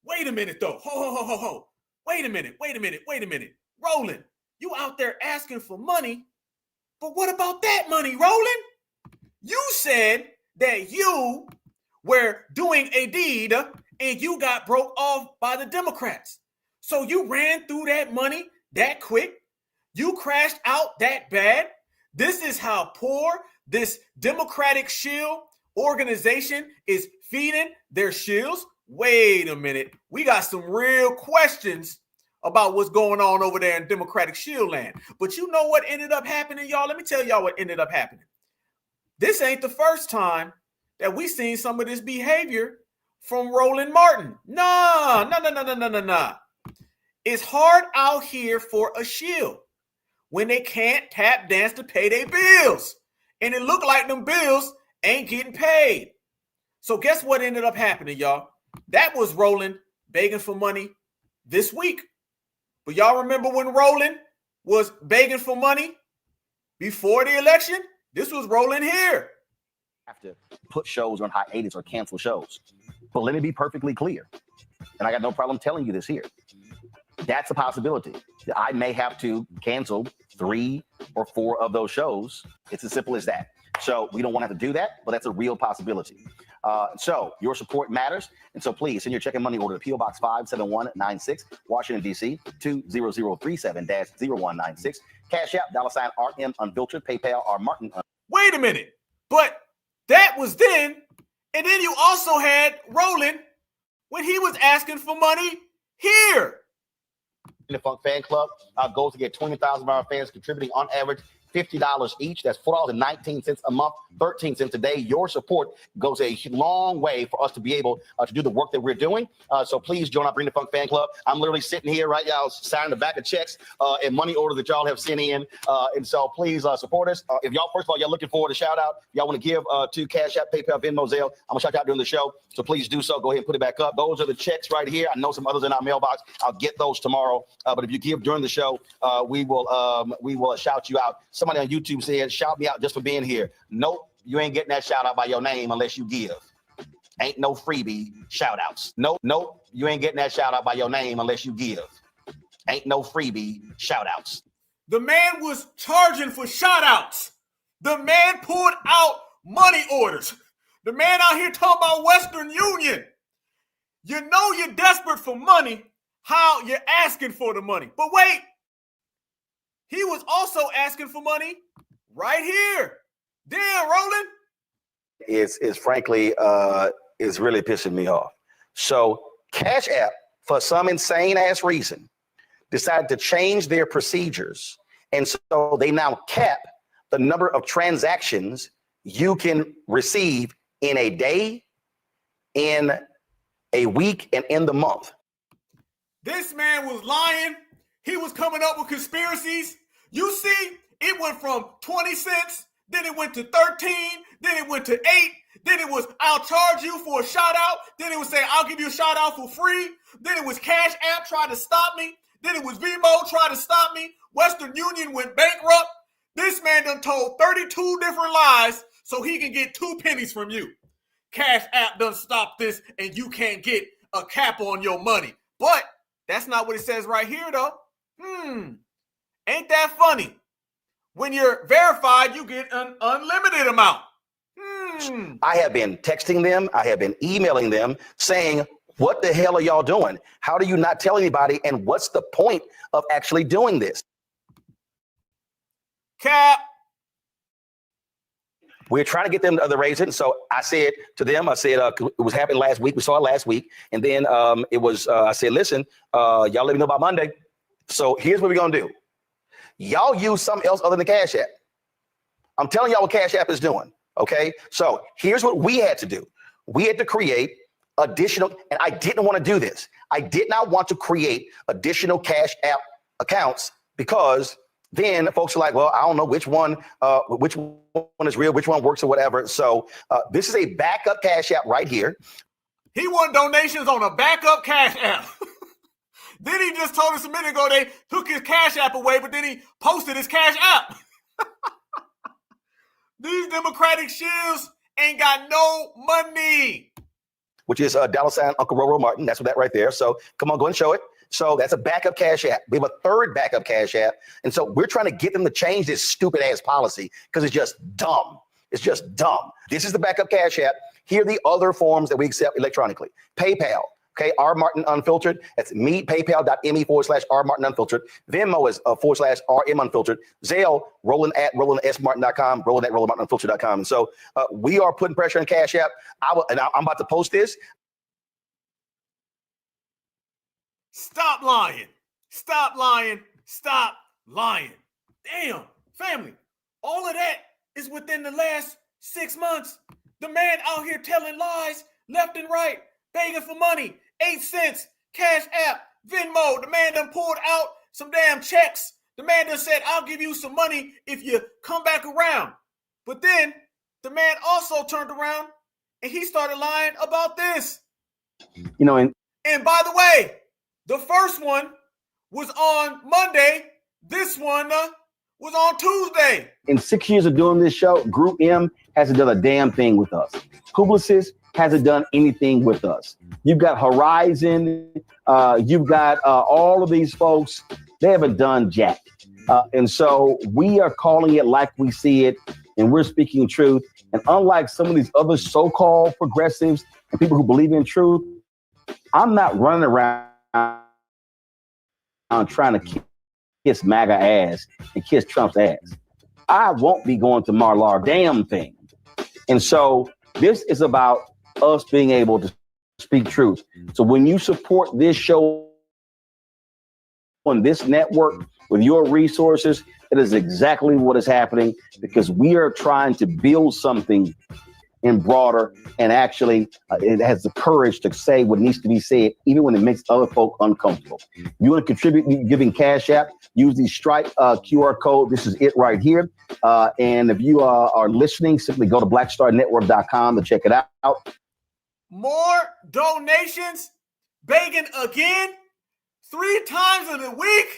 Wait a minute, though. Ho. Wait a minute. Roland, you out there asking for money, but what about that money, Roland? You said that you were doing a deed and you got broke off by the Democrats. So you ran through that money that quick. You crashed out that bad. This is how poor this Democratic Shill organization is feeding their shills. Wait a minute. We got some real questions about what's going on over there in Democratic Shill land. But you know what ended up happening, y'all? Let me tell y'all what ended up happening. This ain't the first time that we seen some of this behavior from Roland Martin. Nah. It's hard out here for a shill when they can't tap dance to pay their bills. And it looked like them bills ain't getting paid. So guess what ended up happening, y'all? That was Roland begging for money this week. But y'all remember when Roland was begging for money before the election? This was Roland here. Have to put shows on hiatus or cancel shows. But let me be perfectly clear. And I got no problem telling you this here. That's a possibility. I may have to cancel 3 or 4 of those shows. It's as simple as that. So we don't want to have to do that, but that's a real possibility. So your support matters. And so please send your check and money order to P.O. Box 57196, Washington, D.C. 20037-0196. Cash App, $RM Unfiltered, PayPal, R Martin. Wait a minute. But that was then. And then you also had Roland when he was asking for money here. The Funk Fan Club goes to get 20,000 of our fans contributing on average $50 each. That's $4.19 a month, 13 cents a day. Your support goes a long way for us to be able to do the work that we're doing. So please join our Bring the Funk Fan Club. I'm literally sitting here right now signing the back of checks and money orders that y'all have sent in. And so please support us. If y'all, first of all, y'all looking forward to shout out, y'all want to give to Cash App, PayPal, Venmo, Zelle, I'm going to shout out during the show. So please do so. Go ahead and put it back up. Those are the checks right here. I know some others in our mailbox. I'll get those tomorrow. But if you give during the show, we will shout you out. Somebody on YouTube said, shout me out just for being here. Nope, you ain't getting that shout out by your name unless you give. Ain't no freebie shout outs. Nope, you ain't getting that shout out by your name unless you give. Ain't no freebie shout outs. The man was charging for shout outs. The man pulled out money orders. The man out here talking about Western Union. You know you're desperate for money, how you're asking for the money. But wait, he was also asking for money right here. Damn, Roland. It's frankly, is really pissing me off. So Cash App, for some insane ass reason, decided to change their procedures. And so they now cap the number of transactions you can receive in a day, in a week, and in the month. This man was lying. He was coming up with conspiracies. You see, it went from 20 cents, then it went to 13, then it went to 8, then it was, I'll charge you for a shout out, then it was saying, I'll give you a shout out for free, then it was Cash App trying to stop me, then it was Venmo trying to stop me, Western Union went bankrupt. This man done told 32 different lies so he can get 2 pennies from you. Cash App done stop this and you can't get a cap on your money. But that's not what it says right here though. Ain't that funny? When you're verified, you get an unlimited amount. I have been texting them. I have been emailing them saying, what the hell are y'all doing? How do you not tell anybody? And what's the point of actually doing this? Cap. We're trying to get them to raise it. And so I said to them, it was happening last week. We saw it last week. And then I said, listen, y'all let me know about Monday. So here's what we're going to do. Y'all use something else other than Cash App. I'm telling y'all what Cash App is doing. Okay. So here's what we had to do. We had to create additional, and I didn't want to do this. I did not want to create additional Cash App accounts because then folks are like, well, I don't know which one is real, which one works or whatever. So this is a backup Cash App right here. He won donations on a backup Cash App. Then he just told us a minute ago they took his Cash App away, but then he posted his Cash App. These Democratic shills ain't got no money. Which is $ Uncle Roland Martin. That's what that right there. So come on, go and show it. So that's a backup cash app. We have a third backup cash app. And so we're trying to get them to change this stupid ass policy because it's just dumb. It's just dumb. This is the backup cash app. Here are the other forms that we accept electronically. PayPal. Okay, R Martin Unfiltered. That's me, paypal.me/R Martin Unfiltered. Venmo is /RM Unfiltered. Zelle, Roland@RolandSMartin.com, Roland@RolandMartinUnfiltered.com. And so we are putting pressure on Cash App. I'm about to post this. Stop lying. Stop lying. Stop lying. Damn, family. All of that is within the last 6 months. The man out here telling lies left and right, begging for money. 8 cents, Cash App, Venmo. The man done pulled out some damn checks. The man done said, I'll give you some money if you come back around. But then the man also turned around and he started lying about this. You know, and by the way, the first one was on Monday. This one was on Tuesday. In 6 years of doing this show, Group M hasn't done a damn thing with us. Publicis hasn't done anything with us. You've got Horizon. You've got all of these folks. They haven't done jack. And so we are calling it like we see it, and we're speaking truth. And unlike some of these other so-called progressives and people who believe in truth, I'm not running around trying to kiss MAGA ass and kiss Trump's ass. I won't be going to Mar-a-Lago damn thing. And so this is about us being able to speak truth. So when you support this show on this network with your resources, it is exactly what is happening, because we are trying to build something in broader, and actually it has the courage to say what needs to be said, even when it makes other folk uncomfortable. You want to contribute giving Cash App, use the Stripe QR code. This is it right here. And if you are listening, simply go to blackstarnetwork.com to check it out. More donations, begging again, 3 times in a week.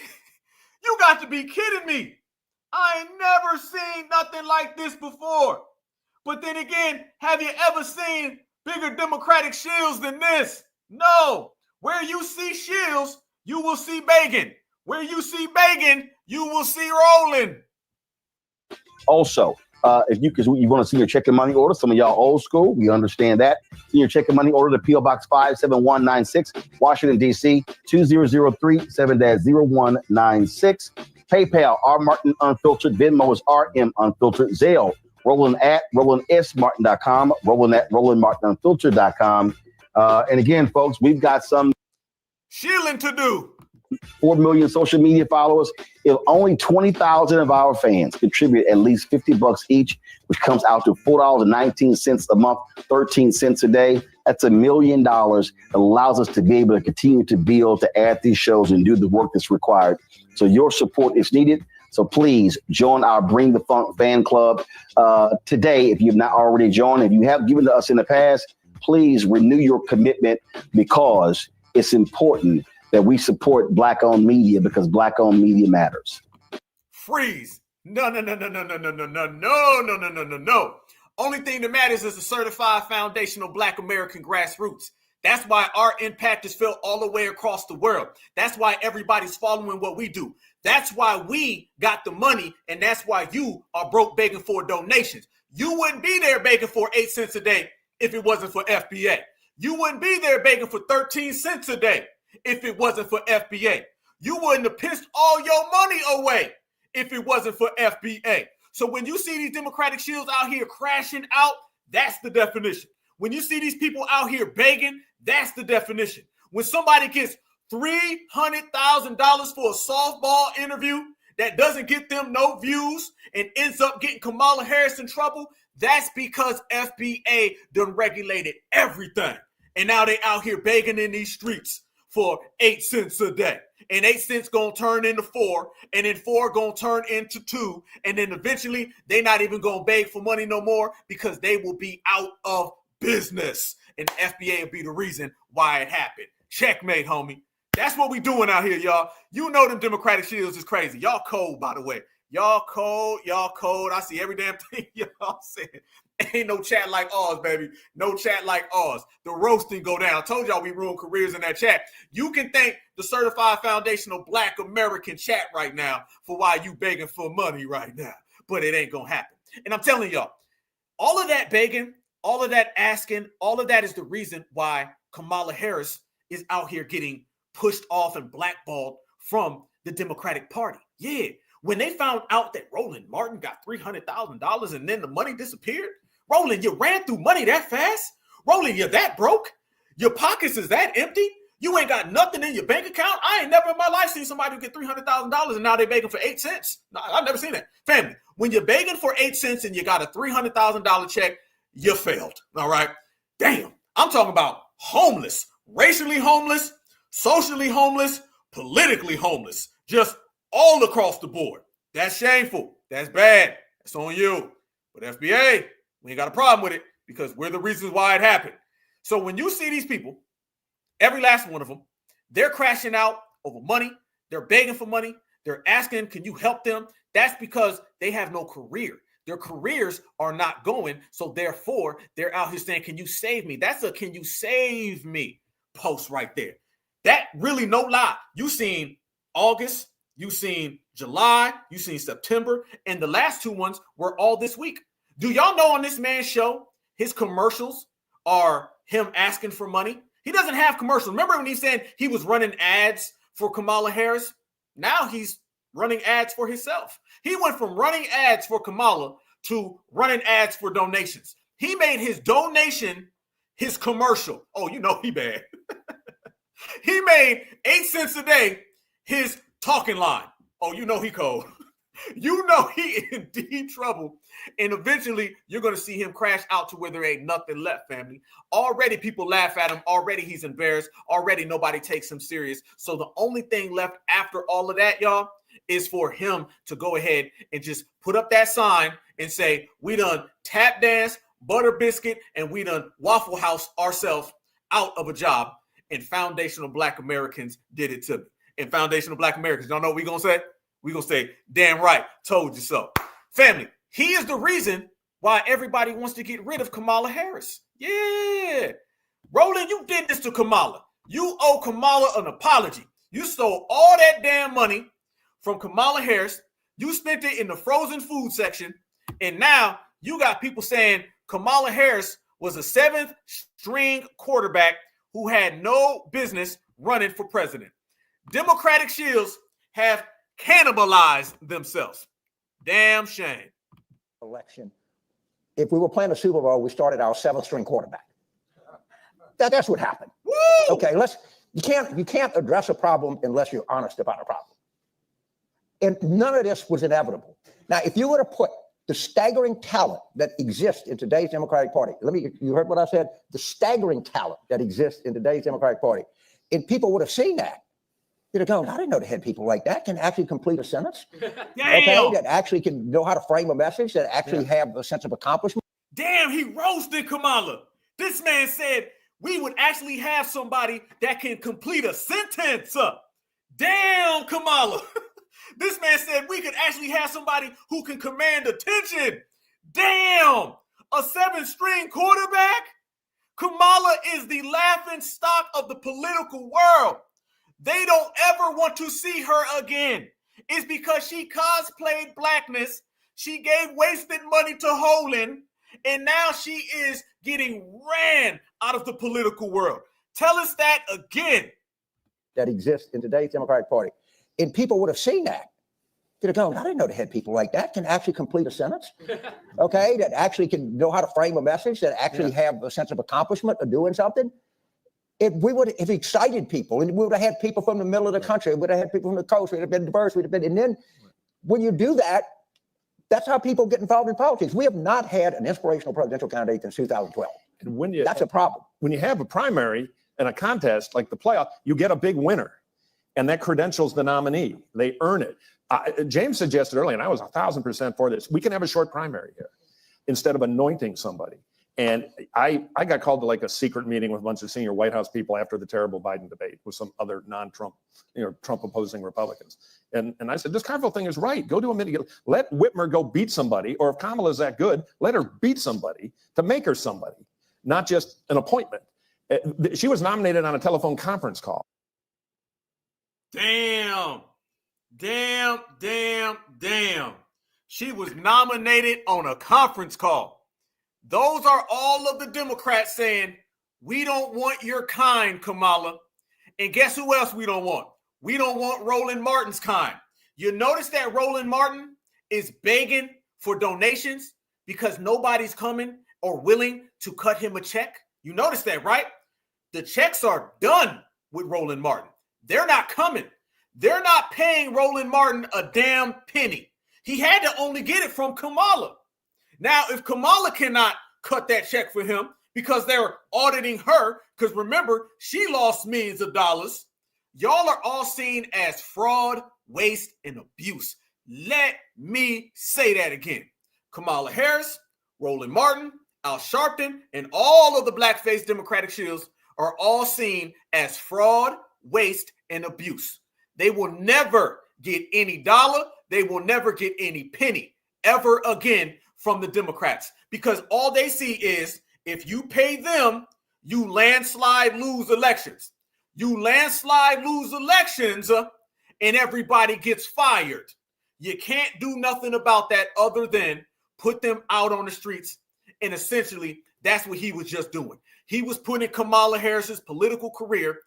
You got to be kidding me. I ain't never seen nothing like this before. But then again, have you ever seen bigger Democratic shills than this? No. Where you see shills, you will see begging. Where you see begging, you will see rolling. Also, because you want to see your check and money order, some of y'all old school, we understand that. See your check and money order to P.O. Box 57196, Washington, D.C. 2003-7-0196. PayPal, R Martin Unfiltered. Venmo is RM Unfiltered. Zelle, Roland@RolandSMartin.com, Roland@RolandMartinUnfiltered.com. And again, folks, we've got some shilling to do. 4 million social media followers. If only 20,000 of our fans contribute at least $50 each, which comes out to $4.19 a month, 13 cents a day, that's $1 million. It allows us to be able to continue to build, to add these shows and do the work that's required. So your support is needed. So please join our Bring the Funk fan club today. If you've not already joined, if you have given to us in the past, please renew your commitment, because it's important that we support Black-owned media, because Black-owned media matters. Freeze. No. Only thing that matters is a certified foundational Black American grassroots. That's why our impact is felt all the way across the world. That's why everybody's following what we do. That's why we got the money, and that's why you are broke begging for donations. You wouldn't be there begging for 8 cents a day if it wasn't for FBA. You wouldn't be there begging for 13 cents a day if it wasn't for FBA. You wouldn't have pissed all your money away if it wasn't for FBA. So when you see these Democratic shills out here crashing out, that's the definition. When you see these people out here begging, that's the definition. When somebody gets $300,000 for a softball interview that doesn't get them no views and ends up getting Kamala Harris in trouble, that's because FBA done regulated everything. And now they out here begging in these streets for 8 cents a day. And 8 cents gonna turn into 4, and then 4 gonna turn into 2, and then eventually they not even gonna beg for money no more, because they will be out of business. And the FBA will be the reason why it happened. Checkmate, homie. That's what we doing out here, y'all. You know them Democratic shills is crazy. Y'all cold, by the way. Y'all cold. I see every damn thing y'all saying. Ain't no chat like ours, baby. No chat like ours. The roasting go down. I told y'all we ruined careers in that chat. You can thank the Certified Foundational Black American chat right now for why you begging for money right now. But it ain't gonna happen. And I'm telling y'all, all of that begging, all of that asking, all of that is the reason why Kamala Harris is out here getting pushed off and blackballed from the Democratic Party. Yeah. When they found out that Roland Martin got $300,000 and then the money disappeared, Roland, you ran through money that fast? Roland, you're that broke? Your pockets is that empty? You ain't got nothing in your bank account? I ain't never in my life seen somebody who get $300,000 and now they begging for 8 cents. No, I've never seen that. Family, when you're begging for 8 cents and you got a $300,000 check, you failed. All right? Damn. I'm talking about homeless, racially homeless, socially homeless, politically homeless, just all across the board. That's shameful. That's bad. That's on you. But FBA, we ain't got a problem with it because we're the reasons why it happened. So when you see these people, every last one of them, they're crashing out over money. They're begging for money. They're asking, can you help them? That's because they have no career. Their careers are not going. So therefore, they're out here saying, can you save me? That's a can you save me post right there. That really no lie. You seen August, you seen July, you seen September, and the last 2 ones were all this week. Do y'all know on this man's show, his commercials are him asking for money? He doesn't have commercials. Remember when he said he was running ads for Kamala Harris? Now he's running ads for himself. He went from running ads for Kamala to running ads for donations. He made his donation his commercial. Oh, you know he bad. He made 8 cents a day his talking line. Oh, you know he cold. You know he in deep trouble. And eventually you're going to see him crash out to where there ain't nothing left, family. Already people laugh at him. Already he's embarrassed. Already nobody takes him serious. So the only thing left after all of that, y'all, is for him to go ahead and just put up that sign and say, we done tap dance, butter biscuit, and we done Waffle House ourselves out of a job. And foundational Black Americans did it to me. And foundational Black Americans, y'all know what we going to say? We going to say, damn right, told you so. Family, he is the reason why everybody wants to get rid of Kamala Harris. Yeah. Roland, you did this to Kamala. You owe Kamala an apology. You stole all that damn money from Kamala Harris. You spent it in the frozen food section. And now you got people saying Kamala Harris was a 7th string quarterback who had no business running for president. Democratic shills have cannibalized themselves. Damn shame. Election. If we were playing a Super Bowl, we started our 7th string quarterback. That's what happened. Woo! Okay, you can't address a problem unless you're honest about a problem. And none of this was inevitable. Now, if you were to put the staggering talent that exists in today's Democratic Party, you heard what I said? The staggering talent that exists in today's Democratic Party, and people would have seen that. You'd have gone, I didn't know they had people like that can actually complete a sentence. Okay, that actually can know how to frame a message, that actually have a sense of accomplishment. Damn, he roasted Kamala. This man said we would actually have somebody that can complete a sentence. Damn, Kamala. This man said we could actually have somebody who can command attention. Damn, a 7th string quarterback? Kamala is the laughing stock of the political world. They don't ever want to see her again. It's because she cosplayed blackness. She gave wasted money to Roland, and now she is getting ran out of the political world. Tell us that again. That exists in today's Democratic Party. And people would have seen that. They'd have gone, I didn't know they had people like that can actually complete a sentence. Okay, that actually can know how to frame a message, that actually have a sense of accomplishment of doing something. If we would have excited people, and we would have had people from the middle of the country, we would have had people from the coast, we'd have been diverse, and then when you do that, that's how people get involved in politics. We have not had an inspirational presidential candidate since 2012. And that's a problem. When you have a primary and a contest like the playoff, you get a big winner, and that credentials the nominee. They earn it. James suggested earlier, and I was 1,000% for this, we can have a short primary here instead of anointing somebody. And I got called to like a secret meeting with a bunch of senior White House people after the terrible Biden debate with some other non-Trump, Trump opposing Republicans. And I said, this Carville thing is right. Go do a meeting. Let Whitmer go beat somebody, or if Kamala's that good, let her beat somebody to make her somebody, not just an appointment. She was nominated on a telephone conference call. Damn. She was nominated on a conference call. Those are all of the Democrats saying, we don't want your kind, Kamala. And guess who else we don't want? We don't want Roland Martin's kind. You notice that Roland Martin is begging for donations because nobody's coming or willing to cut him a check. You notice that, right? The checks are done with Roland Martin. They're not coming. They're not paying Roland Martin a damn penny. He had to only get it from Kamala. Now, if Kamala cannot cut that check for him because they're auditing her, because remember, she lost millions of dollars, y'all are all seen as fraud, waste, and abuse. Let me say that again. Kamala Harris, Roland Martin, Al Sharpton, and all of the blackface Democratic shills are all seen as fraud, waste, and abuse. They will never get any dollar. They will never get any penny ever again from the Democrats, because all they see is if you pay them, you landslide lose elections. You landslide lose elections and everybody gets fired. You can't do nothing about that other than put them out on the streets. And essentially, that's what he was just doing. He was putting Kamala Harris's political career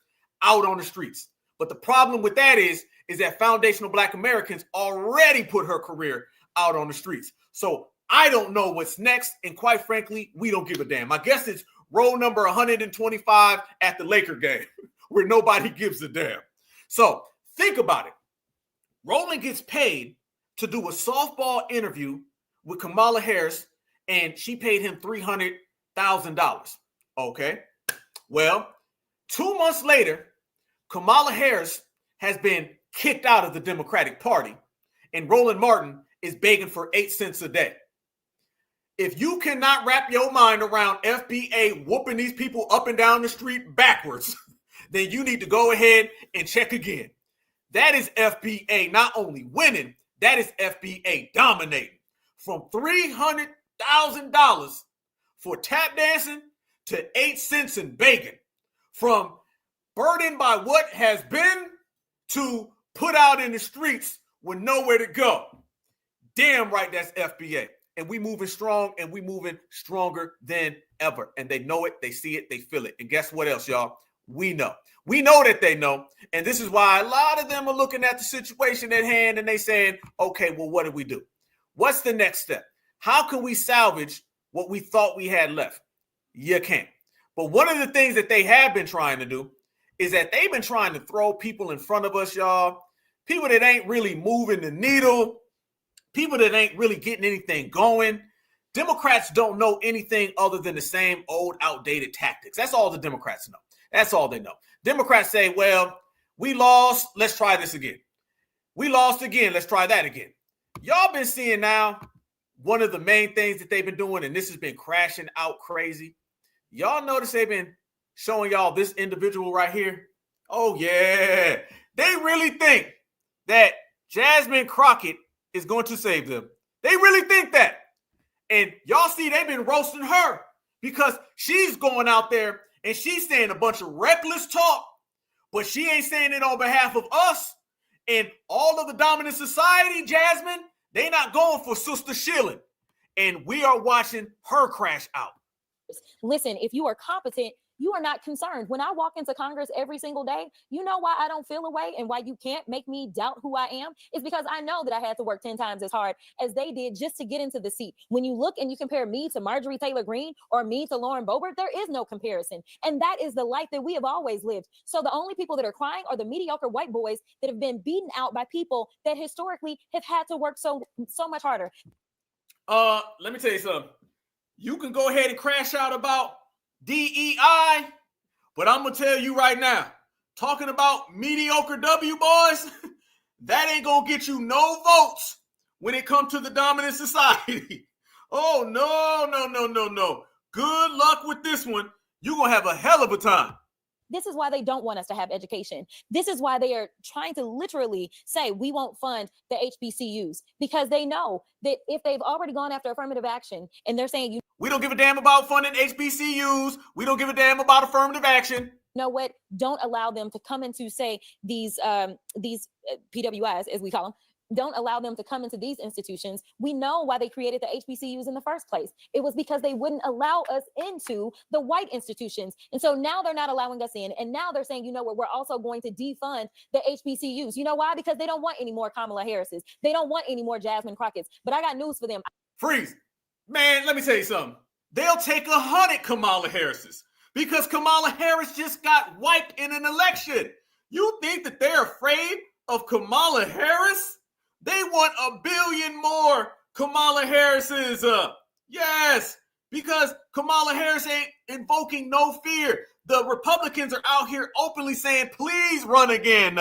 out on the streets. But the problem with that is that foundational Black Americans already put her career out on the streets. So I don't know what's next. And quite frankly, we don't give a damn. I guess it's roll number 125 at the Laker game where nobody gives a damn. So think about it. Roland gets paid to do a softball interview with Kamala Harris, and she paid him $300,000. Okay. Well, 2 months later, Kamala Harris has been kicked out of the Democratic Party, and Roland Martin is begging for 8 cents a day. If you cannot wrap your mind around FBA whooping these people up and down the street backwards, then you need to go ahead and check again. That is FBA not only winning, that is FBA dominating. From $300,000 for tap dancing to 8 cents in bacon. From burdened by what has been to put out in the streets with nowhere to go. Damn right, that's FBA. And we moving strong, and we moving stronger than ever. And they know it, they see it, they feel it. And guess what else, y'all? We know. We know that they know. And this is why a lot of them are looking at the situation at hand and they saying, okay, well, what do we do? What's the next step? How can we salvage what we thought we had left? You can't. But one of the things that they have been trying to do is that they've been trying to throw people in front of us, y'all. People that ain't really moving the needle. People that ain't really getting anything going. Democrats don't know anything other than the same old outdated tactics. That's all the Democrats know. That's all they know. Democrats say, well, we lost. Let's try this again. We lost again. Let's try that again. Y'all been seeing now one of the main things that they've been doing, and this has been crashing out crazy. Y'all notice they've been showing y'all this individual right here. Oh, yeah. They really think that Jasmine Crockett is going to save them. They really think that. And y'all see they've been roasting her because she's going out there and she's saying a bunch of reckless talk, but she ain't saying it on behalf of us. And all of the dominant society, Jasmine, they not going for Sister Shilling. And we are watching her crash out. Listen, if you are competent, you are not concerned. When I walk into Congress every single day, you know why I don't feel away and why you can't make me doubt who I am? Is because I know that I had to work 10 times as hard as they did just to get into the seat. When you look and you compare me to Marjorie Taylor Greene or me to Lauren Boebert, there is no comparison. And that is the life that we have always lived. So the only people that are crying are the mediocre white boys that have been beaten out by people that historically have had to work so much harder. Let me tell you something. You can go ahead and crash out about DEI, but I'm going to tell you right now, talking about mediocre W boys, that ain't going to get you no votes when it comes to the dominant society. Oh, no. Good luck with this one. You're going to have a hell of a time. This is why they don't want us to have education. This is why they are trying to literally say we won't fund the HBCUs, because they know that if they've already gone after affirmative action and they're saying, we don't give a damn about funding HBCUs. We don't give a damn about affirmative action. You know what? Don't allow them to come into, say, these PWIs, as we call them. Don't allow them to come into these institutions. We know why they created the HBCUs in the first place. It was because they wouldn't allow us into the white institutions. And so now they're not allowing us in. And now they're saying, you know what, we're also going to defund the HBCUs. You know why? Because they don't want any more Kamala Harrises. They don't want any more Jasmine Crockett's. But I got news for them. Freeze. Man, let me tell you something. They'll take 100 Kamala Harrises because Kamala Harris just got wiped in an election. You think that they're afraid of Kamala Harris? They want 1 billion more Kamala Harris's. Yes, because Kamala Harris ain't invoking no fear. The Republicans are out here openly saying, please run again.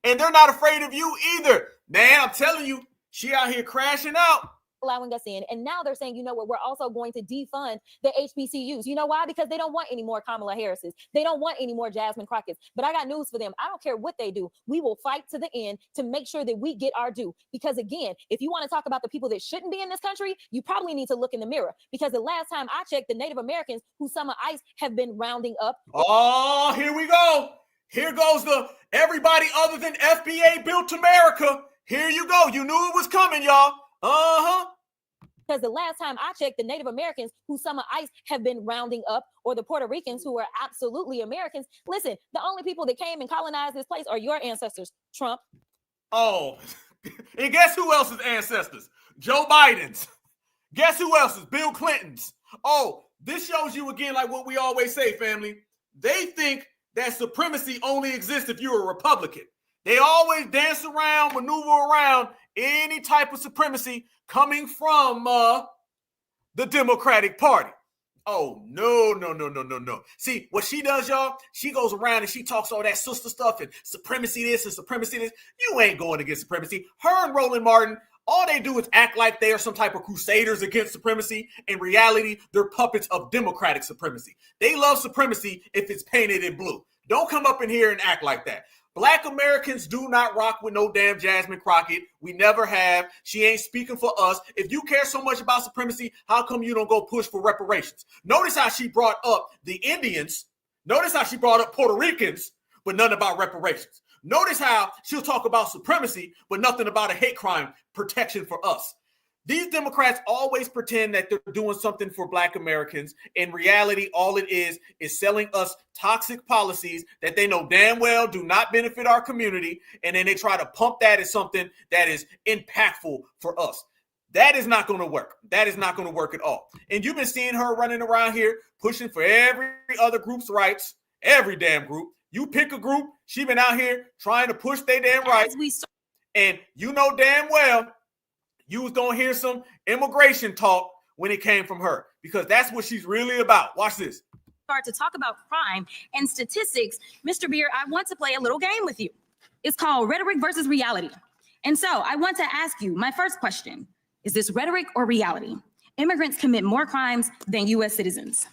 And they're not afraid of you either. Man, I'm telling you, she out here crashing out. Allowing us in. And now they're saying, you know what, we're also going to defund the HBCUs. You know why? Because they don't want any more Kamala Harrises. They don't want any more Jasmine Crockett's. But I got news for them. I don't care what they do. We will fight to the end to make sure that we get our due. Because again, if you want to talk about the people that shouldn't be in this country, you probably need to look in the mirror. Because the last time I checked, the Native Americans who some of ICE have been rounding up. Oh, here we go. Here goes the everybody other than FBA built America. Here you go. You knew it was coming, y'all. Because the last time I checked, the Native Americans who some of ICE have been rounding up, or the Puerto Ricans who are absolutely Americans. Listen, the only people that came and colonized this place are your ancestors, Trump. Oh, and guess who else's ancestors? Joe Biden's. Guess who else's? Bill Clinton's. Oh, this shows you again, like what we always say, family. They think that supremacy only exists if you're a Republican. They always dance around, maneuver around any type of supremacy coming from the Democratic Party. Oh, no. See, what she does, y'all, she goes around and she talks all that sister stuff and supremacy this and supremacy this. You ain't going against supremacy. Her and Roland Martin, all they do is act like they are some type of crusaders against supremacy. In reality, they're puppets of democratic supremacy. They love supremacy if it's painted in blue. Don't come up in here and act like that. Black Americans do not rock with no damn Jasmine Crockett. We never have. She ain't speaking for us. If you care so much about supremacy, how come you don't go push for reparations? Notice how she brought up the Indians. Notice how she brought up Puerto Ricans, but nothing about reparations. Notice how she'll talk about supremacy, but nothing about a hate crime protection for us. These Democrats always pretend that they're doing something for Black Americans. In reality, all it is selling us toxic policies that they know damn well do not benefit our community. And then they try to pump that as something that is impactful for us. That is not going to work. That is not going to work at all. And you've been seeing her running around here pushing for every other group's rights, every damn group. You pick a group, she's been out here trying to push their damn rights. And you know damn well you was going to hear some immigration talk when it came from her, because that's what she's really about. Watch this. To talk about crime and statistics, Mr. Beer, I want to play a little game with you. It's called rhetoric versus reality. And so I want to ask you, my first question, is this rhetoric or reality? Immigrants commit more crimes than U.S. citizens.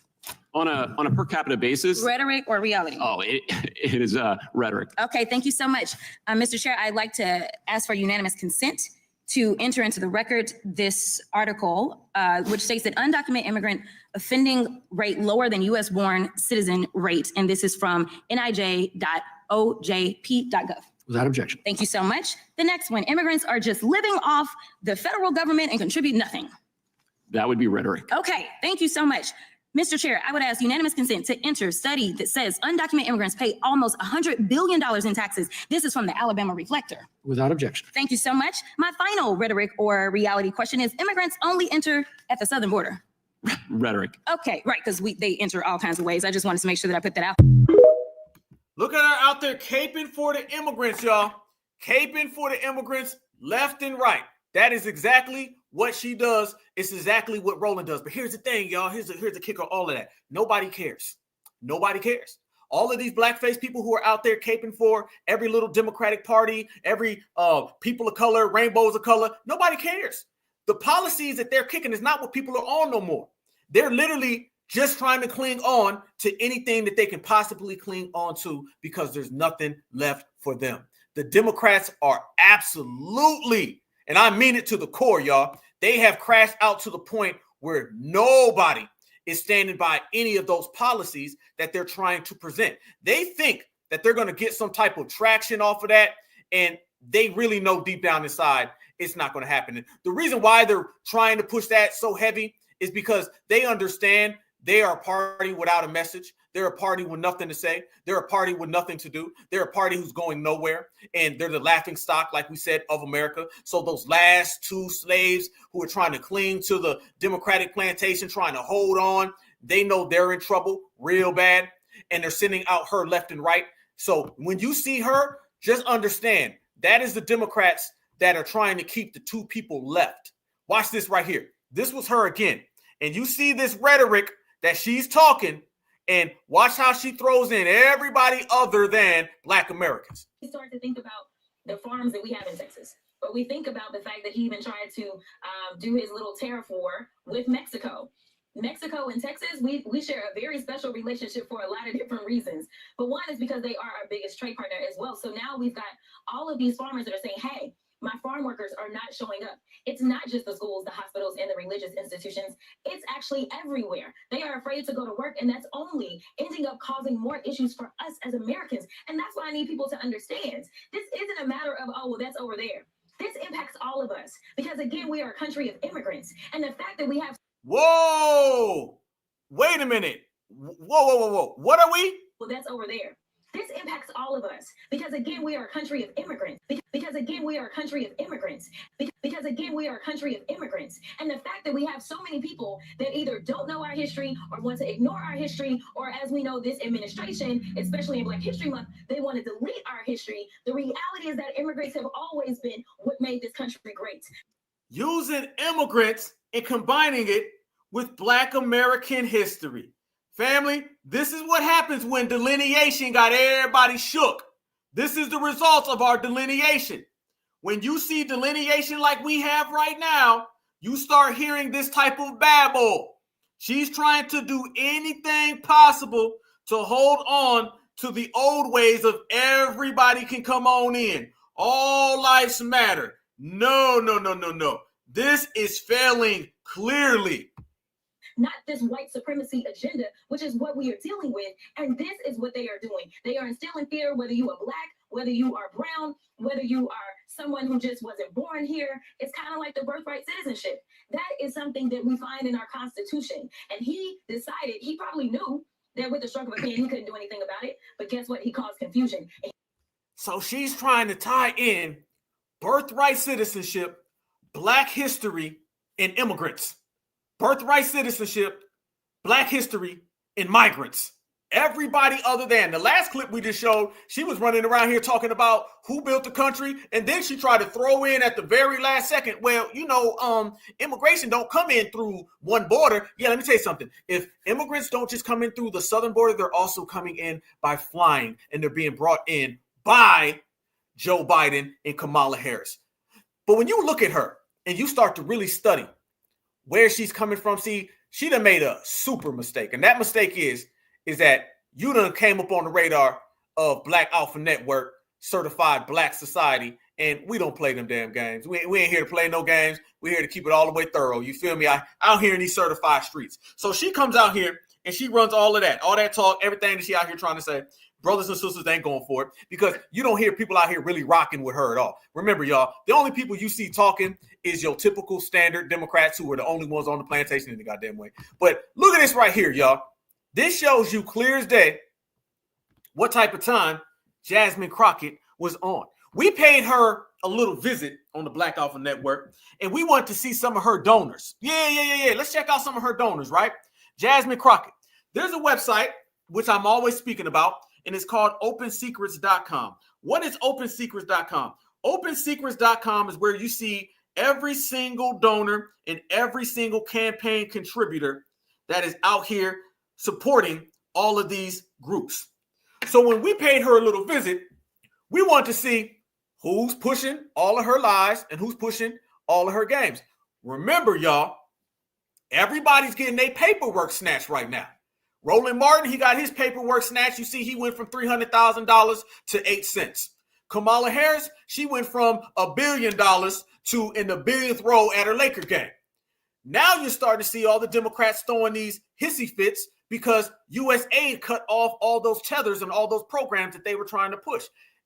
On a per capita basis? Rhetoric or reality? Oh, it is rhetoric. Okay, thank you so much. Mr. Chair, I'd like to ask for unanimous consent to enter into the record this article, which states that undocumented immigrant offending rate lower than U.S.-born citizen rate. And this is from nij.ojp.gov. Without objection. Thank you so much. The next one, immigrants are just living off the federal government and contribute nothing. That would be rhetoric. Okay, thank you so much. Mr. Chair, I would ask unanimous consent to enter a study that says undocumented immigrants pay almost $100 billion in taxes. This is from the Alabama Reflector. Without objection. Thank you so much. My final rhetoric or reality question is immigrants only enter at the southern border. Rhetoric. Okay, right, because they enter all kinds of ways. I just wanted to make sure that I put that out. Look at her out there caping for the immigrants, y'all. Caping for the immigrants left and right. That is exactly what she does. It's exactly what Roland does. But here's the thing, y'all. Here's the kicker of all of that. Nobody cares. Nobody cares. All of these blackface people who are out there caping for every little Democratic Party, every people of color, rainbows of color, nobody cares. The policies that they're kicking is not what people are on no more. They're literally just trying to cling on to anything that they can possibly cling on to because there's nothing left for them. The Democrats are absolutely, and I mean it to the core, y'all, they have crashed out to the point where nobody is standing by any of those policies that they're trying to present. They think that they're going to get some type of traction off of that, and they really know deep down inside it's not going to happen. The reason why they're trying to push that so heavy is because they understand they are a party without a message. They're a party with nothing to say. They're a party with nothing to do. They're a party who's going nowhere. And they're the laughing stock, like we said, of America. So those last two slaves who are trying to cling to the Democratic plantation, trying to hold on, they know they're in trouble real bad. And they're sending out her left and right. So when you see her, just understand that is the Democrats that are trying to keep the two people left. Watch this right here. This was her again. And you see this rhetoric that she's talking, and watch how she throws in everybody other than Black Americans. We start to think about the farms that we have in Texas, but we think about the fact that he even tried to do his little tariff war with Mexico. Mexico and Texas, we share a very special relationship for a lot of different reasons. But one is because they are our biggest trade partner as well. So now we've got all of these farmers that are saying, hey, my farm workers are not showing up. It's not just the schools, the hospitals, and the religious institutions. It's actually everywhere. They are afraid to go to work, and that's only ending up causing more issues for us as Americans. And that's what I need people to understand. This isn't a matter of, oh, well, that's over there. This impacts all of us because, again, we are a country of immigrants. And the fact that we have... Whoa! Wait a minute. Whoa. What are we? Well, that's over there. This impacts all of us because, again, we are a country of immigrants. Because, again, we are a country of immigrants. Because, again, we are a country of immigrants. And the fact that we have so many people that either don't know our history or want to ignore our history, or as we know, this administration, especially in Black History Month, they want to delete our history. The reality is that immigrants have always been what made this country great. Using immigrants and combining it with Black American history. Family, this is what happens when delineation got everybody shook. This is the result of our delineation. When you see delineation like we have right now, you start hearing this type of babble. She's trying to do anything possible to hold on to the old ways of everybody can come on in. All lives matter. No. This is failing clearly. Not this white supremacy agenda, which is what we are dealing with. And this is what they are doing. They are instilling fear, whether you are Black, whether you are brown, whether you are someone who just wasn't born here. It's kind of like the birthright citizenship. That is something that we find in our Constitution. And he decided, he probably knew that with the stroke of a pen, he couldn't do anything about it. But guess what? He caused confusion. So she's trying to tie in birthright citizenship, Black history, and immigrants. Birthright citizenship, Black history, and migrants. Everybody other than the last clip we just showed, she was running around here talking about who built the country, and then she tried to throw in at the very last second, well, immigration don't come in through one border. Yeah, let me tell you something. If immigrants don't just come in through the southern border, they're also coming in by flying, and they're being brought in by Joe Biden and Kamala Harris. But when you look at her and you start to really study where she's coming from, see, she done made a super mistake. And that mistake is that you done came up on the radar of Black Alpha Network, certified Black society, and we don't play them damn games. We ain't here to play no games. We're here to keep it all the way thorough. You feel me? Out here in these certified streets. So she comes out here and she runs all of that talk, everything that she out here trying to say. Brothers and sisters ain't going for it because you don't hear people out here really rocking with her at all. Remember, y'all, the only people you see talking is your typical standard Democrats who are the only ones on the plantation in the goddamn way. But look at this right here, y'all. This shows you clear as day what type of time Jasmine Crockett was on. We paid her a little visit on the Black Alpha Network, and we want to see some of her donors. Yeah. Let's check out some of her donors, right? Jasmine Crockett. There's a website, which I'm always speaking about, and it's called opensecrets.com. What is opensecrets.com? Opensecrets.com is where you see every single donor and every single campaign contributor that is out here supporting all of these groups. So when we paid her a little visit, we want to see who's pushing all of her lies and who's pushing all of her games. Remember, y'all, Everybody's getting their paperwork snatched right now. Roland Martin, he got his paperwork snatched. You see, he went from $300,000 to 8 cents. Kamala Harris, she went from $1 billion to in the billionth row at her Laker game. Now you're starting to see all the Democrats throwing these hissy fits because USaid cut off all those tethers and all those programs that they were trying to push.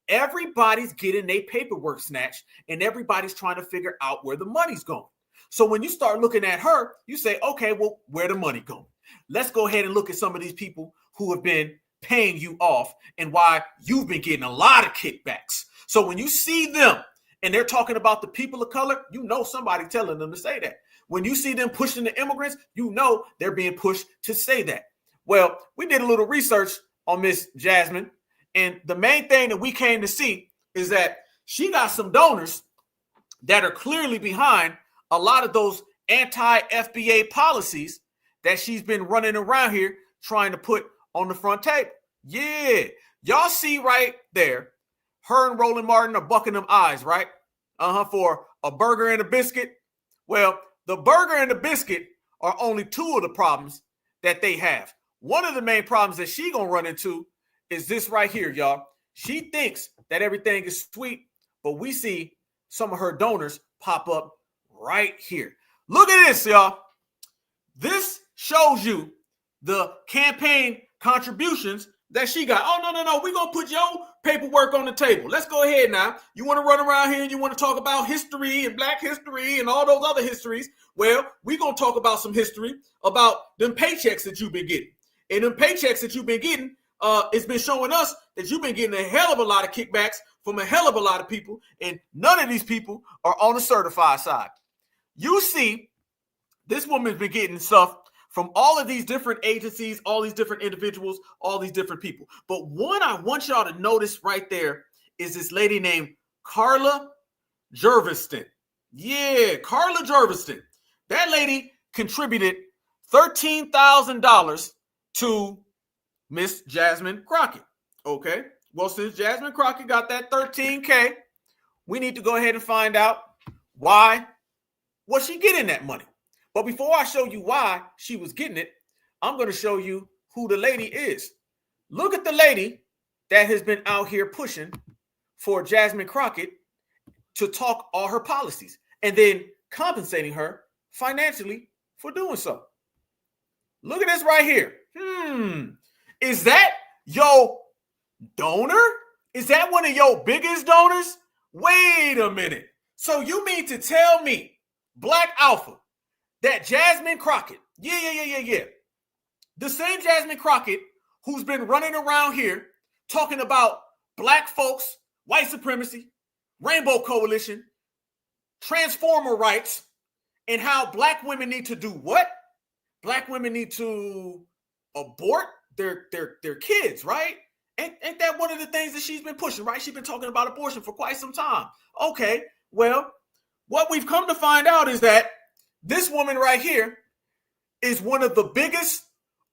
Everybody's getting their paperwork snatched, and everybody's trying to figure out where the money's going. So when you start looking at her, you say, okay, well, where the money going? Let's go ahead and look at some of these people who have been paying you off and why you've been getting a lot of kickbacks. So when you see them and they're talking about the people of color, you know somebody telling them to say that. When you see them pushing the immigrants, you know they're being pushed to say that. Well, we did a little research on Miss Jasmine, and the main thing that we came to see is that she got some donors that are clearly behind a lot of those anti-FBA policies that she's been running around here trying to put on the front table. Yeah, y'all see right there, her and Roland Martin are bucking them eyes, right? For a burger and a biscuit. Well, the burger and the biscuit are only two of the problems that they have. One of the main problems that she gonna run into is this right here, y'all. She thinks that everything is sweet, but we see some of her donors pop up right here. Look at this, y'all. This shows you the campaign contributions that she got. Oh, no. We're going to put your paperwork on the table. Let's go ahead now. You want to run around here and you want to talk about history and Black history and all those other histories. Well, we're going to talk about some history about them paychecks that you've been getting. And them paychecks that you've been getting, it's been showing us that you've been getting a hell of a lot of kickbacks from a hell of a lot of people. And none of these people are on the certified side. You see, this woman's been getting stuff from all of these different agencies, all these different individuals, all these different people. But one I want y'all to notice right there is this lady named Carla Jerviston. Yeah, Carla Jerviston. That lady contributed $13,000 to Miss Jasmine Crockett. Okay, well, since Jasmine Crockett got that $13K, we need to go ahead and find out why was she getting that money. But before I show you why she was getting it, I'm going to show you who the lady is. Look at the lady that has been out here pushing for Jasmine Crockett to talk all her policies and then compensating her financially for doing so. Look at this right here. Is that your donor? Is that one of your biggest donors? Wait a minute. So you mean to tell me, Black Alpha, that Jasmine Crockett, yeah. The same Jasmine Crockett who's been running around here talking about Black folks, white supremacy, Rainbow Coalition, transformer rights, and how Black women need to do what? Black women need to abort their kids, right? Ain't that one of the things that she's been pushing, right? She's been talking about abortion for quite some time. Okay, well, what we've come to find out is that this woman right here is one of the biggest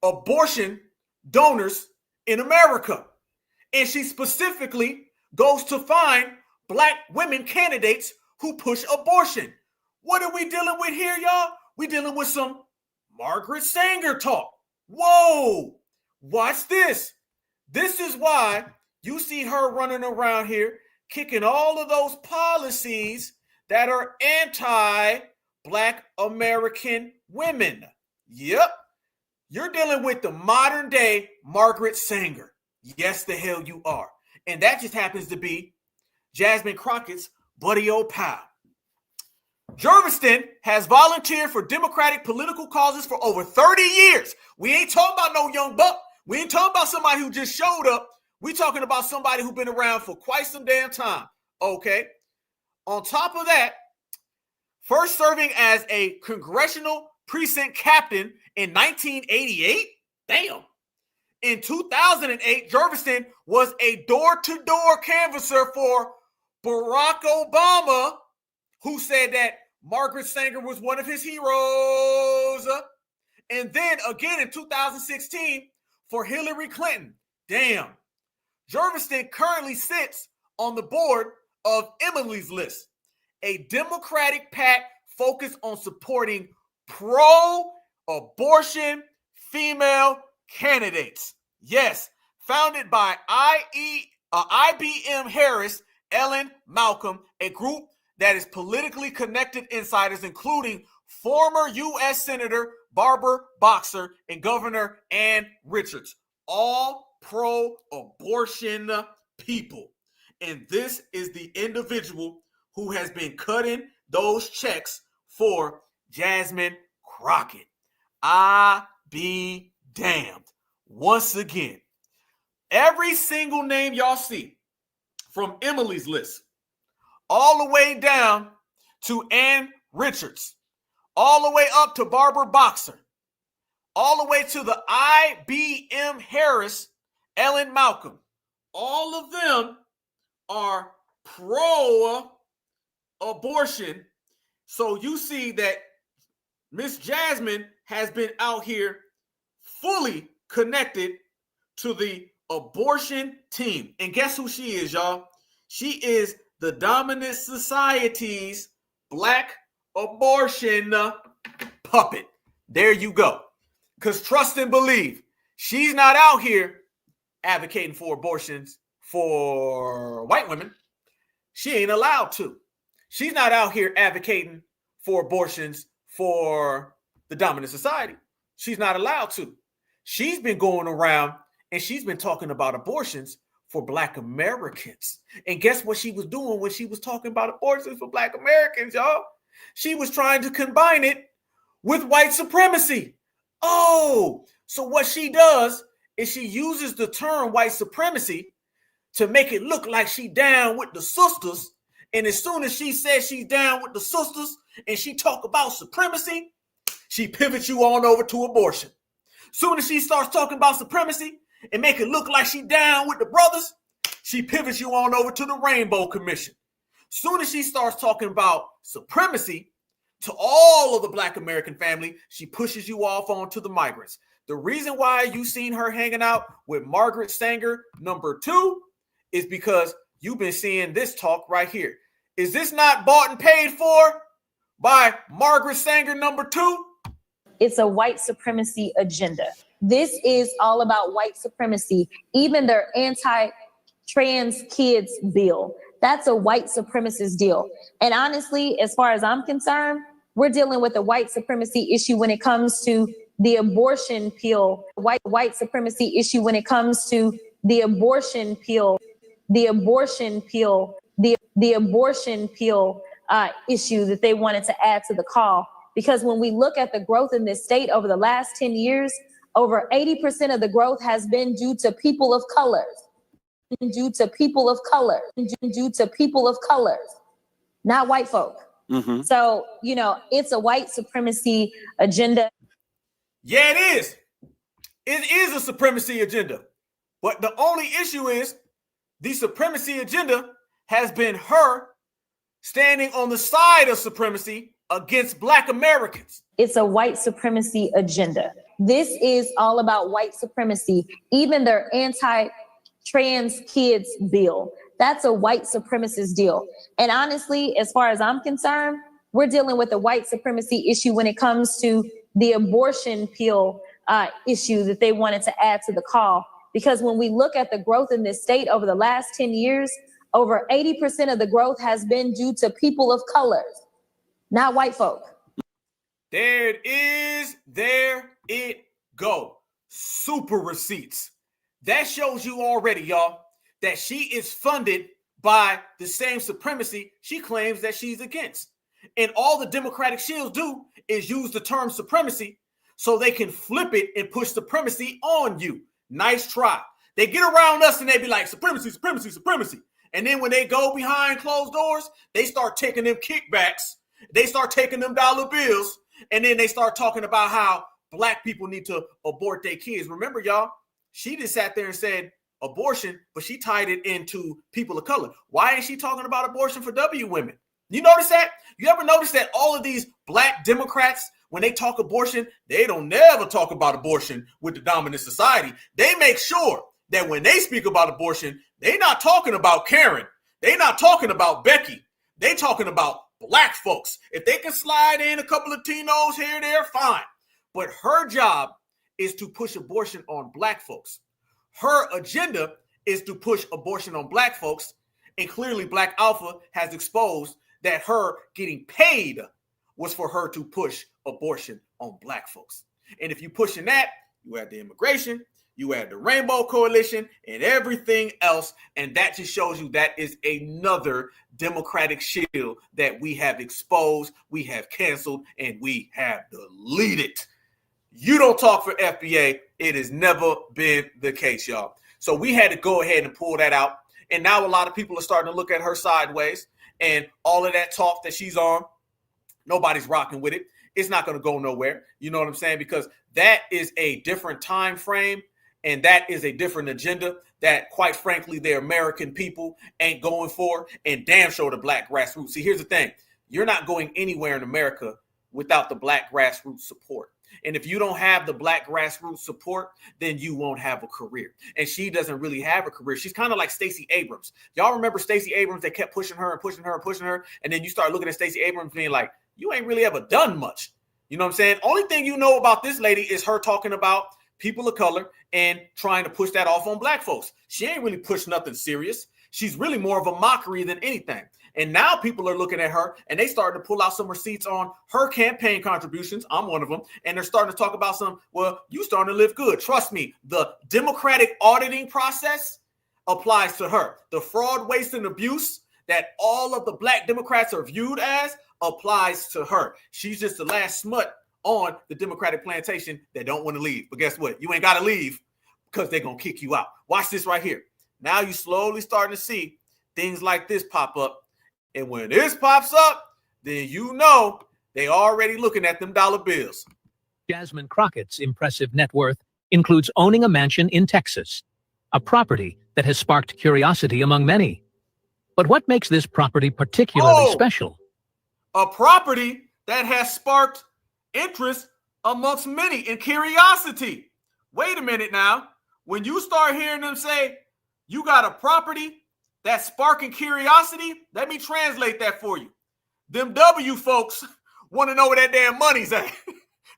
abortion donors in America. And she specifically goes to find Black women candidates who push abortion. What are we dealing with here, y'all? We dealing with some Margaret Sanger talk. Whoa, watch this. This is why you see her running around here kicking all of those policies that are anti-Black American women. Yep. You're dealing with the modern day Margaret Sanger. Yes, the hell you are. And that just happens to be Jasmine Crockett's buddy old pal. Jerviston has volunteered for Democratic political causes for over 30 years. We ain't talking about no young buck. We ain't talking about somebody who just showed up. We talking about somebody who's been around for quite some damn time. Okay. On top of that, first serving as a congressional precinct captain in 1988. Damn. In 2008, Jerviston was a door-to-door canvasser for Barack Obama, who said that Margaret Sanger was one of his heroes. And then again in 2016 for Hillary Clinton. Damn. Jerviston currently sits on the board of Emily's List, a Democratic PAC focused on supporting pro Abortion Female Candidates. Yes, founded by IBM Harris, Ellen Malcolm, a group that is politically connected insiders, including former U.S. Senator Barbara Boxer and Governor Ann Richards, all pro-abortion people. And this is the individual who has been cutting those checks for Jasmine Crockett. I be damned. Once again, every single name y'all see, from Emily's list, all the way down to Ann Richards, all the way up to Barbara Boxer, all the way to the IBM Harris, Ellen Malcolm, all of them are pro-abortion. So you see that Miss Jasmine has been out here fully connected to the abortion team. And guess who she is, y'all? She is the dominant society's black abortion puppet. There you go. Because trust and believe, she's not out here advocating for abortions for white women. She ain't allowed to. She's not out here advocating for abortions for the dominant society. She's not allowed to. She's been going around and she's been talking about abortions for Black Americans. And guess what she was doing when she was talking about abortions for Black Americans, y'all? She was trying to combine it with white supremacy. Oh, so what she does is she uses the term white supremacy to make it look like she down with the sisters. And as soon as she says she's down with the sisters and she talk about supremacy, she pivots you on over to abortion. Soon as she starts talking about supremacy and make it look like she down with the brothers, she pivots you on over to the Rainbow Commission. Soon as she starts talking about supremacy to all of the Black American family, she pushes you off onto the migrants. The reason why you seen her hanging out with Margaret Sanger #2 is because you've been seeing this talk right here. Is this not bought and paid for by Margaret Sanger #2? It's a white supremacy agenda. This is all about white supremacy. Even their anti-trans kids bill, that's a white supremacist deal. And honestly, as far as I'm concerned, we're dealing with a white supremacy issue when it comes to the abortion pill, white supremacy issue when it comes to the abortion pill, the abortion pill issue that they wanted to add to the call. Because when we look at the growth in this state over the last 10 years, over 80% of the growth has been due to people of colors, not white folk. Mm-hmm. So, you know, it's a white supremacy agenda. Yeah, it is. It is a supremacy agenda. But the only issue is the supremacy agenda has been her standing on the side of supremacy against Black Americans. It's a white supremacy agenda. This is all about white supremacy. Even their anti-trans kids bill, that's a white supremacist deal. And honestly, as far as I'm concerned, we're dealing with a white supremacy issue when it comes to the abortion pill issue that they wanted to add to the call. Because when we look at the growth in this state over the last 10 years, over 80% of the growth has been due to people of colors, not white folk. There it is. There it go. Super receipts. That shows you already, y'all, that she is funded by the same supremacy she claims that she's against. And all the Democratic shills do is use the term supremacy so they can flip it and push supremacy on you. Nice try. They get around us and they be like, supremacy, supremacy, supremacy. And then when they go behind closed doors, they start taking them kickbacks. They start taking them dollar bills. And then they start talking about how Black people need to abort their kids. Remember, y'all, she just sat there and said abortion, but she tied it into people of color. Why ain't she talking about abortion for W women? You notice that? You ever notice that all of these Black Democrats, when they talk abortion, they don't never talk about abortion with the dominant society. They make sure that when they speak about abortion, they're not talking about Karen. They're not talking about Becky. They talking about Black folks. If they can slide in a couple of Latinos here and there, fine. but her job is to push abortion on black folks. Her agenda is to push abortion on black folks. And clearly Black Alpha has exposed that her getting paid was for her to push abortion on black folks. And if you're pushing that, you add the immigration, you add the Rainbow Coalition and everything else. And that just shows you that is another Democratic shield that we have exposed, we have canceled, and we have deleted. You don't talk for FBA. It has never been the case, y'all. So we had to go ahead and pull that out. And now a lot of people are starting to look at her sideways, and all of that talk that she's on, nobody's rocking with it. It's not going to go nowhere. You know what I'm saying? Because that is a different time frame, and that is a different agenda that, quite frankly, the American people ain't going for, and damn sure the black grassroots. See, here's the thing. You're not going anywhere in America without the black grassroots support. And if you don't have the black grassroots support, then you won't have a career. And she doesn't really have a career. She's kind of like Stacey Abrams. Y'all remember Stacey Abrams? They kept pushing her and pushing her and pushing her. And then you start looking at Stacey Abrams being like, you ain't really ever done much. You know what I'm saying? Only thing you know about this lady is her talking about people of color and trying to push that off on black folks. She ain't really pushed nothing serious. She's really more of a mockery than anything. And now people are looking at her and they starting to pull out some receipts on her campaign contributions. I'm one of them. And they're starting to talk about some, well, you starting to live good. Trust me, the Democratic auditing process applies to her. The fraud, waste, and abuse that all of the black Democrats are viewed as applies to her. She's just the last smut on the Democratic plantation that don't want to leave. But guess what? You ain't got to leave because they're going to kick you out. Watch this right here. Now you slowly starting to see things like this pop up. And when this pops up, then you know they already looking at them dollar bills. Jasmine Crockett's impressive net worth includes owning a mansion in Texas, a property that has sparked curiosity among many. But what makes this property particularly special? A property that has sparked interest amongst many and curiosity. Wait a minute now. When you start hearing them say, you got a property that's sparking curiosity, let me translate that for you. Them W folks want to know where that damn money's at.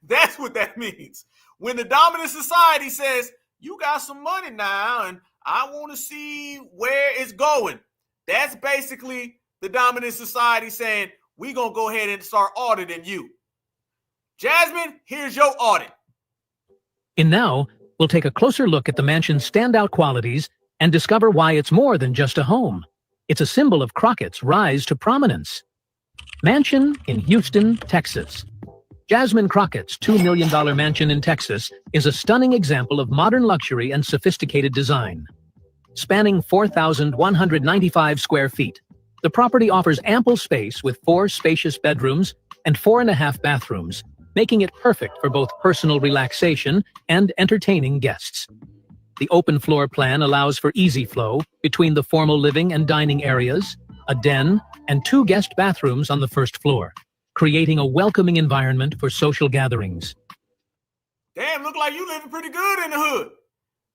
That's what that means. When the dominant society says, you got some money now and I want to see where it's going. That's basically the dominant society saying, we're going to go ahead and start auditing you. Jasmine, here's your audit. And now, we'll take a closer look at the mansion's standout qualities and discover why it's more than just a home. It's a symbol of Crockett's rise to prominence. Mansion in Houston, Texas. Jasmine Crockett's $2 million mansion in Texas is a stunning example of modern luxury and sophisticated design. Spanning 4,195 square feet, the property offers ample space with 4 spacious bedrooms and 4.5 bathrooms, making it perfect for both personal relaxation and entertaining guests. The open floor plan allows for easy flow between the formal living and dining areas, a den, and 2 guest bathrooms on the first floor, creating a welcoming environment for social gatherings. Damn, look like you living pretty good in the hood.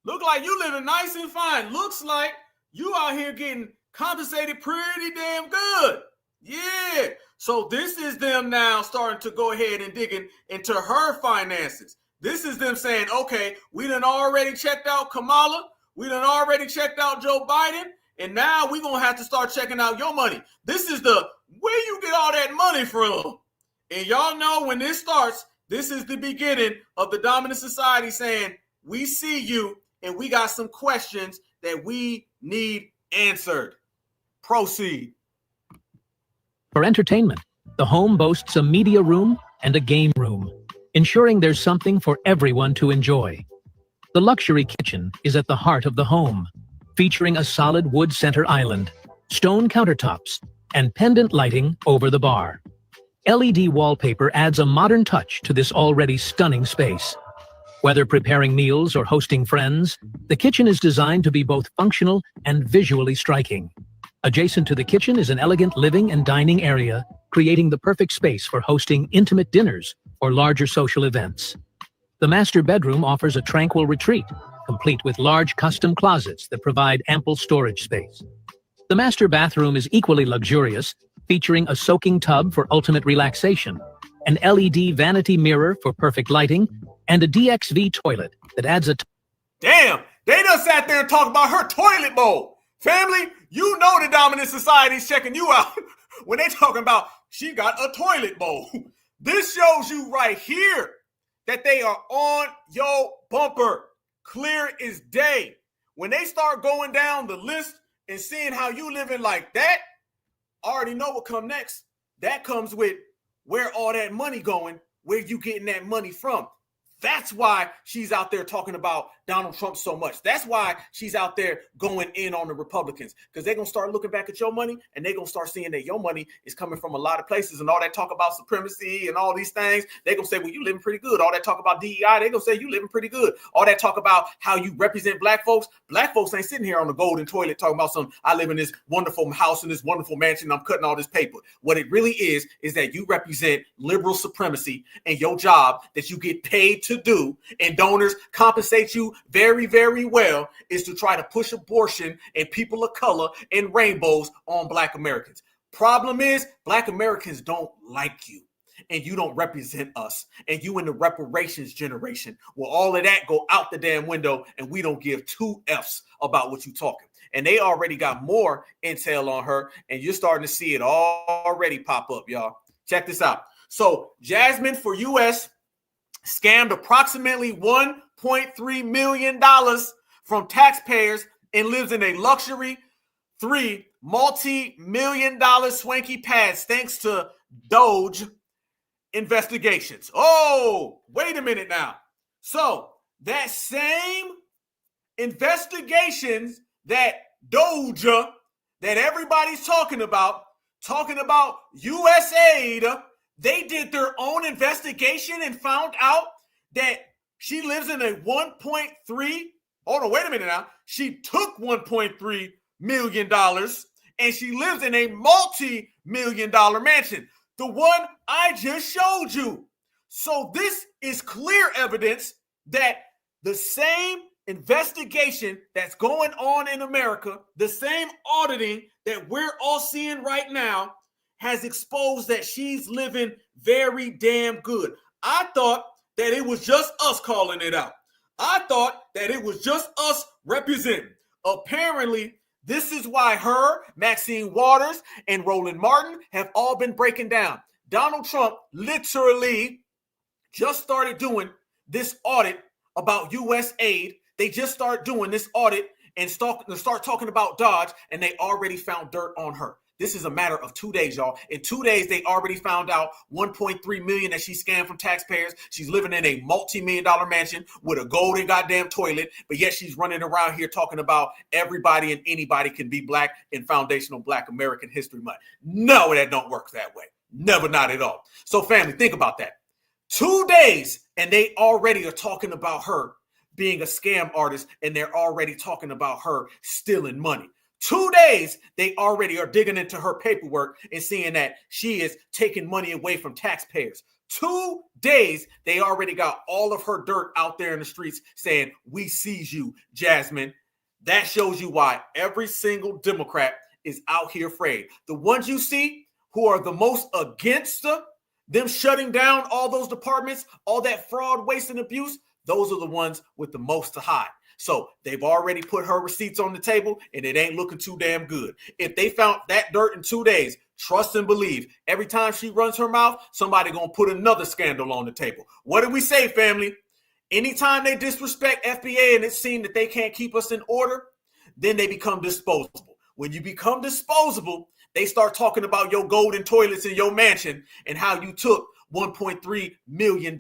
Look like you living nice and fine. Looks like you out here getting compensated pretty damn good. Yeah. So this is them now starting to go ahead and digging into her finances. This is them saying, okay, we done already checked out Kamala. We done already checked out Joe Biden. And now we're going to have to start checking out your money. This is the, where you get all that money from? And y'all know when this starts, this is the beginning of the dominant society saying, we see you and we got some questions that we need answered. Proceed. For entertainment, the home boasts a media room and a game room, ensuring there's something for everyone to enjoy. The luxury kitchen is at the heart of the home, featuring a solid wood center island, stone countertops, and pendant lighting over the bar. LED wallpaper adds a modern touch to this already stunning space. Whether preparing meals or hosting friends, the kitchen is designed to be both functional and visually striking. Adjacent to the kitchen is an elegant living and dining area, creating the perfect space for hosting intimate dinners or larger social events. The master bedroom offers a tranquil retreat, complete with large custom closets that provide ample storage space. The master bathroom is equally luxurious, featuring a soaking tub for ultimate relaxation, an LED vanity mirror for perfect lighting, and a DXV toilet that adds a Damn, they done sat there and talked about her toilet bowl. Family, you know the dominant society's checking you out when they talking about she got a toilet bowl. This shows you right here that they are on your bumper, clear as day. When they start going down the list and seeing how you living like that, I already know what come next. That comes with where all that money going, where you getting that money from. That's why she's out there talking about Donald Trump so much. That's why she's out there going in on the Republicans, because they're going to start looking back at your money and they're going to start seeing that your money is coming from a lot of places, and all that talk about supremacy and all these things. They're going to say, well, you living pretty good. All that talk about DEI, they're going to say you living pretty good. All that talk about how you represent black folks ain't sitting here on the golden toilet talking about I live in this wonderful house in this wonderful mansion, I'm cutting all this paper. What it really is that you represent liberal supremacy, and your job that you get paid to do and donors compensate you very, very well is to try to push abortion and people of color and rainbows on black Americans. Problem is, black Americans don't like you, and you don't represent us, and you in the reparations generation. Well, all of that go out the damn window, and we don't give two F's about what you talking. And they already got more intel on her, and you're starting to see it already pop up, y'all. Check this out. So Jasmine for US scammed approximately $1.3 million from taxpayers and lives in a luxury multi-million-dollar swanky pads thanks to Doge investigations. Oh, wait a minute now. So that same investigations that Doge that everybody's talking about USaid, they did their own investigation and found out that she lives in a 1.3. Hold on, wait a minute now. She took $1.3 million and she lives in a multi-million-dollar mansion, the one I just showed you. So this is clear evidence that the same investigation that's going on in America, the same auditing that we're all seeing right now, has exposed that she's living very damn good. I thought that it was just us calling it out. I thought that it was just us representing. Apparently, this is why her, Maxine Waters, and Roland Martin have all been breaking down. Donald Trump literally just started doing this audit about USaid. They just start doing this audit and start talking about Dodge, and they already found dirt on her. This is a matter of 2 days, y'all. In 2 days, they already found out $1.3 million that she scammed from taxpayers. She's living in a multi-million-dollar mansion with a golden goddamn toilet, but yet she's running around here talking about everybody and anybody can be black in foundational Black American History Month. No, that don't work that way. Never, not at all. So, family, think about that. 2 days, and they already are talking about her being a scam artist, and they're already talking about her stealing money. 2 days, they already are digging into her paperwork and seeing that she is taking money away from taxpayers. 2 days, they already got all of her dirt out there in the streets saying, we seize you, Jasmine. That shows you why every single Democrat is out here afraid. The ones you see who are the most against them shutting down all those departments, all that fraud, waste, and abuse, those are the ones with the most to hide. So they've already put her receipts on the table, and it ain't looking too damn good. If they found that dirt in 2 days, trust and believe, every time she runs her mouth, somebody gonna put another scandal on the table. What did we say, family? Anytime they disrespect FBA and it's seen that they can't keep us in order, then they become disposable. When you become disposable, they start talking about your golden toilets in your mansion and how you took $1.3 million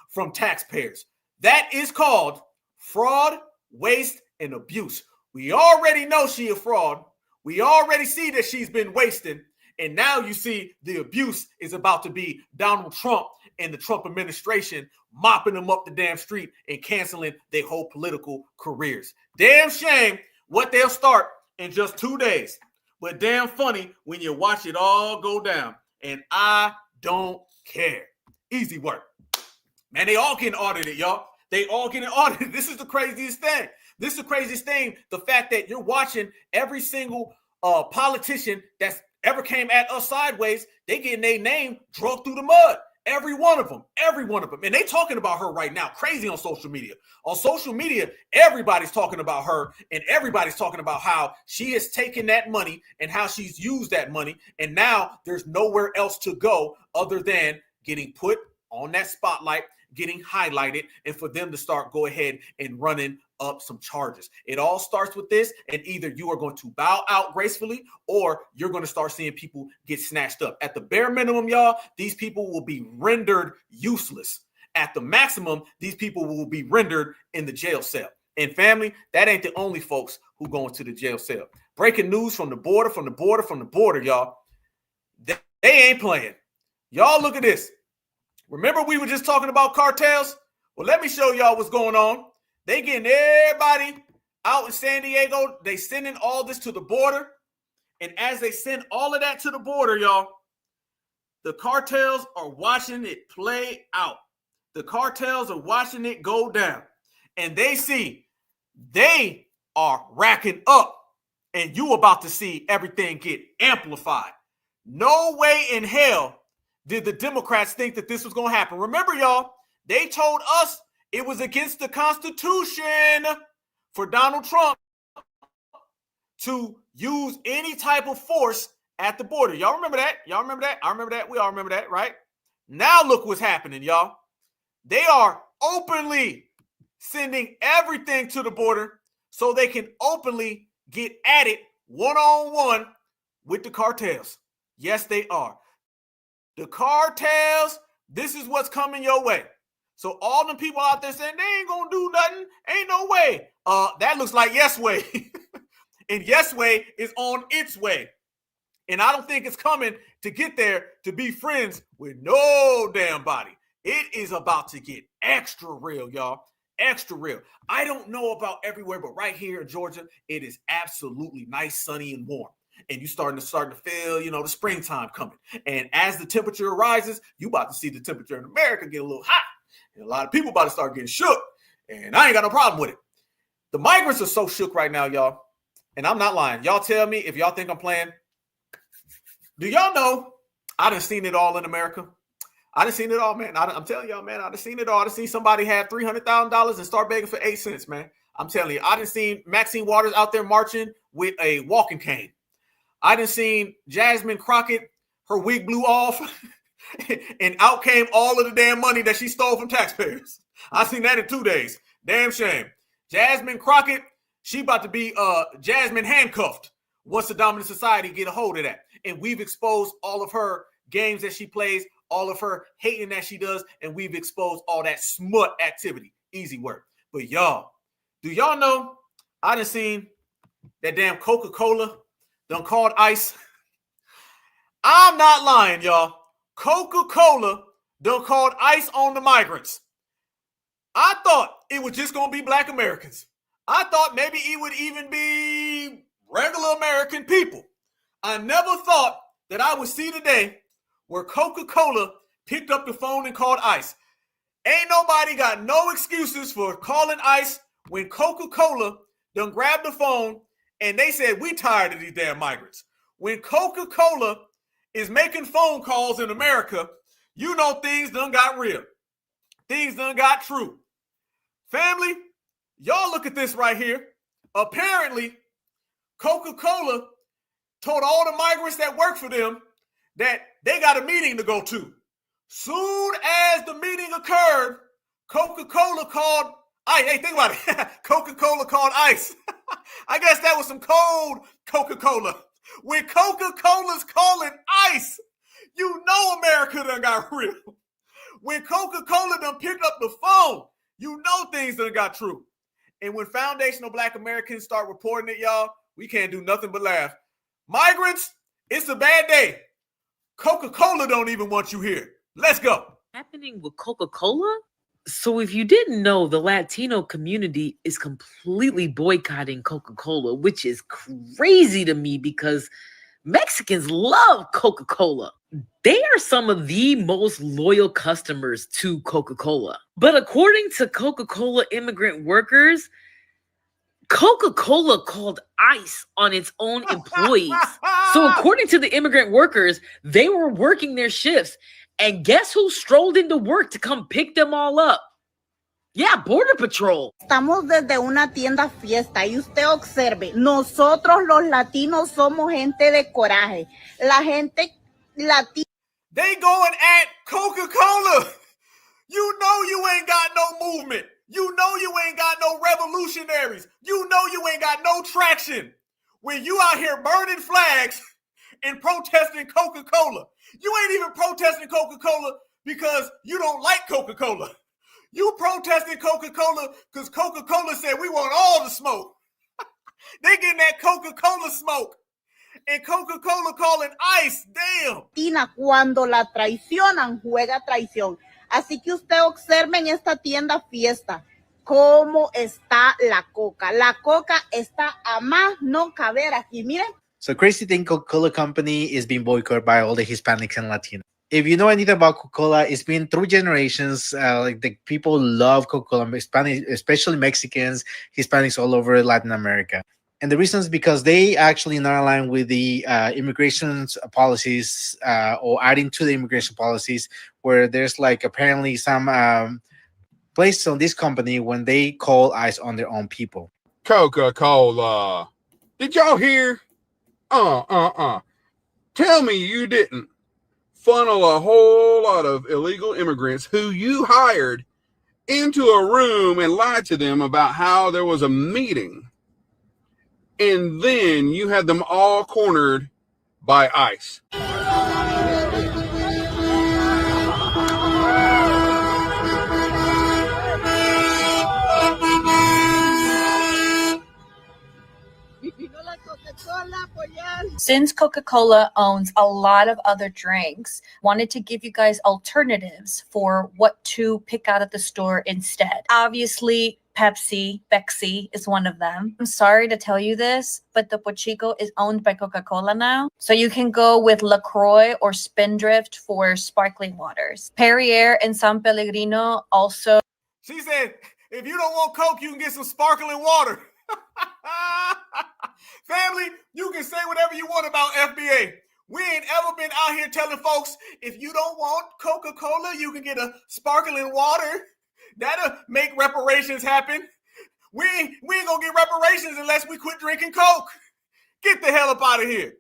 from taxpayers. That is called fraud, waste, and abuse. We already know she a fraud. We already see that she's been wasting. And now you see the abuse is about to be Donald Trump and the Trump administration mopping them up the damn street and canceling their whole political careers. Damn shame what they'll start in just 2 days. But damn funny when you watch it all go down. And I don't care. Easy work. Man, they all getting audited, y'all. They all getting audited. This is the craziest thing. This is the craziest thing. The fact that you're watching every single politician that's ever came at us sideways, they getting their name dragged through the mud. Every one of them. And they talking about her right now, crazy on social media. On social media, everybody's talking about her, and everybody's talking about how she has taken that money and how she's used that money. And now there's nowhere else to go other than getting put on that spotlight, getting highlighted, and for them to start go ahead and running up some charges. It all starts with this, and either you are going to bow out gracefully or you're going to start seeing people get snatched up. At the bare minimum, y'all, these people will be rendered useless. At the maximum, these people will be rendered in the jail cell. And family, that ain't the only folks who go into the jail cell. Breaking news from the border, y'all. They ain't playing. Y'all look at this. Remember we were just talking about cartels? Well, let me show y'all what's going on. They getting everybody out in San Diego. They sending all this to the border. And as they send all of that to the border, y'all, the cartels are watching it play out. The cartels are watching it go down. And they see they are racking up. And you about to see everything get amplified. No way in hell did the Democrats think that this was going to happen. Remember, y'all, they told us it was against the Constitution for Donald Trump to use any type of force at the border. Y'all remember that? Y'all remember that? I remember that. We all remember that, right? Now look what's happening, y'all. They are openly sending everything to the border so they can openly get at it one-on-one with the cartels. Yes, they are. The cartels, this is what's coming your way. So all the people out there saying they ain't gonna do nothing, ain't no way. That looks like Yes Way. And Yes Way is on its way. And I don't think it's coming to get there to be friends with no damn body. It is about to get extra real, y'all. Extra real. I don't know about everywhere, but right here in Georgia, it is absolutely nice, sunny, and warm. And you starting to feel, the springtime coming. And as the temperature rises, you about to see the temperature in America get a little hot. And a lot of people about to start getting shook. And I ain't got no problem with it. The migrants are so shook right now, y'all. And I'm not lying. Y'all tell me if y'all think I'm playing. Do y'all know I done seen it all in America? I done seen it all, man. I'm telling y'all, man, I done seen it all. I done seen somebody have $300,000 and start begging for 8 cents, man. I'm telling you, I done seen Maxine Waters out there marching with a walking cane. I done seen Jasmine Crockett, her wig blew off, and out came all of the damn money that she stole from taxpayers. I seen that in 2 days. Damn shame. Jasmine Crockett, she about to be Jasmine handcuffed once the dominant society get a hold of that. And we've exposed all of her games that she plays, all of her hating that she does, and we've exposed all that smut activity. Easy work. But y'all, do y'all know I done seen that damn Coca-Cola done called ICE? I'm not lying, y'all. Coca-Cola done called ICE on the migrants. I thought it was just going to be Black Americans. I thought maybe it would even be regular American people. I never thought that I would see the day where Coca-Cola picked up the phone and called ICE. Ain't nobody got no excuses for calling ICE when Coca-Cola done grabbed the phone and they said, we tired of these damn migrants. When Coca-Cola is making phone calls in America, you know things done got real. Things done got true. Family, y'all look at this right here. Apparently, Coca-Cola told all the migrants that work for them that they got a meeting to go to. Soon as the meeting occurred, Coca-Cola called ICE. Hey, think about it. Coca-Cola called ICE. I guess that was some cold Coca-Cola. When Coca-Cola's calling ICE, you know America done got real. When Coca-Cola done picked up the phone, you know things done got true. And when foundational Black Americans start reporting it, y'all, we can't do nothing but laugh. Migrants, it's a bad day. Coca-Cola don't even want you here. Let's go. Happening with Coca-Cola? So if you didn't know, the Latino community is completely boycotting Coca-Cola, which is crazy to me because Mexicans love Coca-Cola. They are some of the most loyal customers to Coca-Cola. But according to Coca-Cola immigrant workers, Coca-Cola called ICE on its own employees. So according to the immigrant workers, they were working their shifts. And guess who strolled into work to come pick them all up? Yeah, Border Patrol. Estamos desde una tienda fiesta y usted observe, nosotros los latinos somos gente de coraje. La gente latina. They going at Coca-Cola. You know you ain't got no movement. You know you ain't got no revolutionaries. You know you ain't got no traction. When you out here burning flags and protesting Coca-Cola, you ain't even protesting Coca-Cola because you don't like Coca-Cola. You protesting Coca-Cola because Coca-Cola said we want all the smoke. They getting that Coca-Cola smoke. And Coca-Cola calling ICE. Damn. Cuando la traicionan, juega traición. Así que usted observe en esta tienda fiesta cómo está la coca. La coca está a más no caber aquí. Miren. So crazy thing, Coca-Cola company is being boycotted by all the Hispanics and Latinos. If you know anything about Coca-Cola, it's been through generations. Like the people love Coca-Cola, Hispanic, especially Mexicans, Hispanics all over Latin America. And the reason is because they actually not align with the immigration policies or adding to the immigration policies, where there's like apparently some places on this company when they call ICE on their own people. Coca-Cola. Did y'all hear? Tell me you didn't funnel a whole lot of illegal immigrants who you hired into a room and lied to them about how there was a meeting. And then you had them all cornered by ICE. Since Coca-Cola owns a lot of other drinks, wanted to give you guys alternatives for what to pick out at the store instead. Obviously, Bexy is one of them. I'm sorry to tell you this, but the Pochico is owned by Coca-Cola now. So you can go with LaCroix or Spindrift for sparkling waters. Perrier and San Pellegrino also. She said, if you don't want Coke, you can get some sparkling water. Family, you can say whatever you want about FBA. We ain't ever been out here telling folks, if you don't want Coca-Cola, you can get a sparkling water. That'll make reparations happen. We ain't gonna get reparations unless we quit drinking Coke. Get the hell up out of here.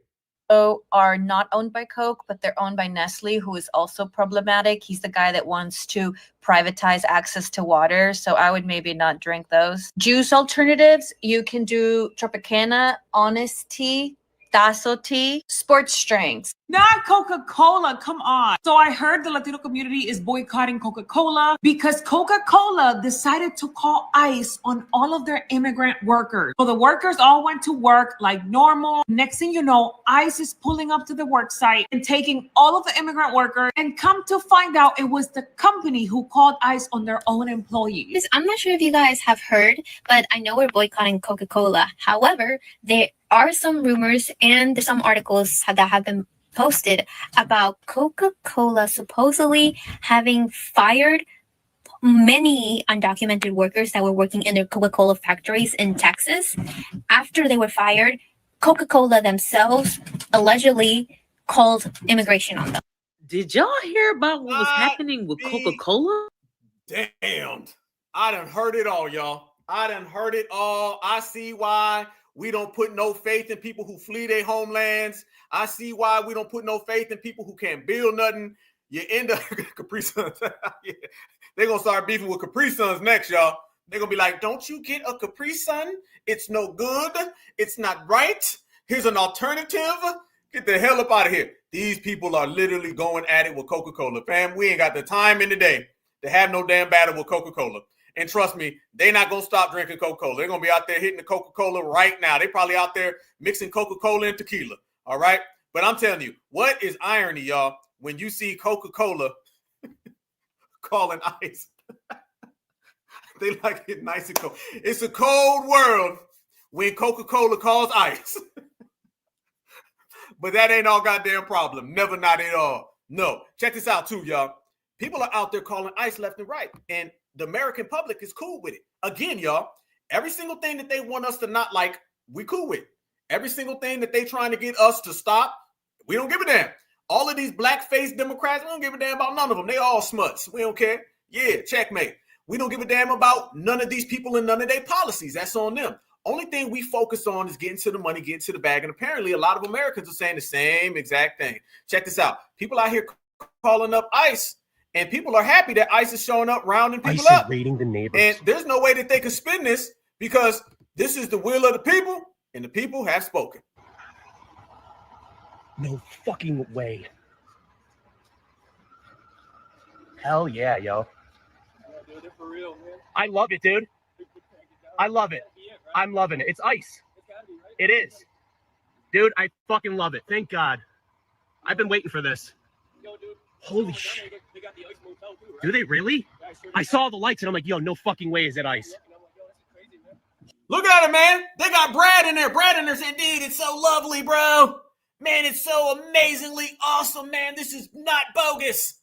Are not owned by Coke, but they're owned by Nestle, who is also problematic. He's the guy that wants to privatize access to water, so I would maybe not drink those. Juice alternatives, you can do Tropicana, Honest Tea, Tazo Tea, sports drinks. Not Coca-Cola, come on. So I heard the Latino community is boycotting Coca-Cola because Coca-Cola decided to call ICE on all of their immigrant workers. So the workers all went to work like normal. Next thing you know, ICE is pulling up to the work site and taking all of the immigrant workers, and come to find out it was the company who called ICE on their own employees. I'm not sure if you guys have heard, but I know we're boycotting Coca-Cola. However, there are some rumors and some articles that have been posted about Coca-Cola supposedly having fired many undocumented workers that were working in their Coca-Cola factories in Texas. After they were fired, Coca-Cola themselves allegedly called immigration on them. Did y'all hear about what was happening with Coca-Cola? Damned. I done heard it all, y'all. I done heard it all. I see why we don't put no faith in people who flee their homelands. I see why we don't put no faith in people who can't build nothing. You end up Capri Suns. Yeah. They're going to start beefing with Capri Suns next, y'all. They're going to be like, don't you get a Capri Sun? It's no good. It's not right. Here's an alternative. Get the hell up out of here. These people are literally going at it with Coca-Cola. Fam, we ain't got the time in the day to have no damn battle with Coca-Cola. And trust me, they're not going to stop drinking Coca-Cola. They're going to be out there hitting the Coca-Cola right now. They're probably out there mixing Coca-Cola and tequila. All right. But I'm telling you, what is irony, y'all, when you see Coca-Cola calling ICE? They like it nice and cold. It's a cold world when Coca-Cola calls ICE. But that ain't all goddamn problem. Never, not at all. No. Check this out too, y'all. People are out there calling ICE left and right. And the American public is cool with it. Again, y'all, Every single thing that they want us to not like, we cool with. Every single thing that they trying to get us to stop, we don't give a damn. All of these black-faced Democrats, we don't give a damn about none of them. They all smuts. We don't care. Yeah, checkmate. We don't give a damn about none of these people and none of their policies. That's on them. Only thing we focus on is getting to the money, getting to the bag. And apparently a lot of Americans are saying the same exact thing. Check this out. People out here calling up ICE, and people are happy that ICE is showing up, rounding people up. Raiding the neighbors. And there's no way that they can spin this because this is the will of the people, and the people have spoken. No fucking way. Hell yeah, yo. I love it, dude. I love it. I'm loving it. It's ICE. It is. Dude, I fucking love it. Thank God. I've been waiting for this. Holy shit. Do they really? I saw the lights and I'm like, yo, no fucking way is it ICE. Look at it, man. They got Brad in there. Brad in there said, dude, it's so lovely, bro. Man, it's so amazingly awesome, man. This is not bogus.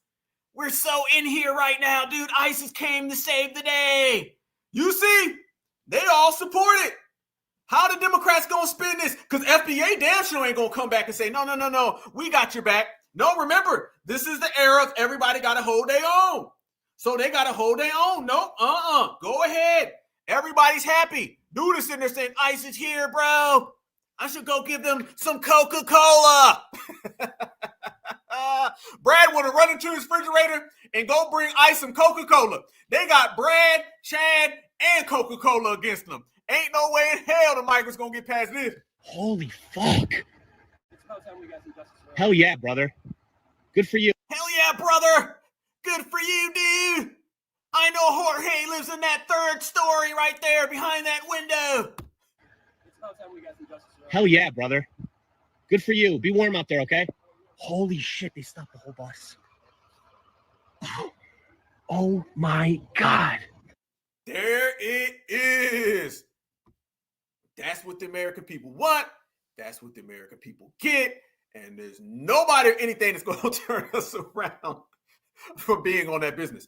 We're so in here right now, dude. ISIS came to save the day. You see, they all support it. How the Democrats gonna spin this? Because FBA damn sure ain't gonna come back and say, no, we got your back. No, remember, this is the era of everybody got to hold their own. So they got to hold their own. No, go ahead. Everybody's happy. Dude is sitting there saying, ISIS here, bro. I should go give them some Coca-Cola. Brad want to run into his refrigerator and go bring ICE some Coca-Cola. They got Brad, Chad, and Coca-Cola against them. Ain't no way in hell the migrants gonna get past this. Holy fuck. Hell yeah, brother. Good for you. Hell yeah, brother. Good for you, dude. I know Jorge lives in that third story right there behind that window. Hell yeah, brother. Good for you. Be warm out there, okay? Holy shit, they stopped the whole bus. Oh my God. There it is. That's what the American people want. That's what the American people get. And there's nobody or anything that's going to turn us around for being on that business.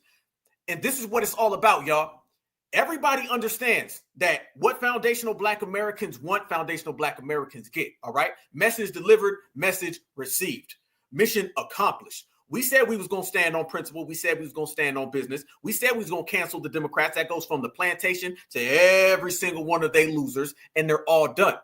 And this is what it's all about, y'all. Everybody understands that what foundational Black Americans want, foundational Black Americans get, all right? Message delivered, message received. Mission accomplished. We said we was going to stand on principle. We said we was going to stand on business. We said we was going to cancel the Democrats. That goes from the plantation to every single one of they losers, and they're all done.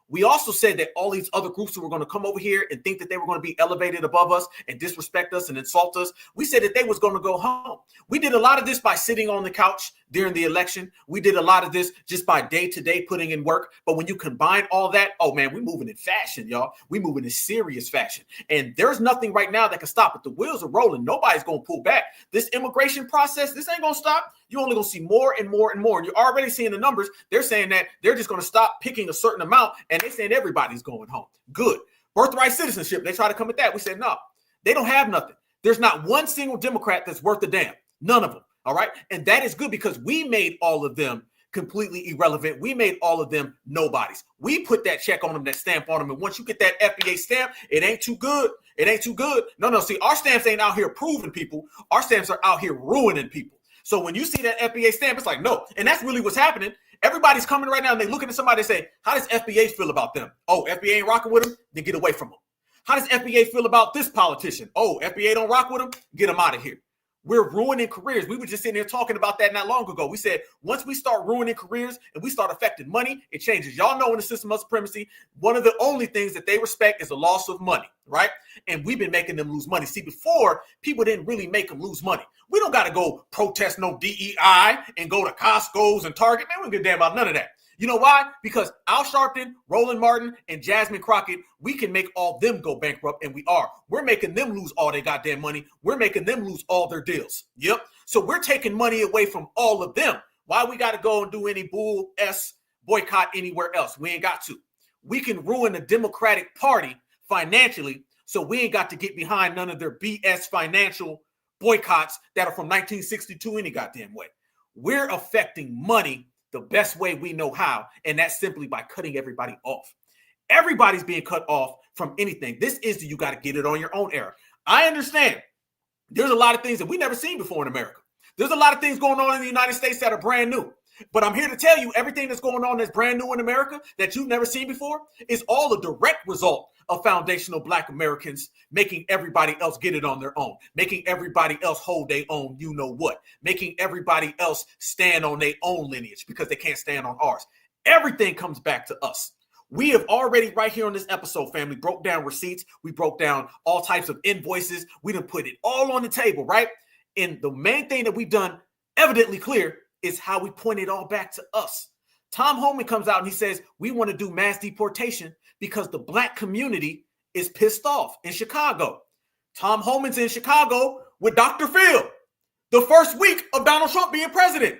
We also said that all these other groups who were going to come over here and think that they were going to be elevated above us and disrespect us and insult us, we said that they was going to go home. We did a lot of this by sitting on the couch during the election. We did a lot of this just by day-to-day putting in work. But when you combine all that, oh man, we're moving in fashion, y'all. We're moving in serious fashion. And there's nothing right now that can stop it. The wheels are rolling. Nobody's going to pull back. This immigration process, this ain't going to stop. You're only going to see more and more and more. And you're already seeing the numbers. They're saying that they're just going to stop picking a certain amount. And they're saying everybody's going home. Good. Birthright citizenship. They try to come at that. We said, no, they don't have nothing. There's not one single Democrat that's worth a damn. None of them. All right. And that is good because we made all of them completely irrelevant. We made all of them nobodies. We put that check on them, that stamp on them. And once you get that FBA stamp, it ain't too good. It ain't too good. No. See, our stamps ain't out here proving people. Our stamps are out here ruining people. So when you see that FBA stamp, it's like, no. And that's really what's happening. Everybody's coming right now and they looking at somebody and say, how does FBA feel about them? Oh, FBA ain't rocking with them? Then get away from them. How does FBA feel about this politician? Oh, FBA don't rock with them? Get them out of here. We're ruining careers. We were just sitting here talking about that not long ago. We said, once we start ruining careers and we start affecting money, it changes. Y'all know in the system of supremacy, one of the only things that they respect is the loss of money, right? And we've been making them lose money. See, before, people didn't really make them lose money. We don't got to go protest no DEI and go to Costco's and Target. Man, we don't give a damn about none of that. You know why? Because Al Sharpton, Roland Martin, and Jasmine Crockett, we can make all them go bankrupt, and we are. We're making them lose all their goddamn money. We're making them lose all their deals. Yep. So we're taking money away from all of them. Why we got to go and do any bull S boycott anywhere else? We ain't got to. We can ruin the Democratic Party financially, so we ain't got to get behind none of their BS financial boycotts that are from 1962 any goddamn way. We're affecting money the best way we know how, and that's simply by cutting everybody off. Everybody's being cut off from anything. This is the you got to get it on your own era. I understand there's a lot of things that we never seen before in America. There's a lot of things going on in the United States that are brand new. But I'm here to tell you everything that's going on that's brand new in America that you've never seen before is all a direct result of foundational Black Americans making everybody else get it on their own, making everybody else hold their own you know what, making everybody else stand on their own lineage because they can't stand on ours. Everything comes back to us. We have already right here on this episode, family, broke down receipts. We broke down all types of invoices. We done put it all on the table, right? And the main thing that we've done evidently clear is how we point it all back to us. Tom Homan comes out and he says, we want to do mass deportation because the Black community is pissed off in Chicago. Tom Homan's in Chicago with Dr. Phil the first week of Donald Trump being president.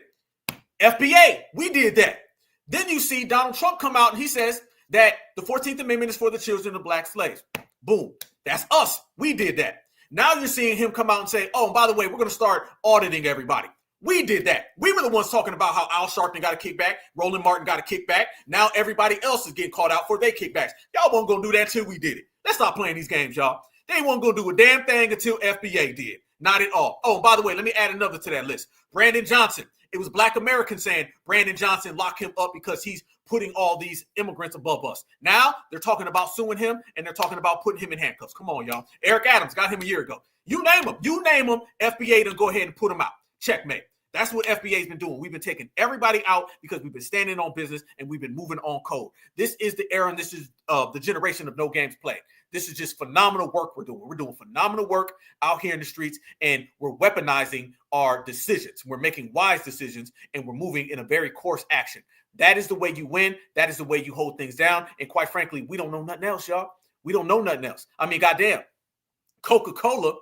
FBA, we did that. Then you see Donald Trump come out and he says that the 14th Amendment is for the children of Black slaves. Boom. That's us. We did that. Now you're seeing him come out and say, oh, and by the way, we're going to start auditing everybody. We did that. We were the ones talking about how Al Sharpton got a kickback. Roland Martin got a kickback. Now everybody else is getting caught out for their kickbacks. Y'all weren't going to do that until we did it. Let's stop playing these games, y'all. They weren't going to do a damn thing until FBA did. Not at all. Oh, by the way, let me add another to that list. Brandon Johnson. It was Black Americans saying Brandon Johnson lock him up because he's putting all these immigrants above us. Now they're talking about suing him and they're talking about putting him in handcuffs. Come on, y'all. Eric Adams got him a year ago. You name him, FBA to go ahead and put him out. Checkmate. That's what FBA's been doing. We've been taking everybody out because we've been standing on business and we've been moving on code. This is the era and this is the generation of no games played. This is just phenomenal work we're doing. We're doing phenomenal work out here in the streets and we're weaponizing our decisions. We're making wise decisions and we're moving in a very course action. That is the way you win. That is the way you hold things down. And quite frankly, we don't know nothing else, y'all. We don't know nothing else. I mean, goddamn, Coca-Cola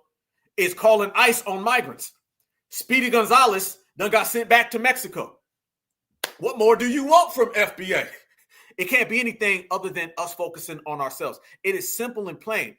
is calling ICE on migrants. Speedy Gonzales done got sent back to Mexico. What more do you want from FBA? It can't be anything other than us focusing on ourselves. It is simple and plain.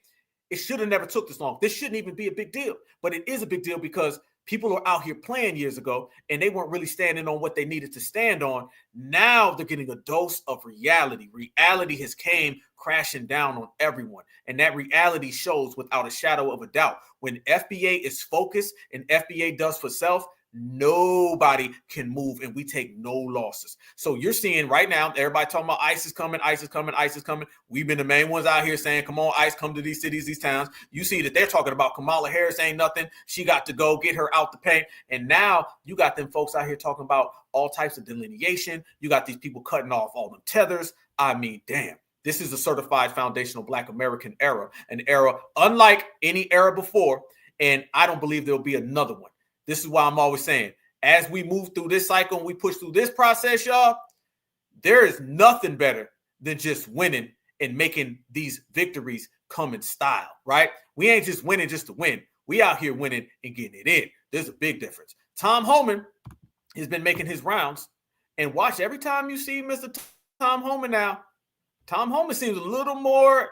It should have never took this long. This shouldn't even be a big deal, but it is a big deal because people are out here playing years ago and they weren't really standing on what they needed to stand on. Now they're getting a dose of reality. Reality has came crashing down on everyone. And that reality shows without a shadow of a doubt. When FBA is focused and FBA does for self, nobody can move and we take no losses. So you're seeing right now, everybody talking about ICE is coming, ICE is coming, ICE is coming. We've been the main ones out here saying, come on, ICE, come to these cities, these towns. You see that they're talking about Kamala Harris ain't nothing. She got to go, get her out the paint. And now you got them folks out here talking about all types of delineation. You got these people cutting off all them tethers. I mean, damn. This is a certified foundational Black American era, an era unlike any era before. And I don't believe there'll be another one. This is why I'm always saying, as we move through this cycle and we push through this process, y'all, there is nothing better than just winning and making these victories come in style, right? We ain't just winning just to win. We out here winning and getting it in. There's a big difference. Tom Homan has been making his rounds, and watch every time you see Mr. Tom Homan now, Tom Homan seems a little more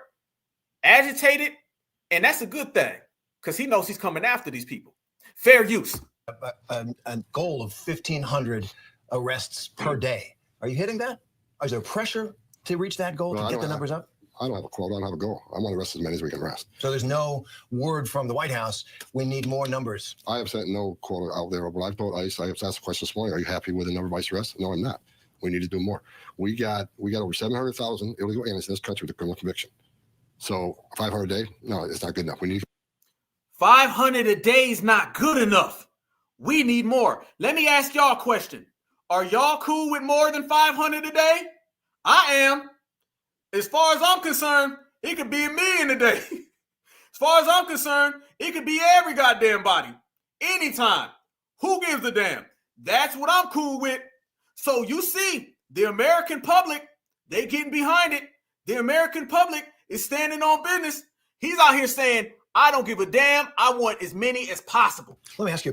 agitated, and that's a good thing because he knows he's coming after these people. Fair use. A goal of 1,500 arrests per day. Are you hitting that? Is there pressure to reach that goal, to get the numbers up? I don't have a quote. I don't have a goal. I want to arrest as many as we can arrest. So there's no word from the White House, we need more numbers. I have set no quota out there, but I've told ICE, I have asked a question this morning, are you happy with the number of ICE arrests? No, I'm not. We need to do more. We got over 700,000 illegal aliens in this country with a criminal conviction. So 500 a day? No, it's not good enough. We need 500 a day is not good enough. We need more. Let me ask y'all a question. Are y'all cool with more than 500 a day? I am. As far as I'm concerned, it could be 1 million a day. As far as I'm concerned, it could be every goddamn body. Anytime. Who gives a damn? That's what I'm cool with. So you see, the American public, they getting behind it. The American public is standing on business. He's out here saying, I don't give a damn. I want as many as possible. Let me ask you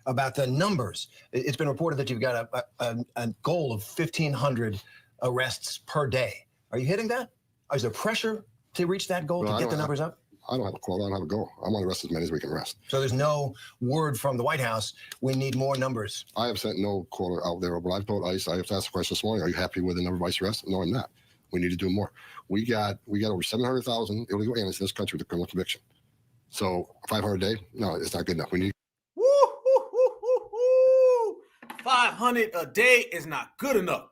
about the numbers. It's been reported that you've got a goal of 1,500 arrests per day. Are you hitting that? Is there pressure to reach that goal, to get the numbers up? I don't have a quote. I don't have a goal. I want to arrest as many as we can arrest. So there's no word from the White House, we need more numbers. I have sent no quota out there, but I've told ICE, I have asked a question this morning, are you happy with the number of ICE arrests? No, I'm not. We need to do more. We got over 700,000 illegal aliens in this country with a criminal conviction. So 500 a day? No, it's not good enough. We need 500 a day is not good enough.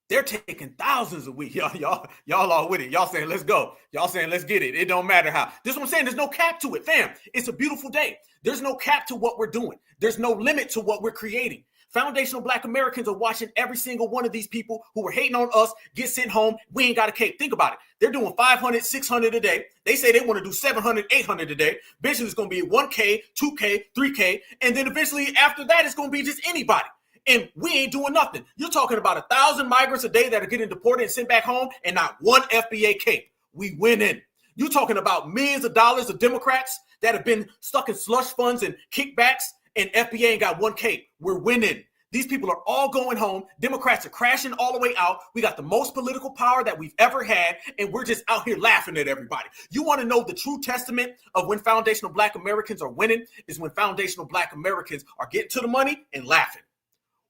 They're taking thousands a week. Y'all all with it. Y'all saying, let's go. Y'all saying, let's get it. It don't matter how. This is what I'm saying. There's no cap to it, fam. It's a beautiful day. There's no cap to what we're doing. There's no limit to what we're creating. Foundational Black Americans are watching every single one of these people who were hating on us get sent home. We ain't got a cape. Think about it. They're doing 500, 600 a day. They say they want to do 700, 800 a day. Eventually, it's going to be 1K, 2K, 3K. And then eventually after that, it's going to be just anybody. And we ain't doing nothing. You're talking about 1,000 migrants a day that are getting deported and sent back home and not one FBA cape. We winning. You're talking about millions of dollars of Democrats that have been stuck in slush funds and kickbacks, and FBA ain't got one cape. We're winning. These people are all going home. Democrats are crashing all the way out. We got the most political power that we've ever had, and we're just out here laughing at everybody. You want to know the true testament of when foundational Black Americans are winning is when foundational Black Americans are getting to the money and laughing.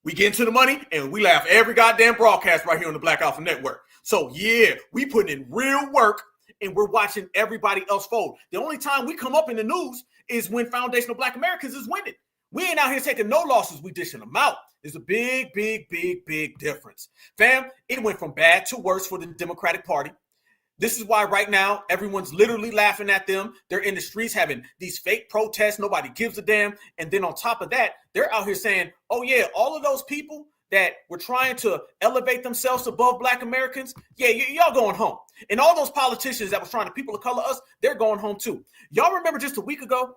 We get into the money and we laugh every goddamn broadcast right here on the Black Alpha Network. So yeah, we put in real work and we're watching everybody else fold. The only time we come up in the news is when foundational Black Americans is winning. We ain't out here taking no losses. We dishing them out. There's a big, big, big, big difference. Fam, it went from bad to worse for the Democratic Party. This is why right now everyone's literally laughing at them. They're in the streets having these fake protests. Nobody gives a damn. And then on top of that, they're out here saying, oh yeah, all of those people that were trying to elevate themselves above Black Americans, yeah, y'all going home. And all those politicians that were trying to people of color us, they're going home too. Y'all remember just a week ago,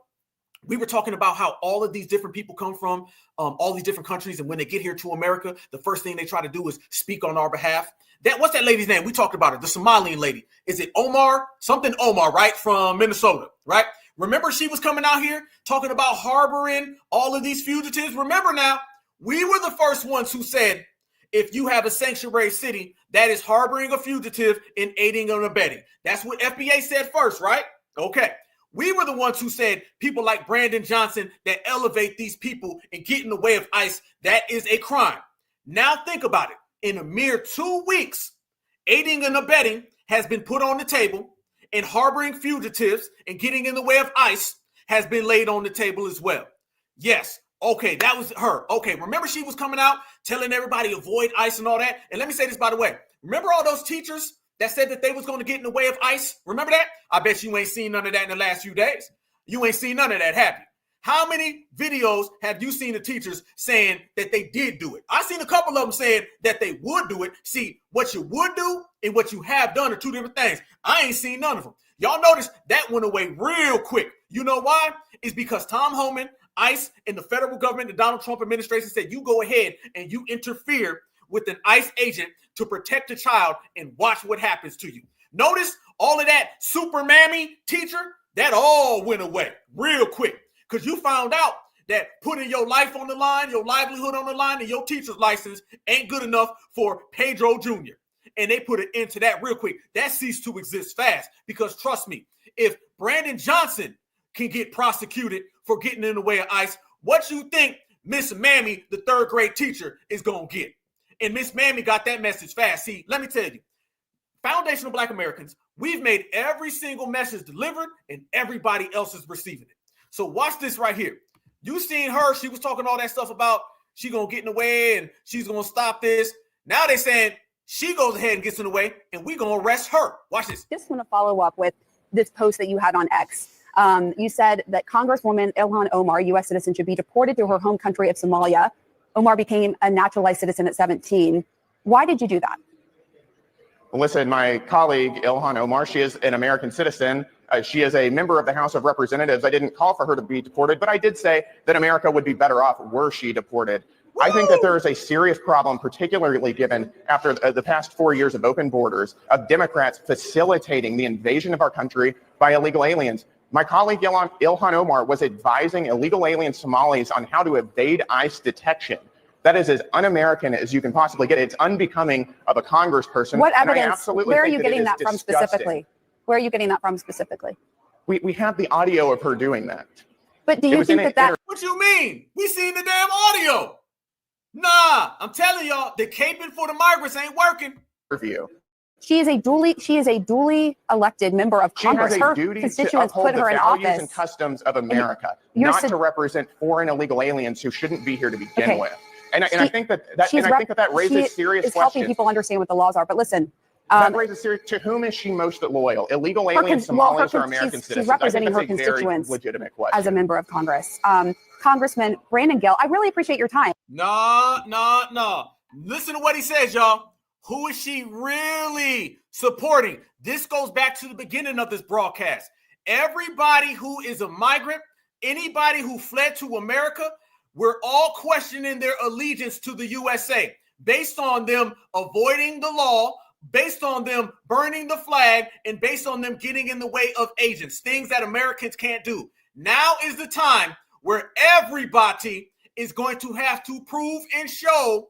we were talking about how all of these different people come from all these different countries. And when they get here to America, the first thing they try to do is speak on our behalf. What's that lady's name? We talked about her, the Somalian lady. Is it Omar? Something Omar, right? From Minnesota, right? Remember she was coming out here talking about harboring all of these fugitives? Remember now, we were the first ones who said, if you have a sanctuary city that is harboring a fugitive and aiding and abetting. That's what FBA said first, right? Okay. We were the ones who said people like Brandon Johnson that elevate these people and get in the way of ICE, that is a crime. Now think about it. In a mere 2 weeks, aiding and abetting has been put on the table, and harboring fugitives and getting in the way of ICE has been laid on the table as well. Yes, okay, that was her. Okay, remember she was coming out telling everybody avoid ICE and all that? And let me say this, by the way. Remember all those teachers that said that they was going to get in the way of ICE? Remember that? I bet you ain't seen none of that in the last few days. You ain't seen none of that, have you? How many videos have you seen the teachers saying that they did do it? I've seen a couple of them saying that they would do it. See, what you would do and what you have done are two different things. I ain't seen none of them. Y'all notice that went away real quick. You know why? It's because Tom Homan, ICE, and the federal government, the Donald Trump administration said, you go ahead and you interfere with an ICE agent to protect a child and watch what happens to you. Notice all of that super mammy teacher, that all went away real quick. Because you found out that putting your life on the line, your livelihood on the line, and your teacher's license ain't good enough for Pedro Jr. And they put an end to that real quick. That ceased to exist fast. Because trust me, if Brandon Johnson can get prosecuted for getting in the way of ICE, what you think Miss Mammy, the third grade teacher, is going to get? And Miss Mammy got that message fast. See, let me tell you, foundational Black Americans, we've made every single message delivered and everybody else is receiving it. So watch this right here. You seen her. She was talking all that stuff about she going to get in the way and she's going to stop this. Now they saying she goes ahead and gets in the way and we going to arrest her. Watch this. Just want to follow up with this post that you had on X. You said that Congresswoman Ilhan Omar, U.S. citizen, should be deported to her home country of Somalia. Omar became a naturalized citizen at 17. Why did you do that? Listen, my colleague Ilhan Omar, she is an American citizen. She is a member of the House of Representatives. I didn't call for her to be deported, but I did say that America would be better off were she deported. Woo! I think that there is a serious problem, particularly given after the past 4 years of open borders, of Democrats facilitating the invasion of our country by illegal aliens. My colleague Ilhan Omar was advising illegal alien Somalis on how to evade ICE detection. That is as un-American as you can possibly get. It's unbecoming of a congressperson. What evidence? Where are you getting that from specifically? Where are you getting that from specifically? We have the audio of her doing that. But do you think that What you mean? We seen the damn audio. Nah, I'm telling y'all, the caping for the migrants ain't working. Interview. She is a duly elected member of She Congress. has a Her duty to constituents uphold put the her in values office. and customs of America, you're not su- to represent foreign illegal aliens who shouldn't be here to begin Okay. with. And I think that raises she serious is questions. helping people understand what the laws are. But listen, That raises serious. To whom is she most loyal? Illegal aliens, Somalis, or American citizens? she's representing her I think that's a very constituents legitimate question. as a member of Congress. Congressman Brandon Gill, I really appreciate your time. No. Listen to what he says, y'all. Who is she really supporting? This goes back to the beginning of this broadcast. Everybody who is a migrant, anybody who fled to America, we're all questioning their allegiance to the USA based on them avoiding the law, based on them burning the flag, and based on them getting in the way of agents, things that Americans can't do. Now is the time where everybody is going to have to prove and show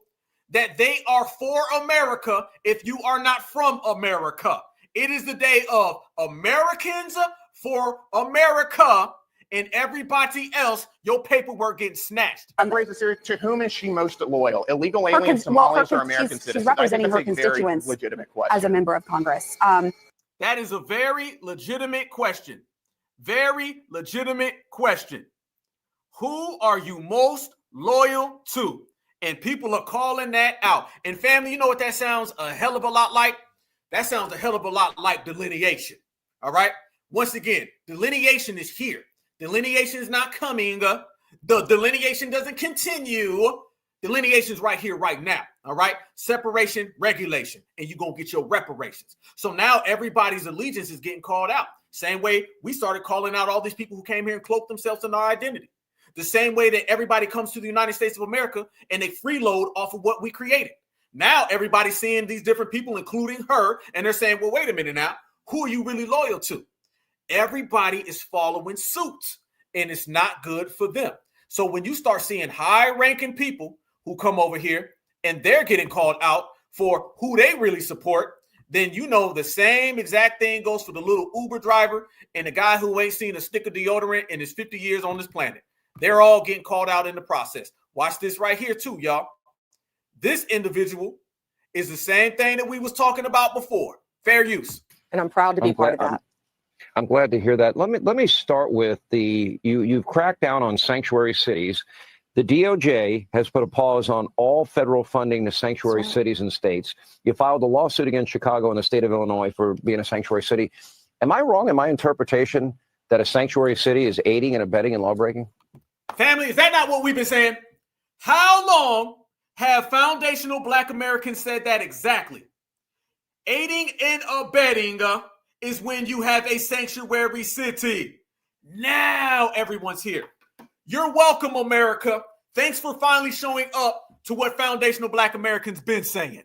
that they are for America if you are not from America. It is the day of Americans for America, and everybody else, your paperwork getting snatched. To whom is she most loyal? Illegal aliens, Somalis, or American citizens? She's representing her I think that's a very constituents legitimate question. as a member of Congress. That is a very legitimate question. Very legitimate question. Who are you most loyal to? And people are calling that out. And family, you know what that sounds a hell of a lot like? That sounds a hell of a lot like delineation. All right? Once again, delineation is here. Delineation is not coming. The delineation doesn't continue. Delineation is right here, right now. All right? Separation, regulation. And you're going to get your reparations. So now everybody's allegiance is getting called out. Same way we started calling out all these people who came here and cloaked themselves in our identity. The same way that everybody comes to the United States of America and they freeload off of what we created. Now everybody's seeing these different people, including her, and they're saying, well, wait a minute now. Who are you really loyal to? Everybody is following suit, and it's not good for them. So when you start seeing high-ranking people who come over here and they're getting called out for who they really support, then you know the same exact thing goes for the little Uber driver and the guy who ain't seen a stick of deodorant in his 50 years on this planet. They're all getting called out in the process. Watch this right here too, y'all. This individual is the same thing that we was talking about before. Fair use. And I'm proud to be part of that. I'm glad to hear that. Let me start with you've cracked down on sanctuary cities. The DOJ has put a pause on all federal funding to sanctuary cities and states. You filed a lawsuit against Chicago and the state of Illinois for being a sanctuary city. Am I wrong in my interpretation that a sanctuary city is aiding and abetting in lawbreaking? Family, is that not what we've been saying? How long have foundational Black Americans said that exactly? Aiding and abetting is when you have a sanctuary city. Now everyone's here. You're welcome, America. Thanks for finally showing up to what foundational Black Americans been saying.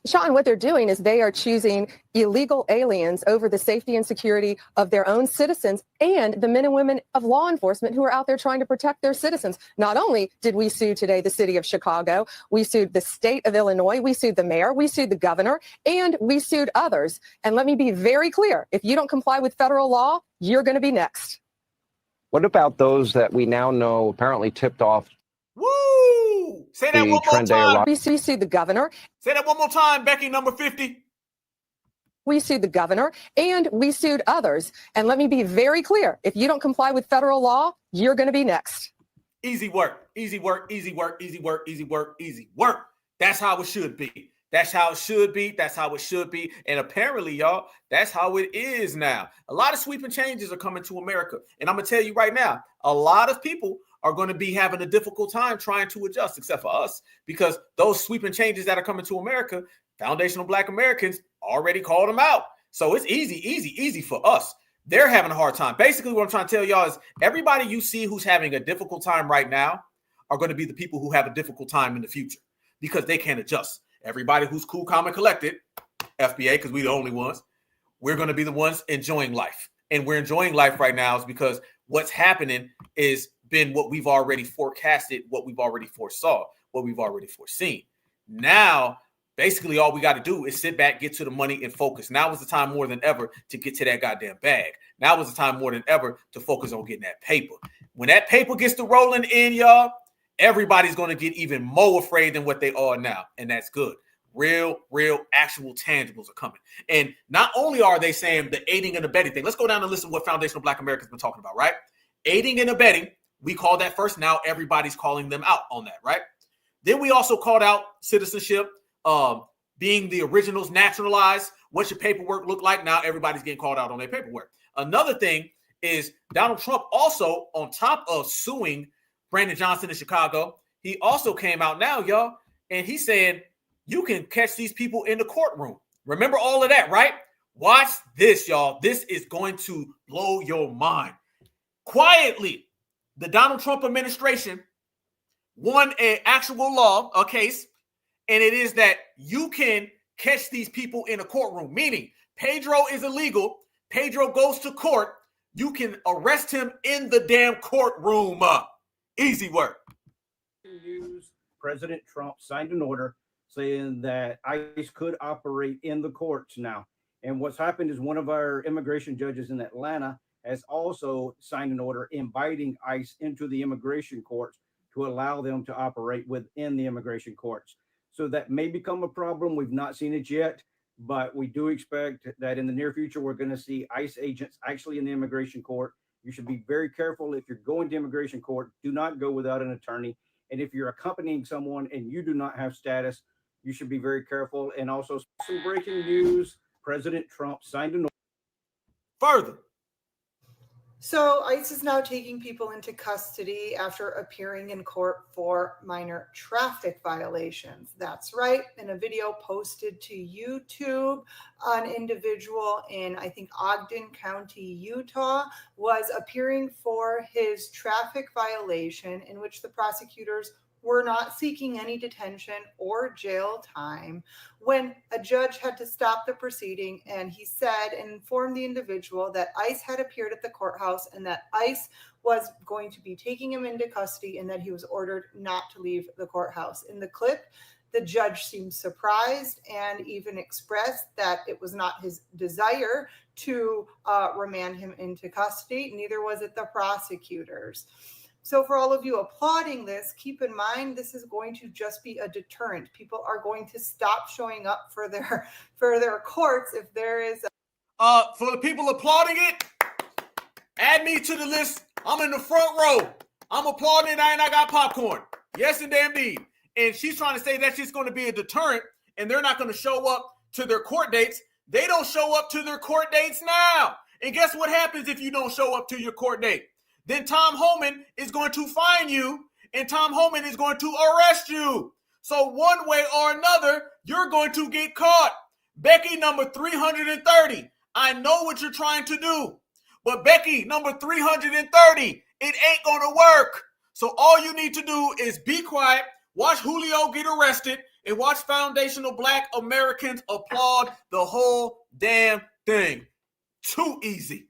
Sean, what they're doing is they are choosing illegal aliens over the safety and security of their own citizens and the men and women of law enforcement who are out there trying to protect their citizens. Not only did we sue today the city of Chicago, we sued the state of Illinois, we sued the mayor, we sued the governor, and we sued others. And let me be very clear, if you don't comply with federal law, you're going to be next. What about those that we now know apparently tipped off? Woo! Say that one more time. We sued the governor. Say that one more time, Becky, number 50. We sued the governor and we sued others. And let me be very clear, if you don't comply with federal law, you're going to be next. Easy work, easy work, easy work, easy work, easy work, easy work. That's how it should be. That's how it should be. That's how it should be. And apparently, y'all, that's how it is now. A lot of sweeping changes are coming to America. And I'm going to tell you right now, a lot of people are going to be having a difficult time trying to adjust, except for us, because those sweeping changes that are coming to America, foundational Black Americans already called them out. So it's easy for us. They're having a hard time. Basically, what I'm trying to tell y'all is everybody you see who's having a difficult time right now are going to be the people who have a difficult time in the future because they can't adjust. Everybody who's cool, calm, and collected, FBA, because we're the only ones, we're going to be the ones enjoying life. And we're enjoying life right now is because what's happening is been what we've already forecasted, what we've already foresaw, what we've already foreseen. Now, basically, all we got to do is sit back, get to the money, and focus. Now is the time more than ever to get to that goddamn bag. Now is the time more than ever to focus on getting that paper. When that paper gets to rolling in, y'all, everybody's going to get even more afraid than what they are now. And that's good. Real actual tangibles are coming. And not only are they saying the aiding and abetting thing, let's go down and listen to what Foundational Black Americans been talking about, right? Aiding and abetting, we called that first. Now everybody's calling them out on that, right? Then we also called out citizenship, being the originals naturalized. What's your paperwork look like? Now everybody's getting called out on their paperwork. Another thing is Donald Trump also, on top of suing Brandon Johnson in Chicago, he also came out now, y'all, and he said, you can catch these people in the courtroom. Remember all of that, right? Watch this, y'all. This is going to blow your mind. Quietly, the Donald Trump administration won an actual law, a case, and it is that you can catch these people in a courtroom, meaning Pedro is illegal. Pedro goes to court. You can arrest him in the damn courtroom. Easy work. News, President Trump signed an order saying that ICE could operate in the courts now. And what's happened is one of our immigration judges in Atlanta has also signed an order inviting ICE into the immigration courts to allow them to operate within the immigration courts. So that may become a problem. We've not seen it yet, but we do expect that in the near future, we're going to see ICE agents actually in the immigration court. You should be very careful if you're going to immigration court. Do not go without an attorney. And if you're accompanying someone and you do not have status, you should be very careful. And also some breaking news, President Trump signed an order. Further. So ICE is now taking people into custody after appearing in court for minor traffic violations. That's right. In a video posted to YouTube, an individual in, I think, Ogden County, Utah, was appearing for his traffic violation in which the prosecutors were not seeking any detention or jail time when a judge had to stop the proceeding. And he said and informed the individual that ICE had appeared at the courthouse and that ICE was going to be taking him into custody and that he was ordered not to leave the courthouse. In the clip, the judge seemed surprised and even expressed that it was not his desire to remand him into custody. Neither was it the prosecutors. So for all of you applauding this, keep in mind this is going to just be a deterrent. People are going to stop showing up for their courts if there is for the people applauding it, add me to the list. I'm in the front row. I'm applauding and I got popcorn. Yes, and damn indeed. And she's trying to say that's just going to be a deterrent and they're not going to show up to their court dates. They don't show up to their court dates now. And guess what happens if you don't show up to your court date? Then Tom Homan is going to fine you and Tom Homan is going to arrest you. So one way or another, you're going to get caught. Becky, number 330. I know what you're trying to do, but Becky, number 330, it ain't going to work. So all you need to do is be quiet, watch Julio get arrested, and watch Foundational Black Americans applaud the whole damn thing. Too easy.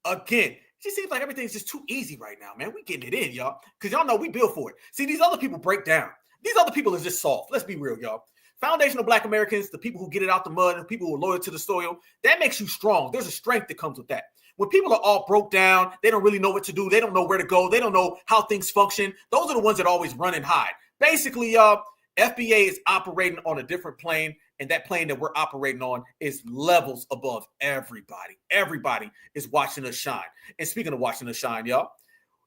Again. It seems like everything's just too easy right now, man. We getting it in, y'all, because y'all know we build for it. See, these other people break down. These other people are just soft. Let's be real, y'all. Foundational Black Americans, the people who get it out the mud, the people who are loyal to the soil, that makes you strong. There's a strength that comes with that. When people are all broke down, they don't really know what to do. They don't know where to go. They don't know how things function. Those are the ones that always run and hide. Basically, y'all, FBA is operating on a different plane, and that plane that we're operating on is levels above everybody. Everybody is watching us shine. And speaking of watching us shine, y'all,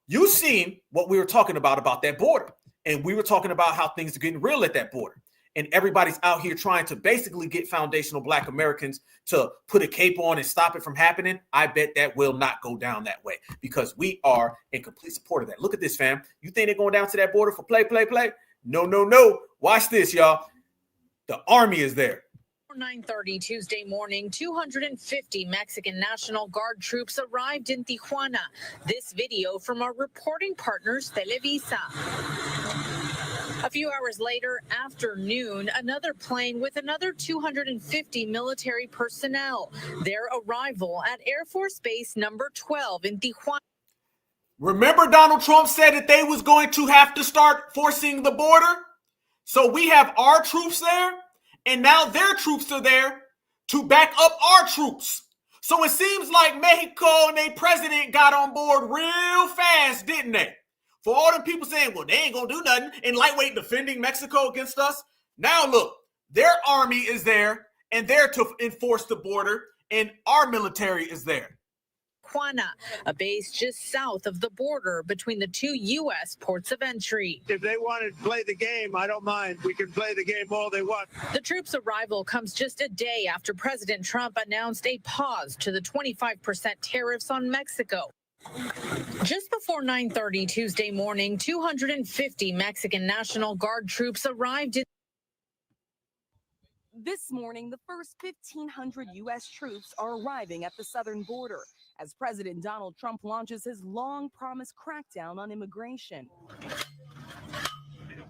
you seen what we were talking about that border. And we were talking about how things are getting real at that border. And everybody's out here trying to basically get Foundational Black Americans to put a cape on and stop it from happening. I bet that will not go down that way because we are in complete support of that. Look at this, fam. You think they're going down to that border for play? No, no, no. Watch this, y'all. The army is there. 9:30 Tuesday morning, 250 Mexican National Guard troops arrived in Tijuana. This video from our reporting partners, Televisa. A few hours later, afternoon, another plane with another 250 military personnel. Their arrival at Air Force Base number 12 in Tijuana. Remember Donald Trump said that they was going to have to start forcing the border? So we have our troops there, and now their troops are there to back up our troops. So it seems like Mexico and their president got on board real fast, didn't they? For all them people saying, well, they ain't going to do nothing, and lightweight defending Mexico against us. Now look, their army is there, and they're to enforce the border, and our military is there. Tijuana, a base just south of the border between the two U.S. ports of entry. If they want to play the game, I don't mind. We can play the game all they want. The troops' arrival comes just a day after President Trump announced a pause to the 25% tariffs on Mexico. Just before 9:30 Tuesday morning, 250 Mexican National Guard troops arrived in. This morning, the first 1,500 U.S. troops are arriving at the southern border as President Donald Trump launches his long-promised crackdown on immigration.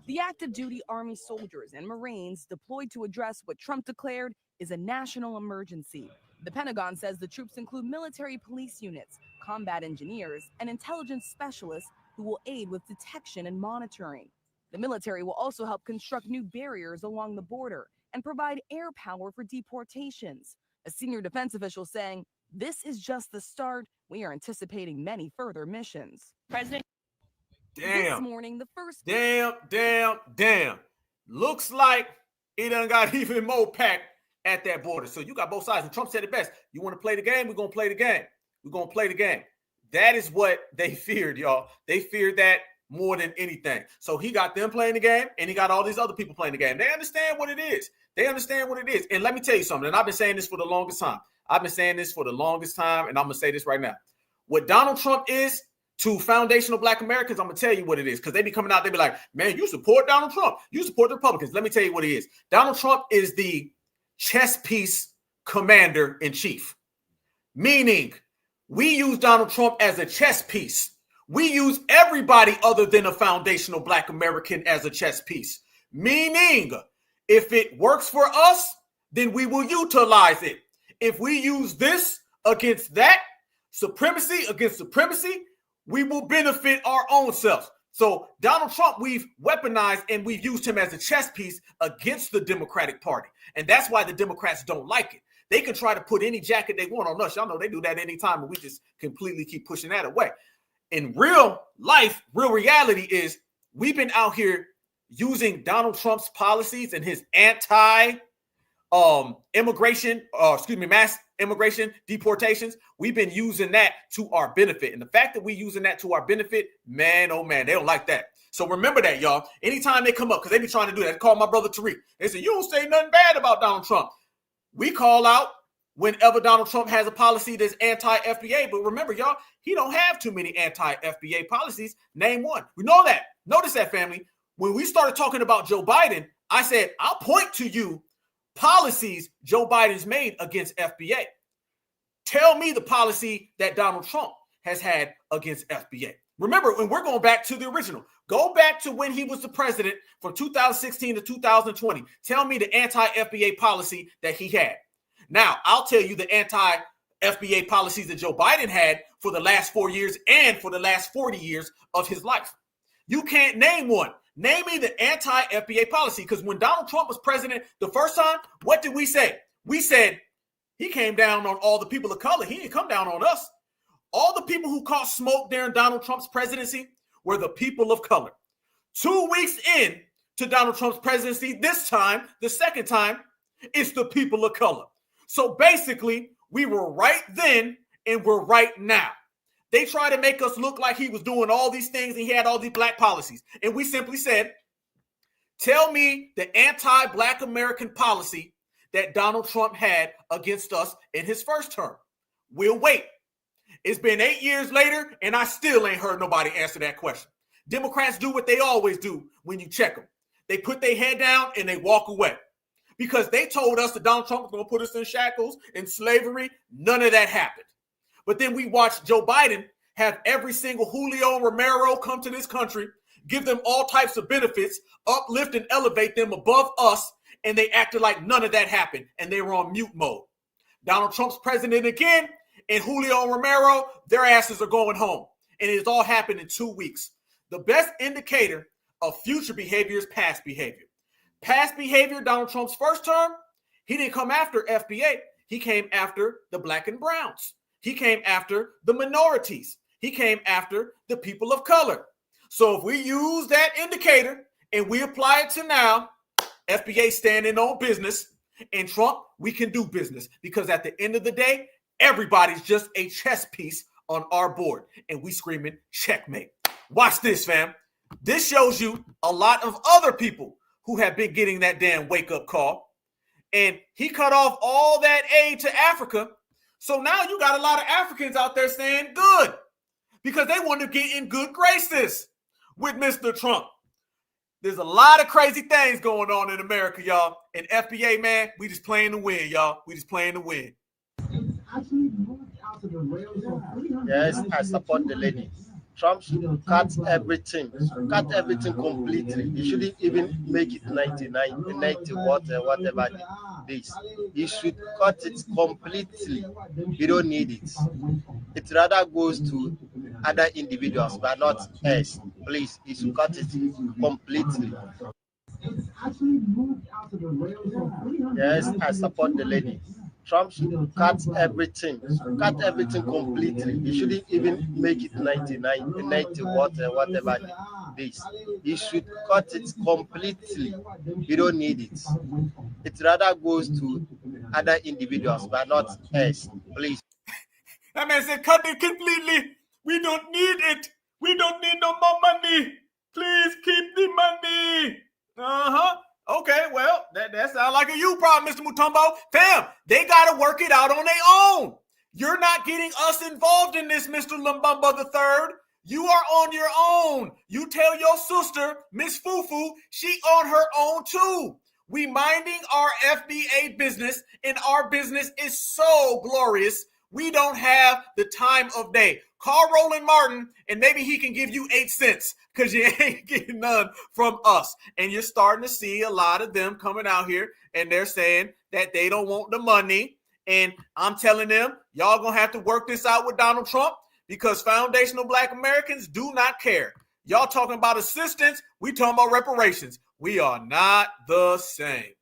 The active duty Army soldiers and Marines deployed to address what Trump declared is a national emergency. The Pentagon says the troops include military police units, combat engineers, and intelligence specialists who will aid with detection and monitoring. The military will also help construct new barriers along the border and provide air power for deportations. A senior defense official saying, "This is just the start. We are anticipating many further missions." President. This morning, the first. Damn. Looks like it done got even more packed at that border. So you got both sides. And Trump said it best. You want to play the game? We're going to play the game. We're going to play the game. That is what they feared, y'all. They feared that more than anything. So he got them playing the game, and he got all these other people playing the game. They understand what it is. And let me tell you something, and I've been saying this for the longest time. and I'm going to say this right now. What Donald Trump is to foundational Black Americans, I'm going to tell you what it is, because they be coming out, they be like, man, you support Donald Trump. You support the Republicans. Let me tell you what he is. Donald Trump is the chess piece commander-in-chief, meaning we use Donald Trump as a chess piece. We use everybody other than a foundational Black American as a chess piece, meaning if it works for us, then we will utilize it. If we use this against that, supremacy against supremacy, we will benefit our own selves. So Donald Trump, we've weaponized and we've used him as a chess piece against the Democratic Party. And that's why the Democrats don't like it. They can try to put any jacket they want on us. Y'all know they do that anytime, and we just completely keep pushing that away. In real life, real reality is we've been out here using Donald Trump's policies and his mass immigration, deportations. We've been using that to our benefit. And the fact that we're using that to our benefit, man, oh man, they don't like that. So remember that, y'all. Anytime they come up, because they be trying to do that, they call my brother Tariq. They say, you don't say nothing bad about Donald Trump. We call out whenever Donald Trump has a policy that's anti-FBA. But remember, y'all, he don't have too many anti-FBA policies. Name one. We know that. Notice that, family. When we started talking about Joe Biden, I said, I'll point to you policies Joe Biden's made against FBA. Tell me the policy that Donald Trump has had against FBA. Remember, when we're going back to the original, go back to when he was the president from 2016 to 2020. Tell me the anti-FBA policy that he had. Now, I'll tell you the anti-FBA policies that Joe Biden had for the last 4 years and for the last 40 years of his life. You can't name one. Name me the anti-FBA policy, because when Donald Trump was president the first time, what did we say? We said he came down on all the people of color. He didn't come down on us. All the people who caught smoke during Donald Trump's presidency were the people of color. 2 weeks in to Donald Trump's presidency, this time, the second time, it's the people of color. So basically, we were right then and we're right now. They try to make us look like he was doing all these things and he had all these Black policies. And we simply said, tell me the anti-Black American policy that Donald Trump had against us in his first term. We'll wait. It's been 8 years later, and I still ain't heard nobody answer that question. Democrats do what they always do when you check them. They put their head down and they walk away. Because they told us that Donald Trump was going to put us in shackles and slavery. None of that happened. But then we watched Joe Biden have every single Julio Romero come to this country, give them all types of benefits, uplift and elevate them above us, and they acted like none of that happened, and they were on mute mode. Donald Trump's president again, and Julio Romero, their asses are going home. And it has all happened in 2 weeks. The best indicator of future behavior is past behavior. Past behavior, Donald Trump's first term, he didn't come after FBA. He came after the Black and browns. He came after the minorities. He came after the people of color. So if we use that indicator and we apply it to now, FBA standing on business, And Trump, we can do business because at the end of the day, everybody's just a chess piece on our board. And we screaming checkmate. Watch this, fam. This shows you a lot of other people who have been getting that damn wake-up call. And he cut off all that aid to Africa. So now you got a lot of Africans out there saying good because they want to get in good graces with Mr. Trump. There's a lot of crazy things going on in America, y'all. And FBA, man, we just playing to win, y'all. We just playing to win. Yes, I support the lady. Trump should cut everything completely. He shouldn't even make it 99, 90, whatever it is. He should cut it completely. We don't need it. It rather goes to other individuals, but not us. Please, he should cut it completely. Yes, I support the lady. Trump should cut everything completely. He shouldn't even make it 99, 90, whatever it is. He should cut it completely. We don't need it. It rather goes to other individuals, but not us. Please. That man said, cut it completely. We don't need it. We don't need no more money. Please keep the money. Okay, well, that sounds like a you problem, Mr. Mutombo. Fam, they got to work it out on their own. You're not getting us involved in this, Mr. Lumbumba III. You are on your own. You tell your sister, Miss Fufu, she on her own too. We minding our FBA business, and our business is so glorious. We don't have the time of day. Call Roland Martin, and maybe he can give you 8 cents because you ain't getting none from us. And you're starting to see a lot of them coming out here, and they're saying that they don't want the money. And I'm telling them, y'all going to have to work this out with Donald Trump because foundational Black Americans do not care. Y'all talking about assistance, we talking about reparations. We are not the same.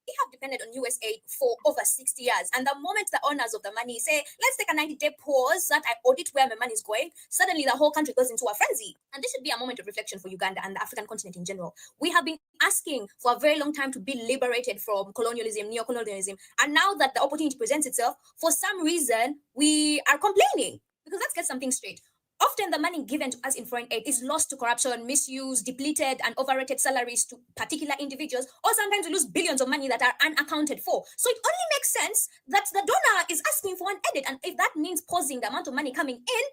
We have depended on USaid for over 60 years. And the moment the owners of the money say, let's take a 90-day pause so that I audit where my money is going, suddenly the whole country goes into a frenzy. And this should be a moment of reflection for Uganda and the African continent in general. We have been asking for a very long time to be liberated from colonialism, neocolonialism. And now that the opportunity presents itself, for some reason, we are complaining. Because let's get something straight. Often the money given to us in foreign aid is lost to corruption, misuse, depleted and overrated salaries to particular individuals, or sometimes we lose billions of money that are unaccounted for. So it only makes sense that the donor is asking for an edit. And if that means pausing the amount of money coming in,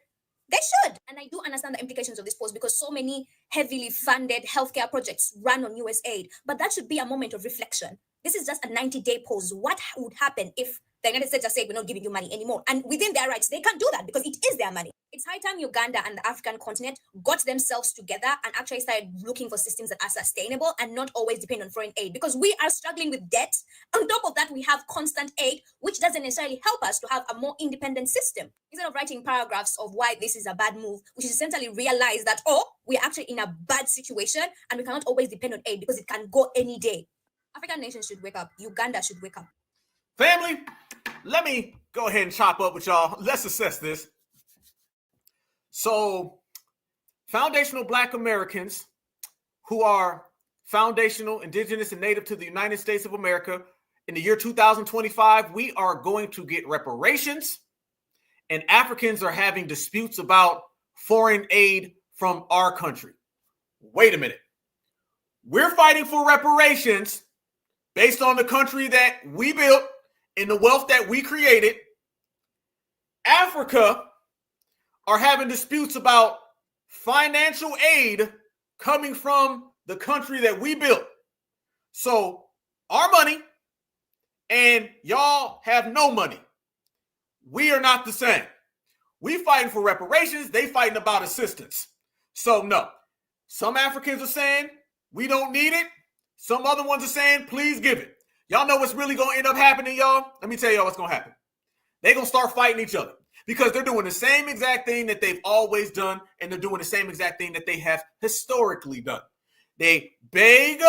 they should. And I do understand the implications of this pause because so many heavily funded healthcare projects run on USaid. But that should be a moment of reflection. This is just a 90-day pause. What would happen if the United States just said, we're not giving you money anymore? And within their rights, they can't do that because it is their money. It's high time Uganda and the African continent got themselves together and actually started looking for systems that are sustainable and not always depend on foreign aid, because we are struggling with debt. On top of that, we have constant aid, which doesn't necessarily help us to have a more independent system. Instead of writing paragraphs of why this is a bad move, we should essentially realize that, we're actually in a bad situation and we cannot always depend on aid because it can go any day. African nations should wake up. Uganda should wake up. Family, let me go ahead and chop up with y'all. Let's assess this. So, foundational Black Americans who are foundational, indigenous, and native to the United States of America in the year 2025, we are going to get reparations, and Africans are having disputes about foreign aid from our country. Wait a minute. We're fighting for reparations based on the country that we built and the wealth that we created. Africa are having disputes about financial aid coming from the country that we built. So our money and y'all have no money. We are not the same. We fighting for reparations. They fighting about assistance. So no, some Africans are saying we don't need it. Some other ones are saying, please give it. Y'all know what's really going to end up happening, y'all? Let me tell y'all what's going to happen. They're going to start fighting each other because they're doing the same exact thing that they've always done, and they're doing the same exact thing that they have historically done. They beg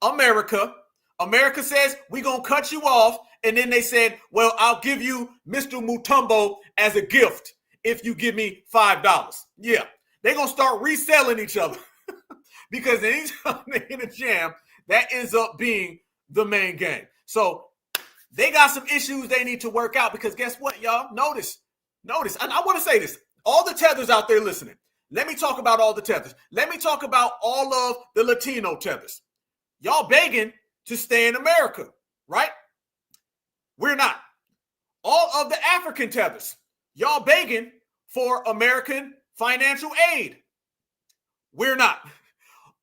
America. America says, we're going to cut you off. And then they said, well, I'll give you Mr. Mutombo as a gift if you give me $5. Yeah, they're going to start reselling each other because anytime they're in a jam, that ends up being the main game. So they got some issues they need to work out because guess what, y'all? Notice, and I want to say this. All the tethers out there listening, let me talk about all the tethers. Let me talk about all of the Latino tethers. Y'all begging to stay in America, right? We're not. All of the African tethers, y'all begging for American financial aid. We're not.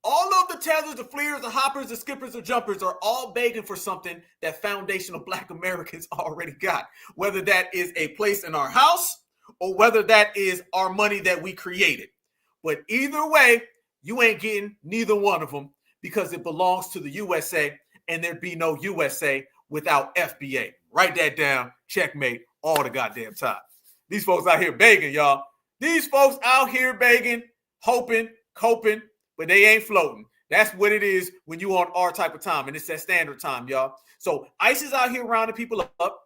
All of the tethers, the fleers, the hoppers, the skippers, the jumpers are all begging for something that foundational Black Americans already got, whether that is a place in our house or whether that is our money that we created. But either way, you ain't getting neither one of them because it belongs to the USA, and there'd be no USA without FBA. Write that down. Checkmate all the goddamn time. These folks out here begging, y'all. These folks out here begging, hoping, coping, but they ain't floating. That's what it is when you on our type of time, and it's that standard time, y'all. So ICE is out here rounding people up.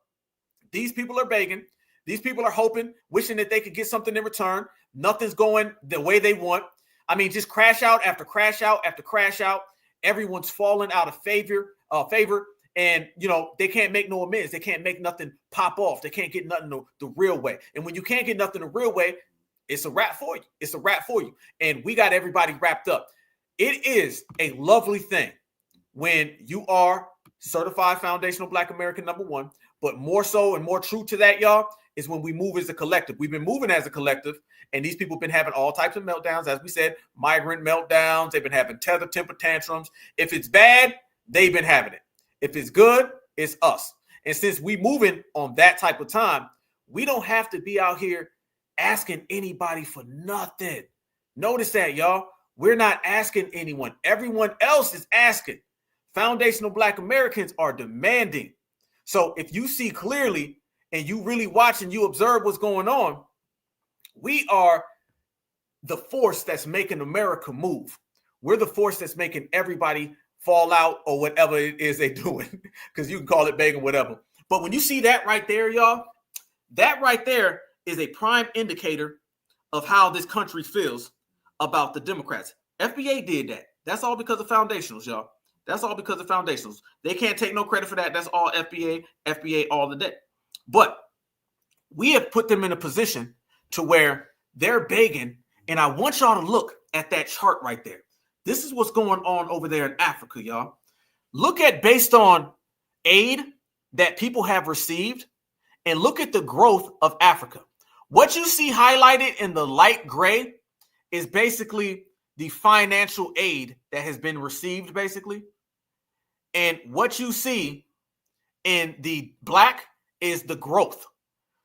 These people are begging. These people are hoping, wishing that they could get something in return. Nothing's going the way they want. I mean, just crash out after crash out after crash out. Everyone's falling out of favor, and, you know, they can't make no amends. They can't make nothing pop off. They can't get nothing the real way. And when you can't get nothing the real way, it's a wrap for you. It's a wrap for you. And we got everybody wrapped up. It is a lovely thing when you are certified foundational Black American #1, but more so and more true to that, y'all, is when we move as a collective. We've been moving as a collective, and these people have been having all types of meltdowns. As we said, migrant meltdowns. They've been having tether temper tantrums. If it's bad, they've been having it. If it's good, it's us. And since we moving on that type of time, we don't have to be out here asking anybody for nothing. Notice that, y'all. We're not asking anyone. Everyone else is asking. Foundational Black Americans are demanding. So if you see clearly and you really watch and you observe what's going on, we are the force that's making America move. We're the force that's making everybody fall out or whatever it is they're doing, because you can call it begging, whatever. But when you see that right there, y'all, that right there is a prime indicator of how this country feels about the Democrats. FBA did that. That's all because of foundationals, y'all. That's all because of foundationals. They can't take no credit for that. That's all FBA all the day. But we have put them in a position to where they're begging, and I want y'all to look at that chart right there. This is what's going on over there in Africa, y'all. Look at based on aid that people have received, and look at the growth of Africa. What you see highlighted in the light gray is basically the financial aid that has been received, basically. And what you see in the black is the growth.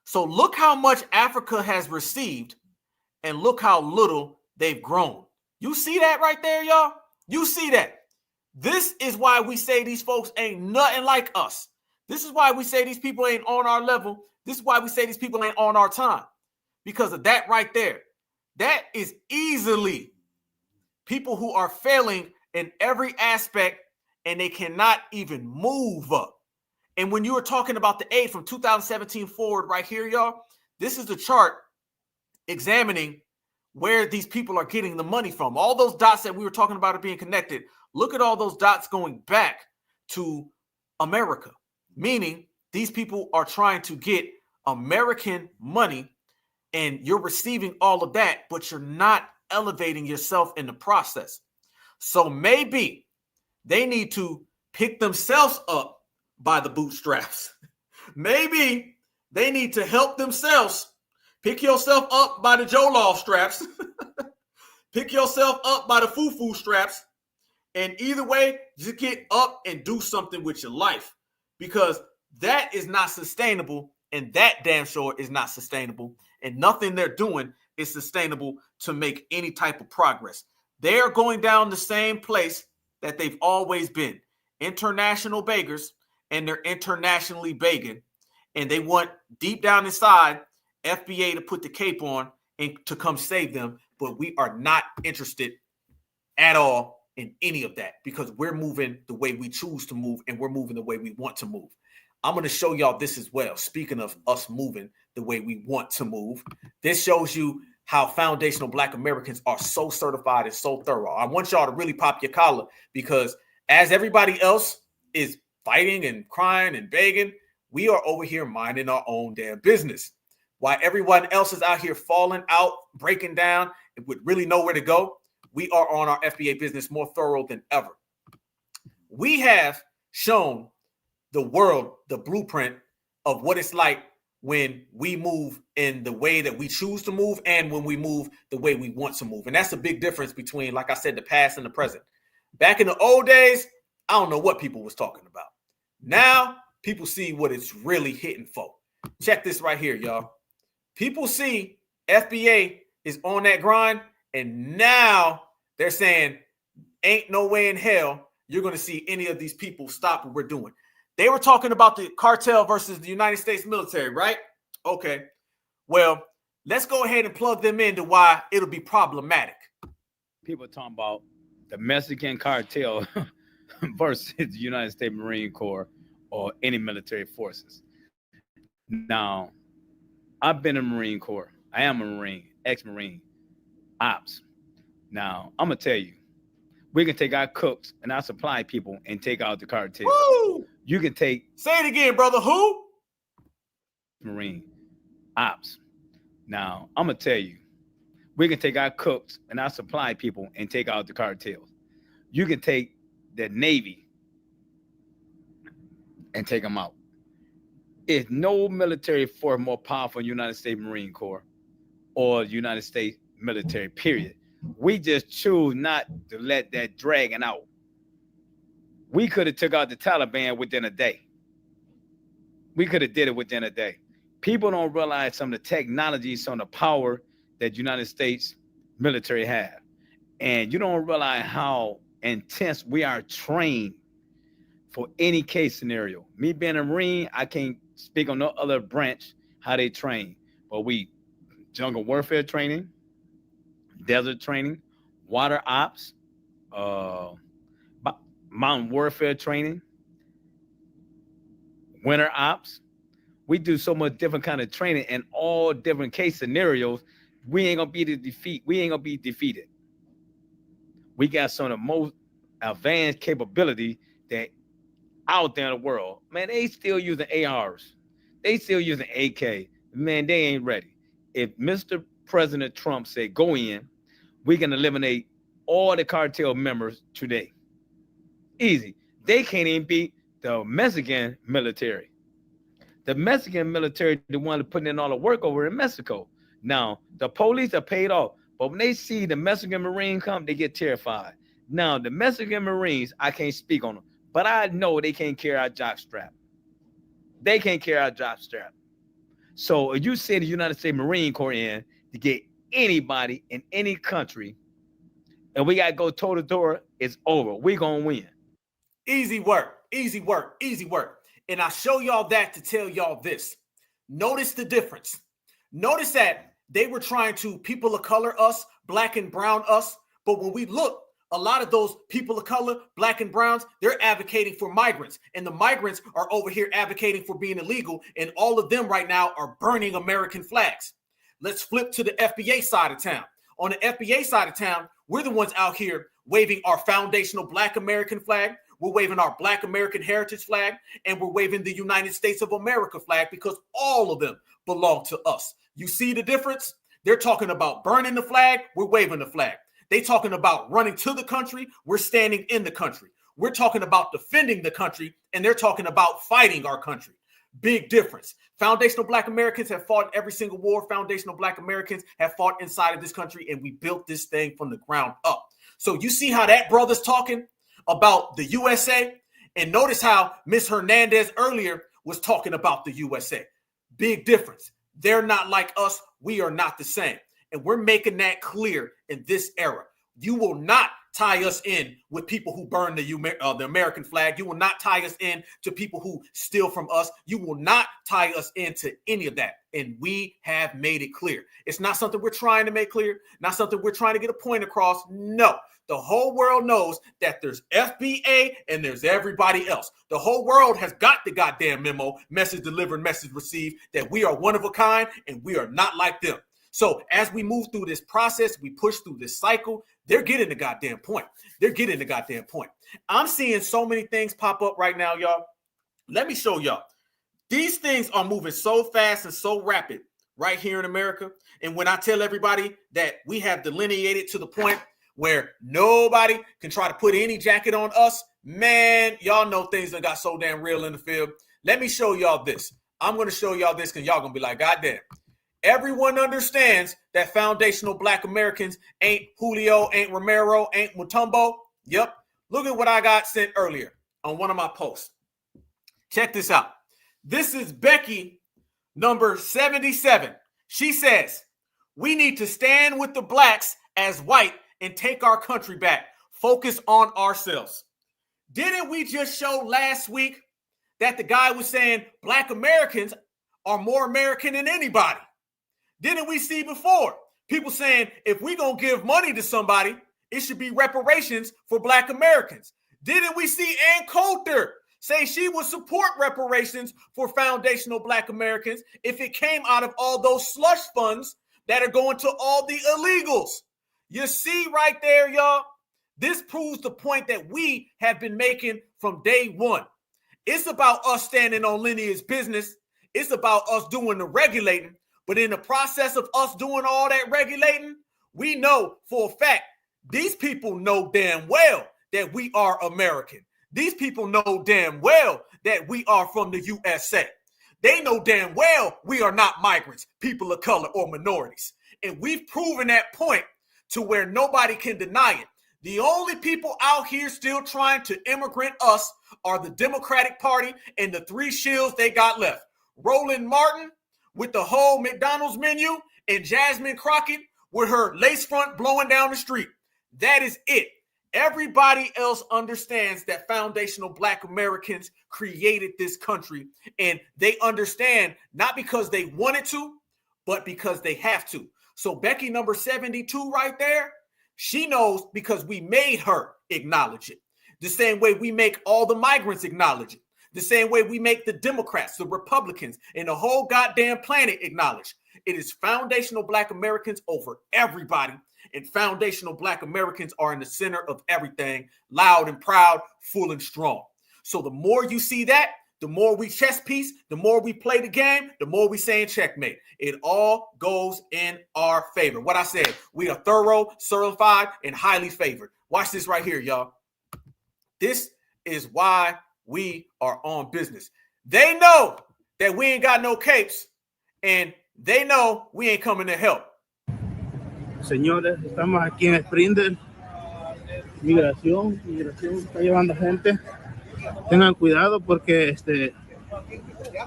So look how much Africa has received and look how little they've grown. You see that right there, y'all? You see that? This is why we say these folks ain't nothing like us. This is why we say these people ain't on our level. This is why we say these people ain't on our time. Because of that right there. That is easily people who are failing in every aspect and they cannot even move up. And when you were talking about the aid from 2017 forward right here, y'all, this is the chart examining where these people are getting the money from. All those dots that we were talking about are being connected. Look at all those dots going back to America, meaning these people are trying to get American money and you're receiving all of that, but you're not elevating yourself in the process. So maybe they need to pick themselves up by the bootstraps. Maybe they need to help themselves. Pick yourself up by the Joloff straps. Pick yourself up by the foo-foo straps. And either way, just get up and do something with your life, because that is not sustainable, and that damn sure is not sustainable, and nothing they're doing is sustainable to make any type of progress. They are going down the same place that they've always been. International beggars, and they're internationally begging, and they want deep down inside FBA to put the cape on and to come save them, but we are not interested at all in any of that, because we're moving the way we choose to move, and we're moving the way we want to move. I'm going to show y'all this as well. Speaking of us moving the way we want to move, this shows you how foundational Black Americans are so certified and so thorough. I want y'all to really pop your collar, because as everybody else is fighting and crying and begging, We are over here minding our own damn business. While everyone else is out here falling out, breaking down, with really nowhere to go, we are on our FBA business more thorough than ever. We have shown the world the blueprint of what it's like when we move in the way that we choose to move and when we move the way we want to move. And that's a big difference between, like I said, the past and the present. Back in the old days, I don't know what people was talking about. Now, people see what it's really hitting for. Check this right here, y'all. People see FBA is on that grind, and now they're saying, ain't no way in hell you're going to see any of these people stop what we're doing. They were talking about the cartel versus the United States military, right? Okay. Well, let's go ahead and plug them into why it'll be problematic. People are talking about the Mexican cartel versus the United States Marine Corps or any military forces. Now, I've been in the Marine Corps. I am a Marine, ex-Marine, ops. Now, I'm going to tell you, we can take our cooks and our supply people and take out the cartel. Woo! You can take... Say it again, brother. Who? Marine, ops. Now, I'm going to tell you, we can take our cooks and our supply people and take out the cartels. You can take the Navy and take them out. There's no military force more powerful than the United States Marine Corps or the United States military, period. We just choose not to let that dragging out. We could have took out the Taliban within a day. We could have did it within a day. People don't realize some of the technology, some of the power that United States military have. And you don't realize how intense we are trained for any case scenario. Me being a Marine, I can't speak on no other branch how they train. But we jungle warfare training, desert training, water ops, mountain warfare training, winter ops. We do so much different kind of training and all different case scenarios. We ain't gonna be defeated. We got some of the most advanced capability that out there in the world. Man, they still using ARs. They still using AK. Man, they ain't ready. If Mr. President Trump said go in, we can eliminate all the cartel members today. Easy. They can't even beat the Mexican military. The Mexican military, the one that putting in all the work over in Mexico. Now, the police are paid off, but when they see the Mexican Marine come, they get terrified. Now, the Mexican Marines, I can't speak on them, but I know they can't carry our jockstrap. They can't carry our jockstrap. So if you send the United States Marine Corps in to get anybody in any country, and we got to go toe to toe, it's over. We're going to win. Easy work, easy work, easy work. And I show y'all that to tell y'all this. Notice the difference. Notice that they were trying to people of color us, black and brown us. But when we look, a lot of those people of color, black and browns, they're advocating for migrants. And the migrants are over here advocating for being illegal. And all of them right now are burning American flags. Let's flip to the FBA side of town. On the FBA side of town, we're the ones out here waving our foundational Black American flag. We're waving our Black American heritage flag, and we're waving the United States of America flag because all of them belong to us. You see the difference? They're talking about burning the flag. We're waving the flag. They talking about running to the country. We're standing in the country. We're talking about defending the country, and they're talking about fighting our country. Big difference. Foundational Black Americans have fought in every single war. Foundational Black Americans have fought inside of this country, and we built this thing from the ground up. So you see how that brother's talking about the USA, and notice how Ms. Hernandez earlier was talking about the USA. Big difference. They're not like us. We are not the same. And we're making that clear in this era. You will not tie us in with people who burn the American flag. You will not tie us in to people who steal from us. You will not tie us into any of that. And we have made it clear. It's not something we're trying to make clear, not something we're trying to get a point across. No. The whole world knows that there's FBA and there's everybody else. The whole world has got the goddamn memo, message delivered, message received, that we are one of a kind and we are not like them. So as we move through this process, we push through this cycle, they're getting the goddamn point. They're getting the goddamn point. I'm seeing so many things pop up right now, y'all. Let me show y'all. These things are moving so fast and so rapid right here in America. And when I tell everybody that we have delineated to the point where nobody can try to put any jacket on us, man, y'all know things that got so damn real in the field. Let me show y'all this. I'm going to show y'all this because y'all going to be like, God damn. Everyone understands that foundational Black Americans ain't Julio, ain't Romero, ain't Mutombo. Yep. Look at what I got sent earlier on one of my posts. Check this out. This is Becky, number 77. She says, we need to stand with the blacks as white and take our country back. Focus on ourselves. Didn't we just show last week that the guy was saying Black Americans are more American than anybody? Didn't we see before people saying if we're going to give money to somebody, it should be reparations for Black Americans? Didn't we see Ann Coulter say she would support reparations for foundational Black Americans if it came out of all those slush funds that are going to all the illegals? You see right there, y'all, this proves the point that we have been making from day one. It's about us standing on lineage business. It's about us doing the regulating. But in the process of us doing all that regulating, we know for a fact, these people know damn well that we are American. These people know damn well that we are from the USA. They know damn well we are not migrants, people of color, or minorities. And we've proven that point to where nobody can deny it. The only people out here still trying to immigrant us are the Democratic Party and the three shills they got left. Roland Martin with the whole McDonald's menu and Jasmine Crockett with her lace front blowing down the street. That is it. Everybody else understands that foundational Black Americans created this country, and they understand not because they wanted to, but because they have to. So Becky number 72 right there, she knows because we made her acknowledge it. The same way we make all the migrants acknowledge it. The same way we make the Democrats, the Republicans, and the whole goddamn planet acknowledge. It is foundational Black Americans over everybody. And foundational Black Americans are in the center of everything, loud and proud, full and strong. So the more you see that, the more we chess piece, the more we play the game, the more we saying checkmate. It all goes in our favor. What I said, we are thorough, certified, and highly favored. Watch this right here, y'all. This is why we are on business. They know that we ain't got no capes, and they know we ain't coming to help. Señores, estamos aquí en Sprinter. Migración está llevando gente. Tengan cuidado porque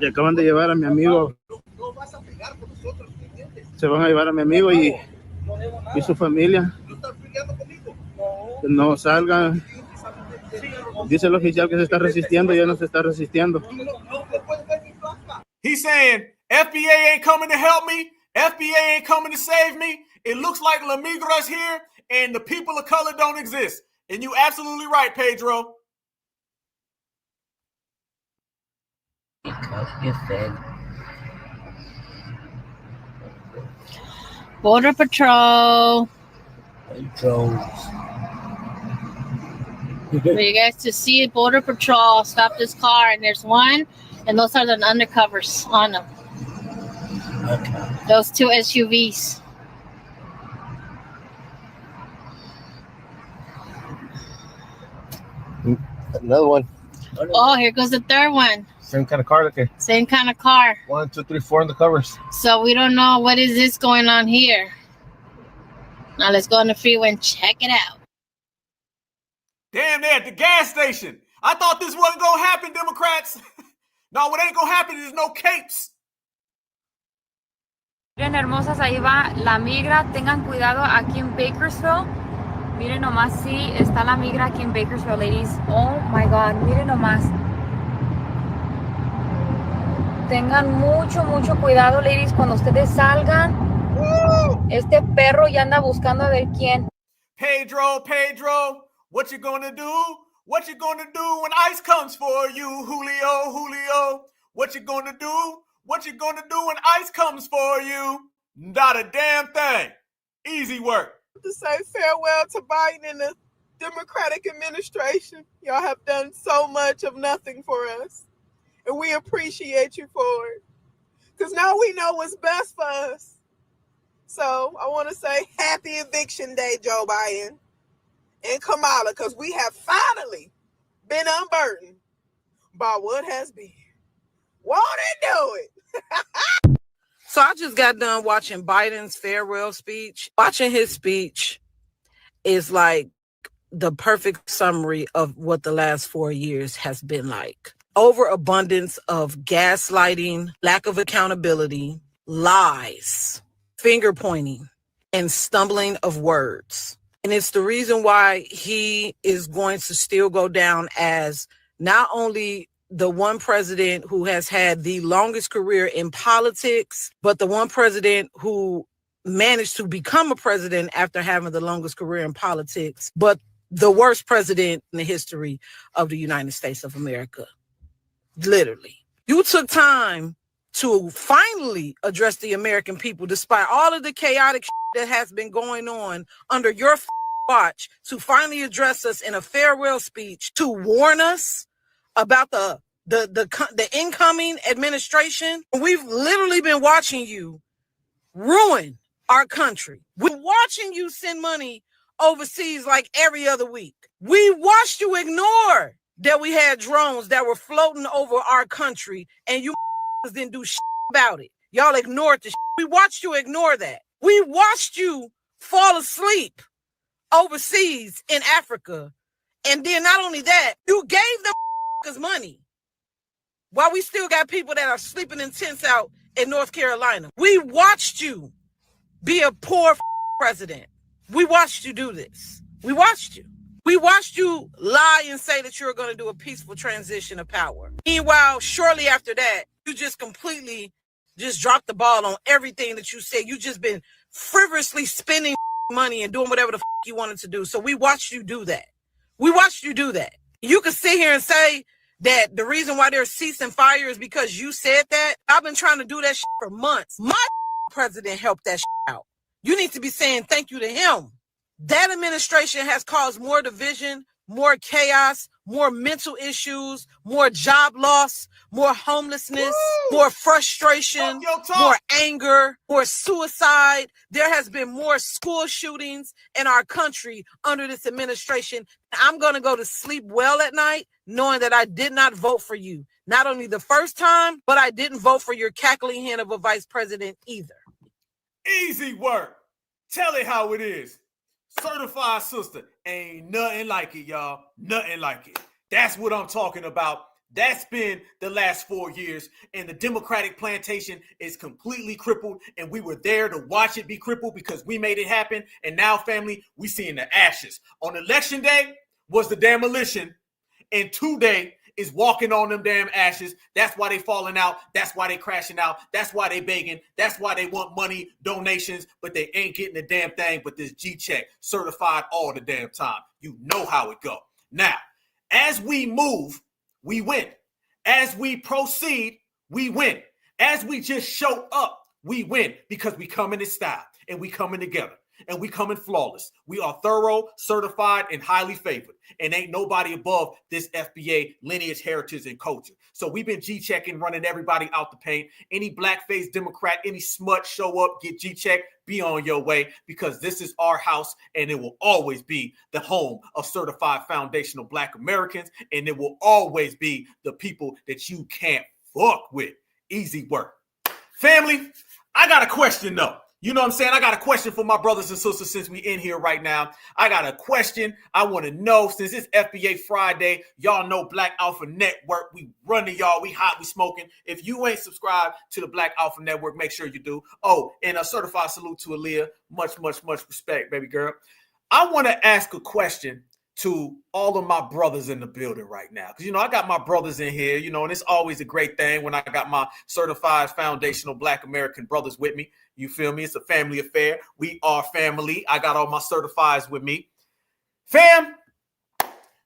y acaban de llevar a mi amigo. Se van a llevar a mi amigo y su familia. No salgan. Dice el oficial que se está resistiendo, ya no se está resistiendo. He's saying, FBA ain't coming to help me. FBA ain't coming to save me. It looks like La Migra's here and the people of color don't exist. And you absolutely right, Pedro. Border Patrol. For you guys to see Border Patrol stop this car, and there's one, and those are the undercovers on them. Okay. Those two SUVs. Another one. Oh, here goes the third one. Same kind of car, okay. Same kind of car. 1, 2, 3, 4 in the covers. So we don't know what is this going on here. Now let's go on the freeway and check it out. Damn, they're at the gas station. I thought this wasn't going to happen, Democrats. No, what ain't going to happen is no capes. Miren, hermosas, ahí va la migra. Tengan cuidado aquí en Bakersfield. Miren nomás, sí, está la migra aquí en Bakersfield, ladies. Oh, my God, miren nomás. Tengan mucho cuidado, ladies, cuando ustedes salgan. Este perro ya anda buscando a ver quién. Pedro, what you gonna do? What you gonna do when ICE comes for you, Julio? What you gonna do? What you gonna do when ICE comes for you? Not a damn thing. Easy work. To say farewell to Biden and the Democratic administration. Y'all have done so much of nothing for us. And we appreciate you for it. Because now we know what's best for us. So I want to say happy eviction day, Joe Biden and Kamala, because we have finally been unburdened by what has been. Won't it do it? So I just got done watching Biden's farewell speech. Watching his speech is like the perfect summary of what the last 4 years has been like. Overabundance of gaslighting, lack of accountability, lies, finger pointing, and stumbling of words. And it's the reason why he is going to still go down as not only the one president who has had the longest career in politics, but the one president who managed to become a president after having the longest career in politics, but the worst president in the history of the United States of America. Literally. You took time to finally address the American people, despite all of the chaotic that has been going on under your watch, to finally address us in a farewell speech, to warn us about the incoming administration. We've literally been watching you ruin our country. We're watching you send money overseas like every other week. We watched you ignore that we had drones that were floating over our country and you didn't do about it. Y'all ignored the We watched you ignore that. We watched you fall asleep overseas in Africa. And then not only that, you gave them money while we still got people that are sleeping in tents out in North Carolina. We watched you be a poor president. We watched you do this. We watched you. We watched you lie and say that you were going to do a peaceful transition of power. Meanwhile, shortly after that, you just completely just dropped the ball on everything that you said. You just been frivolously spending money and doing whatever the you wanted to do. So we watched you do that. We watched you do that. You could sit here and say that the reason why there's cease and fire is because you said that. I've been trying to do that for months. My president helped that out. You need to be saying thank you to him. That administration has caused more division, more chaos, more mental issues, more job loss, more homelessness, more frustration, more anger, more suicide. There has been more school shootings in our country under this administration. I'm going to go to sleep well at night knowing that I did not vote for you. Not only the first time, but I didn't vote for your cackling hen of a vice president either. Easy work. Tell it how it is. Certified sister. Ain't nothing like it, y'all. Nothing like it. That's what I'm talking about. That's been the last 4 years, and the Democratic plantation is completely crippled, and we were there to watch it be crippled because we made it happen, and now, family, we seeing the ashes. On election day was the demolition, and today is walking on them damn ashes. That's why they falling out. That's why they crashing out. That's why they begging. That's why they want money, donations, but they ain't getting the damn thing but this G-check certified all the damn time. You know how it go. Now, as we move, we win. As we proceed, we win. As we just show up, we win because we come in this style and we coming together. And we coming flawless. We are thorough, certified, and highly favored. And ain't nobody above this FBA lineage, heritage, and culture. So we've been G-checking, running everybody out the paint. Any blackface Democrat, any smut show up, get G-checked, be on your way, because this is our house and it will always be the home of certified foundational Black Americans. And it will always be the people that you can't fuck with. Easy work. Family, I got a question though. You know what I'm saying? I got a question for my brothers and sisters since we in here right now. I got a question. I want to know, since it's FBA Friday, y'all know Black Alpha Network. We running y'all. We hot. We smoking. If you ain't subscribed to the Black Alpha Network, make sure you do. Oh, and a certified salute to Aaliyah. Much, much, much respect, baby girl. I want to ask a question to all of my brothers in the building right now. Because, you know, I got my brothers in here, you know, and it's always a great thing when I got my certified foundational Black American brothers with me. You feel me? It's a family affair. We are family. I got all my certifieds with me. Fam,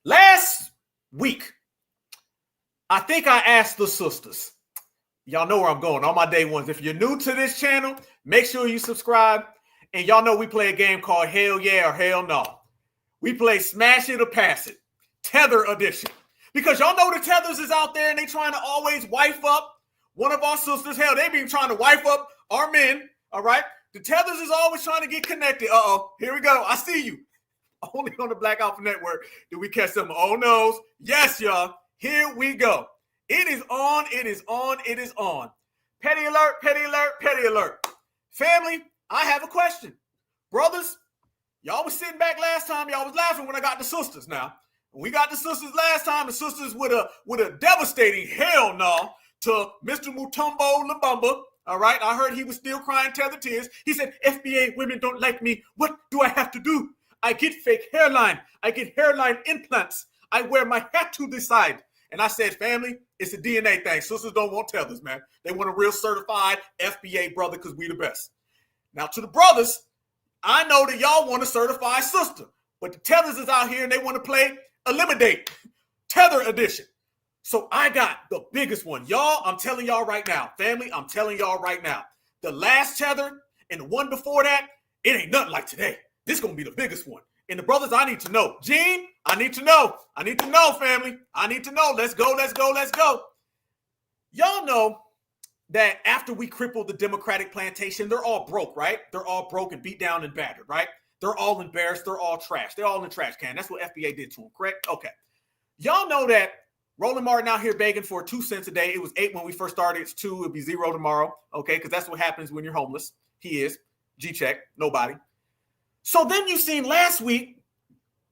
last week, I think I asked the sisters. Y'all know where I'm going, all my day ones. If you're new to this channel, make sure you subscribe. And y'all know we play a game called Hell Yeah or Hell No. We play Smash It or Pass It, Tether Edition. Because y'all know the tethers is out there and they trying to always wife up one of our sisters. Hell, they been trying to wife up our men, all right? The tethers is always trying to get connected. Uh-oh, here we go. I see you. Only on the Black Alpha Network do we catch some oh no's. Yes, y'all. Here we go. It is on, it is on, it is on. Petty alert, petty alert, petty alert. Family, I have a question. Brothers, y'all was sitting back last time. Y'all was laughing when I got the sisters now. When we got the sisters last time, the sisters with a devastating hell no to Mr. Mutombo Lubumba. All right, I heard he was still crying tether tears. He said, FBA women don't like me. What do I have to do? I get fake hairline. I get hairline implants. I wear my hat to the side. And I said, family, it's a DNA thing. Sisters don't want tethers, man. They want a real certified FBA brother because we the best. Now, to the brothers, I know that y'all want a certified sister, but the tethers is out here and they want to play Eliminate Tether Edition. So I got the biggest one. Y'all, I'm telling y'all right now. Family, I'm telling y'all right now. The last tether and the one before that, it ain't nothing like today. This is going to be the biggest one. And the brothers, I need to know. Gene, I need to know. I need to know, family. I need to know. Let's go, let's go, let's go. Y'all know that after we crippled the Democratic plantation, they're all broke, right? They're all broke and beat down and battered, right? They're all embarrassed. They're all trash. They're all in the trash can. That's what FBA did to them, correct? Okay. Y'all know that Roland Martin out here begging for 2 cents a day. It was 8 when we first started. It's 2. It'll be 0 tomorrow, okay? Because that's what happens when you're homeless. He is. G-check. Nobody. So then you seen last week,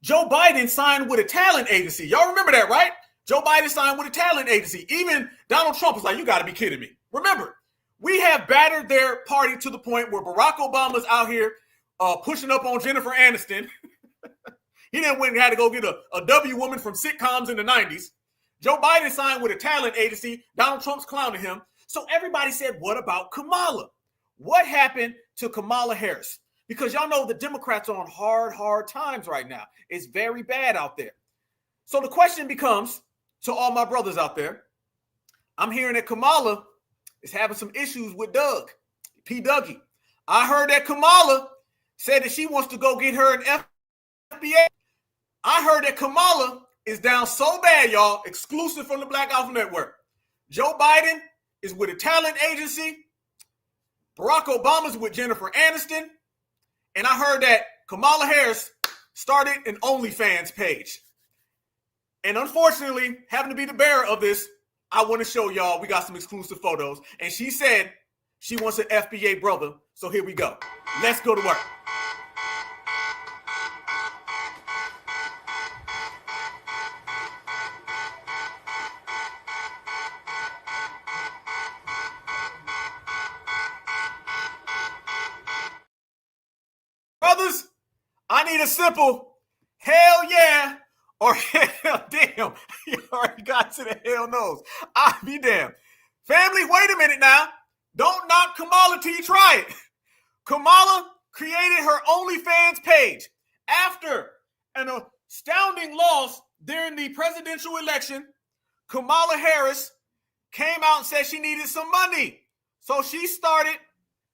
Joe Biden signed with a talent agency. Y'all remember that, right? Joe Biden signed with a talent agency. Even Donald Trump was like, you got to be kidding me. Remember, we have battered their party to the point where Barack Obama's out here pushing up on Jennifer Aniston. He then went and had to go get a W woman from sitcoms in the 90s. Joe Biden signed with a talent agency. Donald Trump's clowning him. So everybody said, what about Kamala? What happened to Kamala Harris? Because y'all know the Democrats are on hard times right now. It's very bad out there. So the question becomes, to all my brothers out there, I'm hearing that Kamala is having some issues with Doug, P. Dougie. I heard that Kamala said that she wants to go get her an FBA. I heard that Kamala is down so bad, y'all, exclusive from the Black Alpha Network. Joe Biden is with a talent agency. Barack Obama's with Jennifer Aniston. And I heard that Kamala Harris started an OnlyFans page. And unfortunately, having to be the bearer of this, I want to show y'all, we got some exclusive photos. And she said she wants an FBA brother. So here we go. Let's go to work. Brothers, I need a simple hell yeah or hell damn. You already got to the hell no's. I'll be damned. Family, wait a minute now. Don't knock Kamala till you try it. Kamala created her OnlyFans page after an astounding loss during the presidential election. Kamala Harris came out and said she needed some money. So she started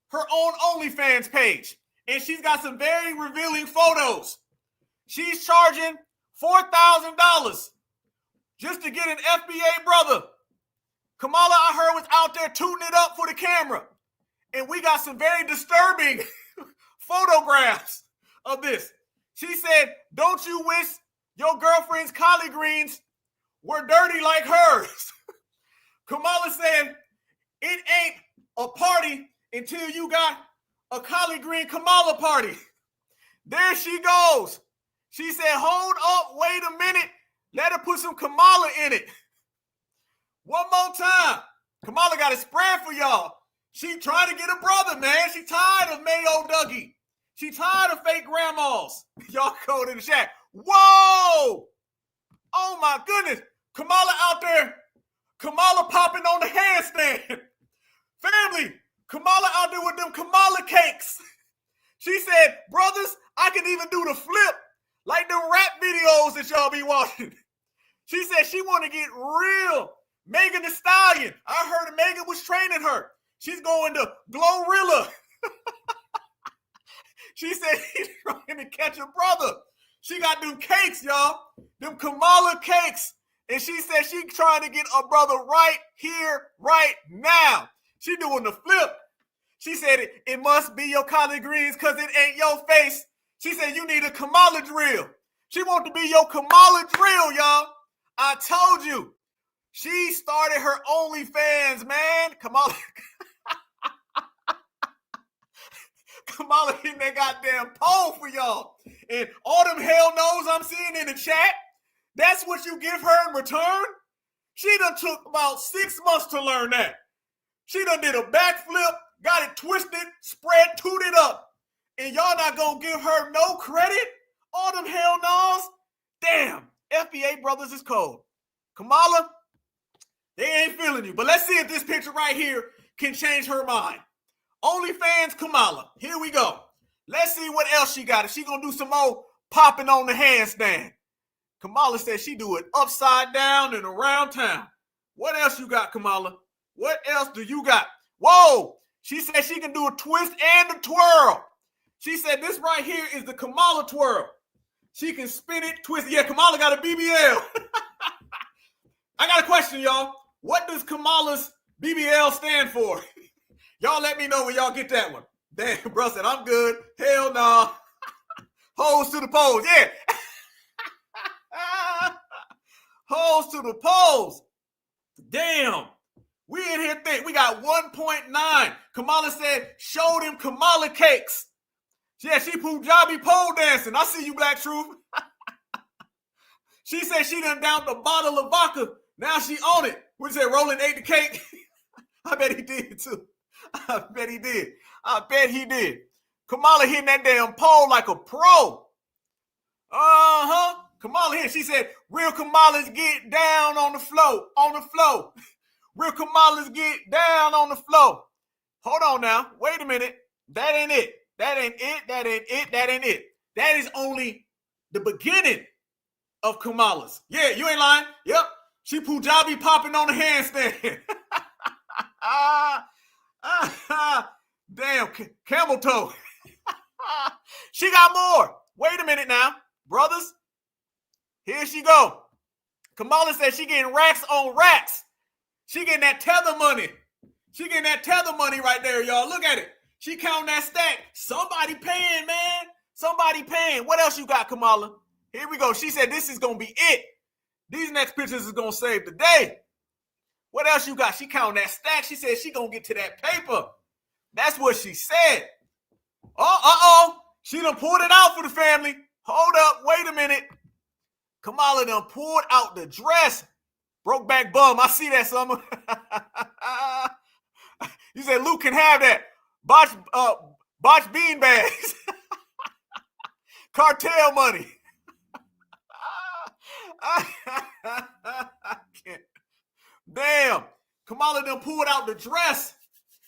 her own OnlyFans page. And she's got some very revealing photos. She's charging $4,000 just to get an FBA brother. Kamala, I heard, was out there tooting it up for the camera. And we got some very disturbing photographs of this. She said, don't you wish your girlfriend's collard greens were dirty like hers? Kamala said, it ain't a party until you got a collard green Kamala party. There she goes. She said, hold up, wait a minute. Let her put some Kamala in it. One more time. Kamala got a spread for y'all. She trying to get a brother, man. She tired of Mayo Dougie. She tired of fake grandmas. Y'all code in the chat. Whoa! Oh my goodness. Kamala out there. Kamala popping on the handstand. Family, Kamala out there with them Kamala cakes. She said, brothers, I can even do the flip like them rap videos that y'all be watching. She said she want to get real. Megan Thee Stallion. I heard Megan was training her. She's going to Glorilla. She said she's trying to catch a brother. She got them cakes, y'all. Them Kamala cakes. And she said she trying to get a brother right here, right now. She doing the flip. She said it must be your collard greens because it ain't your face. She said you need a Kamala drill. She want to be your Kamala drill, y'all. I told you. She started her OnlyFans, man. Kamala hitting that goddamn pole for y'all. And all them hell knows I'm seeing in the chat, that's what you give her in return? She done took about 6 months to learn that. She done did a backflip, got it twisted, spread, tooted up. And y'all not gonna give her no credit? All them hell knows? Damn, FBA brothers is cold. Kamala, they ain't feeling you. But let's see if this picture right here can change her mind. OnlyFans Kamala. Here we go. Let's see what else she got. Is she gonna do some more popping on the handstand? Kamala said she do it upside down and around town. What else you got, Kamala? What else do you got? Whoa! She said she can do a twist and a twirl. She said this right here is the Kamala twirl. She can spin it, twist it. Yeah, Kamala got a BBL. I got a question, y'all. What does Kamala's BBL stand for? Y'all let me know when y'all get that one. Damn, bro said, I'm good. Hell no. Nah. Hoes to the polls. Yeah. Hoes to the polls. Damn. We in here think we got 1.9. Kamala said, show them Kamala cakes. Yeah, she Punjabi pole dancing. I see you, Black Truth. She said she done downed a bottle of vodka. Now she on it. What you say, Roland ate the cake? I bet he did too. I bet he did. I bet he did. Kamala hitting that damn pole like a pro. Uh-huh. Kamala here. She said, real Kamalas get down on the floor. On the floor. Real Kamalas get down on the floor. Hold on now. Wait a minute. That ain't it. That ain't it. That ain't it. That ain't it. That is only the beginning of Kamala's. Yeah, you ain't lying. Yep. She Punjabi popping on the handstand. Damn, camel toe. She got more. Wait a minute now. Brothers, here she go. Kamala said she getting racks on racks. She getting that tether money. She getting that tether money right there, y'all. Look at it. She counting that stack. Somebody paying, man. Somebody paying. What else you got, Kamala? Here we go. She said this is going to be it. These next pictures is going to save the day. What else you got? She counting that stack. She said she going to get to that paper. That's what she said. Uh-oh. She done pulled it out for the family. Hold up. Wait a minute. Kamala done pulled out the dress. Broke back bum. I see that, Summer. You said Luke can have that. Botch bean bags. Cartel money. Damn. Kamala done pulled out the dress.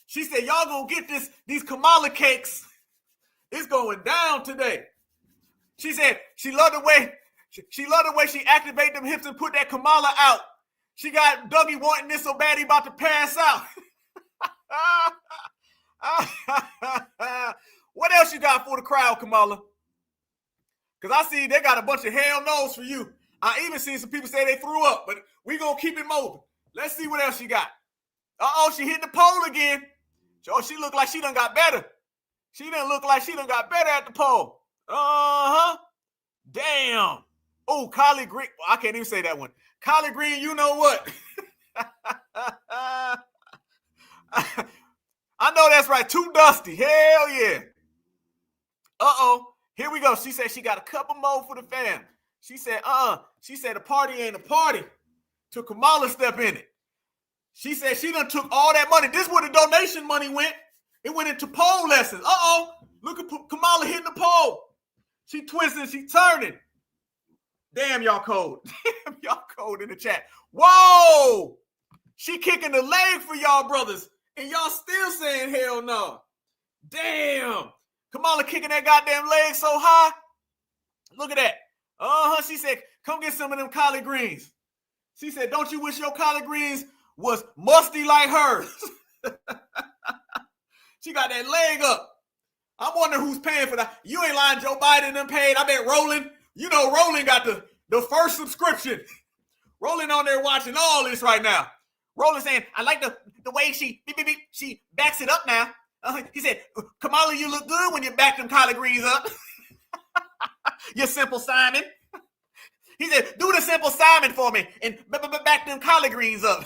She said, y'all gonna get these Kamala cakes. It's going down today. She said she loved the way she activated them hips and put that Kamala out. She got Dougie wanting this so bad he about to pass out. What else you got for the crowd, Kamala? Because I see they got a bunch of hell no's for you. I even seen some people say they threw up, but we gonna keep it moving. Let's see what else she got. Uh-oh, she hit the pole again. Oh, she look like she done got better. She done look like she done got better at the pole. Uh-huh. Damn. Oh, collard green. Well, I can't even say that one. Collard green, you know what? I know that's right. Too dusty. Hell yeah. Uh-oh. Here we go. She said she got a couple more for the fam. She said, she said the party ain't a party till Kamala step in it. She said she done took all that money. This is where the donation money went. It went into pole lessons. Uh-oh. Look at Kamala hitting the pole. She twisting, she turning. Damn, y'all cold. Damn, y'all cold in the chat. Whoa! She kicking the leg for y'all brothers, and y'all still saying hell no. Damn. Kamala kicking that goddamn leg so high. Look at that. Uh-huh. She said, come get some of them collard greens. She said, don't you wish your collard greens was musty like hers? She got that leg up. I'm wondering who's paying for that. You ain't lying. Joe Biden done paid. I bet Roland, you know Roland got the first subscription. Roland on there watching all this right now. Roland saying, I like the way she backs it up now. He said, Kamala, you look good when you back them collard greens up. You simple Simon. He said, do the simple Simon for me and back them collard greens up.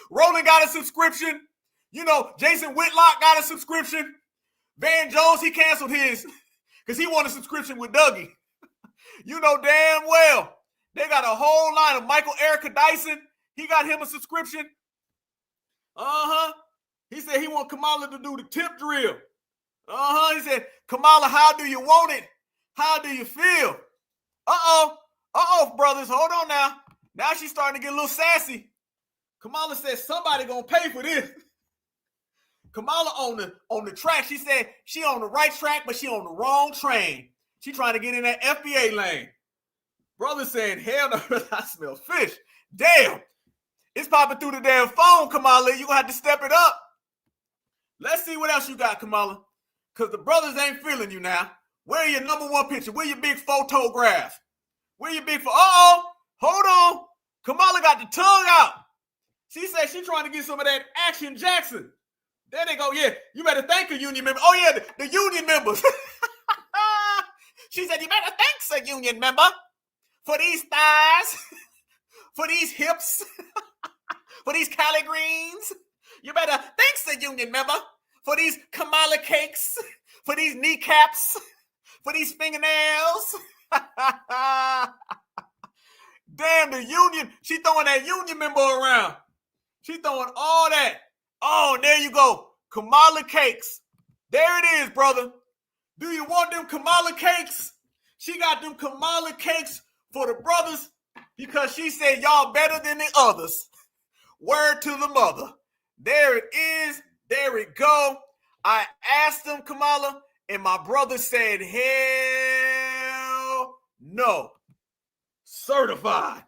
Roland got a subscription. You know, Jason Whitlock got a subscription. Van Jones, he canceled his because he wanted a subscription with Dougie. You know damn well. They got a whole line of Michael Erica Dyson. He got him a subscription. He said he want Kamala to do the tip drill. He said, Kamala, how do you want it? How do you feel? Brothers, hold on now. Now she's starting to get a little sassy. Kamala said somebody gonna pay for this. Kamala on the track. She said she on the right track, but she on the wrong train. She trying to get in that FBA lane. Brother saying, hell no, I smell fish. Damn. It's popping through the damn phone, Kamala. You gonna have to step it up. Let's see what else you got, Kamala. Because the brothers ain't feeling you now. Where your number one picture? Where your big photograph? Where your big hold on. Kamala got the tongue out. She said she trying to get some of that Action Jackson. There they go. Yeah, you better thank a union member. Oh, yeah, the union members. She said, you better thank a union member for these thighs, for these hips, for these collard greens. You better thank a union member for these Kamala cakes, for these kneecaps, for these fingernails. Damn, the union. She throwing that union member around. She throwing all that. Oh, there you go. Kamala cakes. There it is, brother. Do you want them Kamala cakes? She got them Kamala cakes for the brothers because she said y'all better than the others. Word to the mother. There it is. There it go. I asked them, Kamala, and my brother said, hell no. Certified.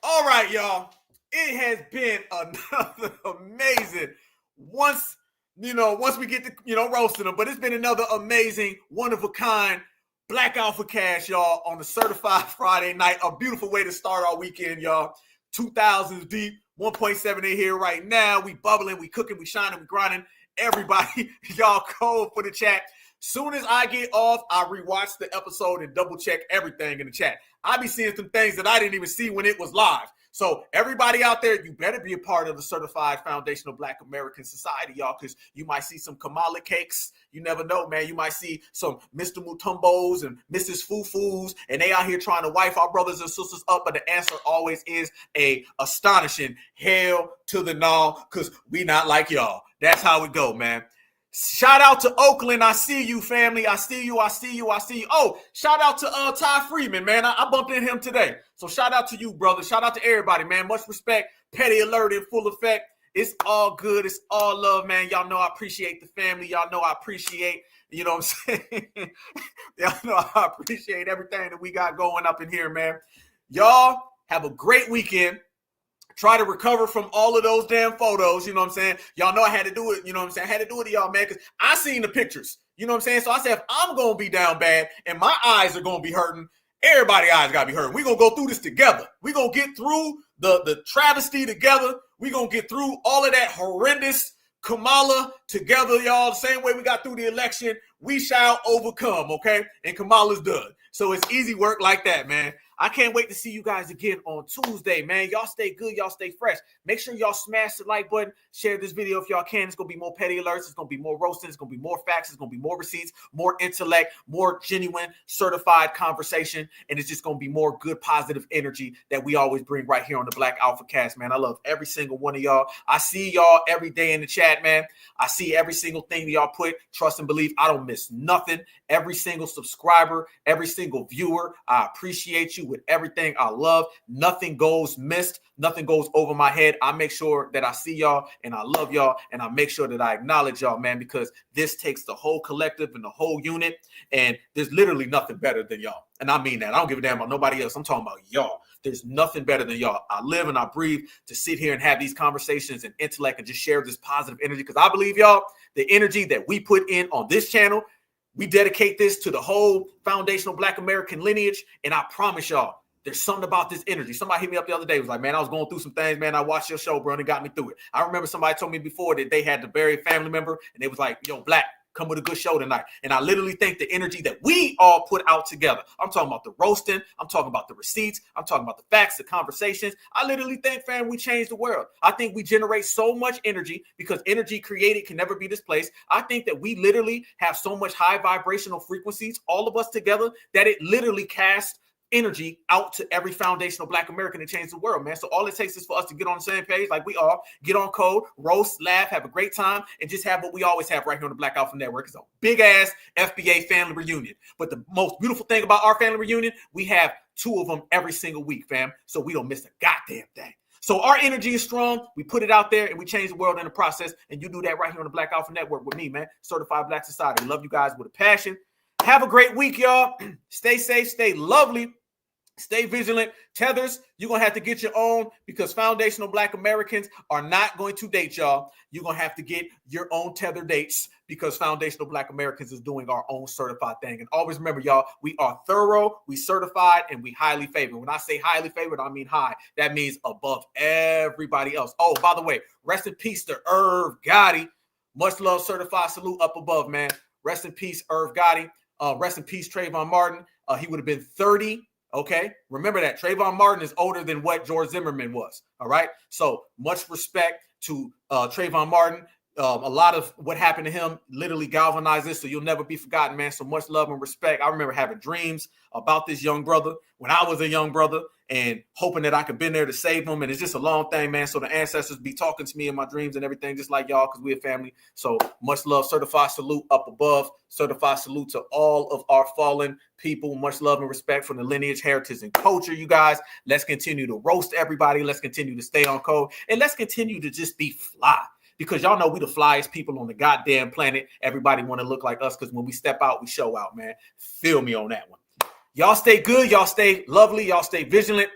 All right, y'all. It has been another amazing once we get to, roasting them, but it's been another amazing, one-of-a-kind Black Alpha Cash, y'all, on the Certified Friday night. A beautiful way to start our weekend, y'all. 2000s deep, 1.7 in here right now. We bubbling, we cooking, we shining, we grinding. Everybody, y'all code for the chat. Soon as I get off, I rewatch the episode and double check everything in the chat. I be seeing some things that I didn't even see when it was live. So everybody out there, you better be a part of the Certified Foundational Black American Society, y'all, because you might see some Kamala cakes. You never know, man. You might see some Mr. Mutombos and Mrs. Fufus, and they out here trying to wife our brothers and sisters up, but the answer always is a astonishing hell to the no, because we not like y'all. That's how it go, man. Shout out to Oakland. I see you, family. I see you. Oh, shout out to Ty Freeman, man. I bumped into him today. So shout out to you, brother. Shout out to everybody, man. Much respect. Petty alert in full effect. It's all good. It's all love, man. Y'all know I appreciate the family. Y'all know I appreciate, you know what I'm saying? Y'all know I appreciate everything that we got going up in here, man. Y'all have a great weekend. Try to recover from all of those damn photos, you know what I'm saying? Y'all know I had to do it, you know what I'm saying? I had to do it to y'all, man, because I seen the pictures, you know what I'm saying? So I said, if I'm going to be down bad and my eyes are going to be hurting, everybody's eyes got to be hurting. We're going to go through this together. We're going to get through the travesty together. We're going to get through all of that horrendous Kamala together, y'all. The same way we got through the election, we shall overcome, okay? And Kamala's done. So it's easy work like that, man. I can't wait to see you guys again on Tuesday, man. Y'all stay good. Y'all stay fresh. Make sure y'all smash the like button. Share this video if y'all can. It's going to be more petty alerts. It's going to be more roasting. It's going to be more facts. It's going to be more receipts, more intellect, more genuine, certified conversation. And it's just going to be more good, positive energy that we always bring right here on the Black Alpha Cast, man. I love every single one of y'all. I see y'all every day in the chat, man. I see every single thing that y'all put. Trust and believe. I don't miss nothing. Every single subscriber, every single viewer, I appreciate you with everything I love. Nothing goes missed. Nothing goes over my head. I make sure that I see y'all and I love y'all and I make sure that I acknowledge y'all, man, because this takes the whole collective and the whole unit, and there's literally nothing better than y'all. And I mean that. I don't give a damn about nobody else. I'm talking about y'all. There's nothing better than y'all. I live and I breathe to sit here and have these conversations and intellect and just share this positive energy, because I believe, y'all, the energy that we put in on this channel, we dedicate this to the whole foundational Black American lineage, and I promise y'all, There's something about this energy. Somebody hit me up the other day. Was like, man, I was going through some things, man. I watched your show, bro, and it got me through it. I remember somebody told me before that they had to bury a family member, and they was like, yo, Black, come with a good show tonight. And I literally think the energy that we all put out together, I'm talking about the roasting, I'm talking about the receipts, I'm talking about the facts, the conversations. I literally think, fam, we changed the world. I think we generate so much energy because energy created can never be displaced. I think that we literally have so much high vibrational frequencies, all of us together, that it literally casts energy out to every foundational Black American to change the world, man. So all it takes is for us to get on the same page, like we are, get on code, roast, laugh, have a great time, and just have what we always have right here on the Black Alpha Network. It's a big ass FBA family reunion. But the most beautiful thing about our family reunion, we have 2 of them every single week, fam. So we don't miss a goddamn thing. So our energy is strong. We put it out there and we change the world in the process. And you do that right here on the Black Alpha Network with me, man. Certified Black Society. Love you guys with a passion. Have a great week, y'all. Stay safe, stay lovely, stay vigilant. Tethers, you're going to have to get your own because foundational Black Americans are not going to date y'all. You're going to have to get your own tether dates because foundational Black Americans is doing our own certified thing. And always remember, y'all, we are thorough, we certified, and we highly favored. When I say highly favored, I mean high. That means above everybody else. Oh, by the way, rest in peace to Irv Gotti. Much love, certified salute up above, man. Rest in peace, Irv Gotti. Rest in peace, Trayvon Martin. He would have been 30. Okay, remember that Trayvon Martin is older than what George Zimmerman was. All right, so much respect to Trayvon Martin. A lot of what happened to him literally galvanized this, so you'll never be forgotten, man. So much love and respect. I remember having dreams about this young brother when I was a young brother and hoping that I could been there to save him. And it's just a long thing, man. So the ancestors be talking to me in my dreams and everything, just like y'all, because we're a family. So much love, certified salute up above, certified salute to all of our fallen people. Much love and respect for the lineage, heritage, and culture, you guys. Let's continue to roast everybody. Let's continue to stay on code. And let's continue to just be fly. Because y'all know we the flyest people on the goddamn planet. Everybody want to look like us because when we step out, we show out, man. Feel me on that one. Y'all stay good. Y'all stay lovely. Y'all stay vigilant.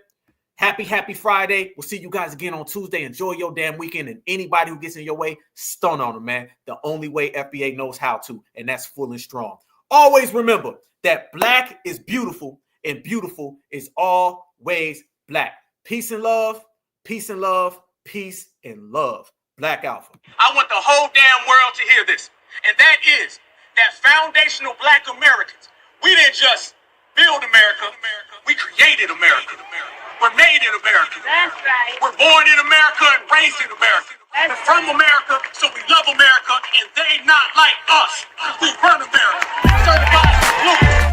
Happy Friday. We'll see you guys again on Tuesday. Enjoy your damn weekend. And anybody who gets in your way, stun on them, man. The only way FBA knows how to, and that's full and strong. Always remember that Black is beautiful and beautiful is always Black. Peace and love. Peace and love. Peace and love. Black Alpha. I want the whole damn world to hear this. And that is that foundational Black Americans, we didn't just build America, we created America. We're made in America. That's right. We're born in America and raised in America. We're from America, so we love America, and they not like us. We run America. Certified salute.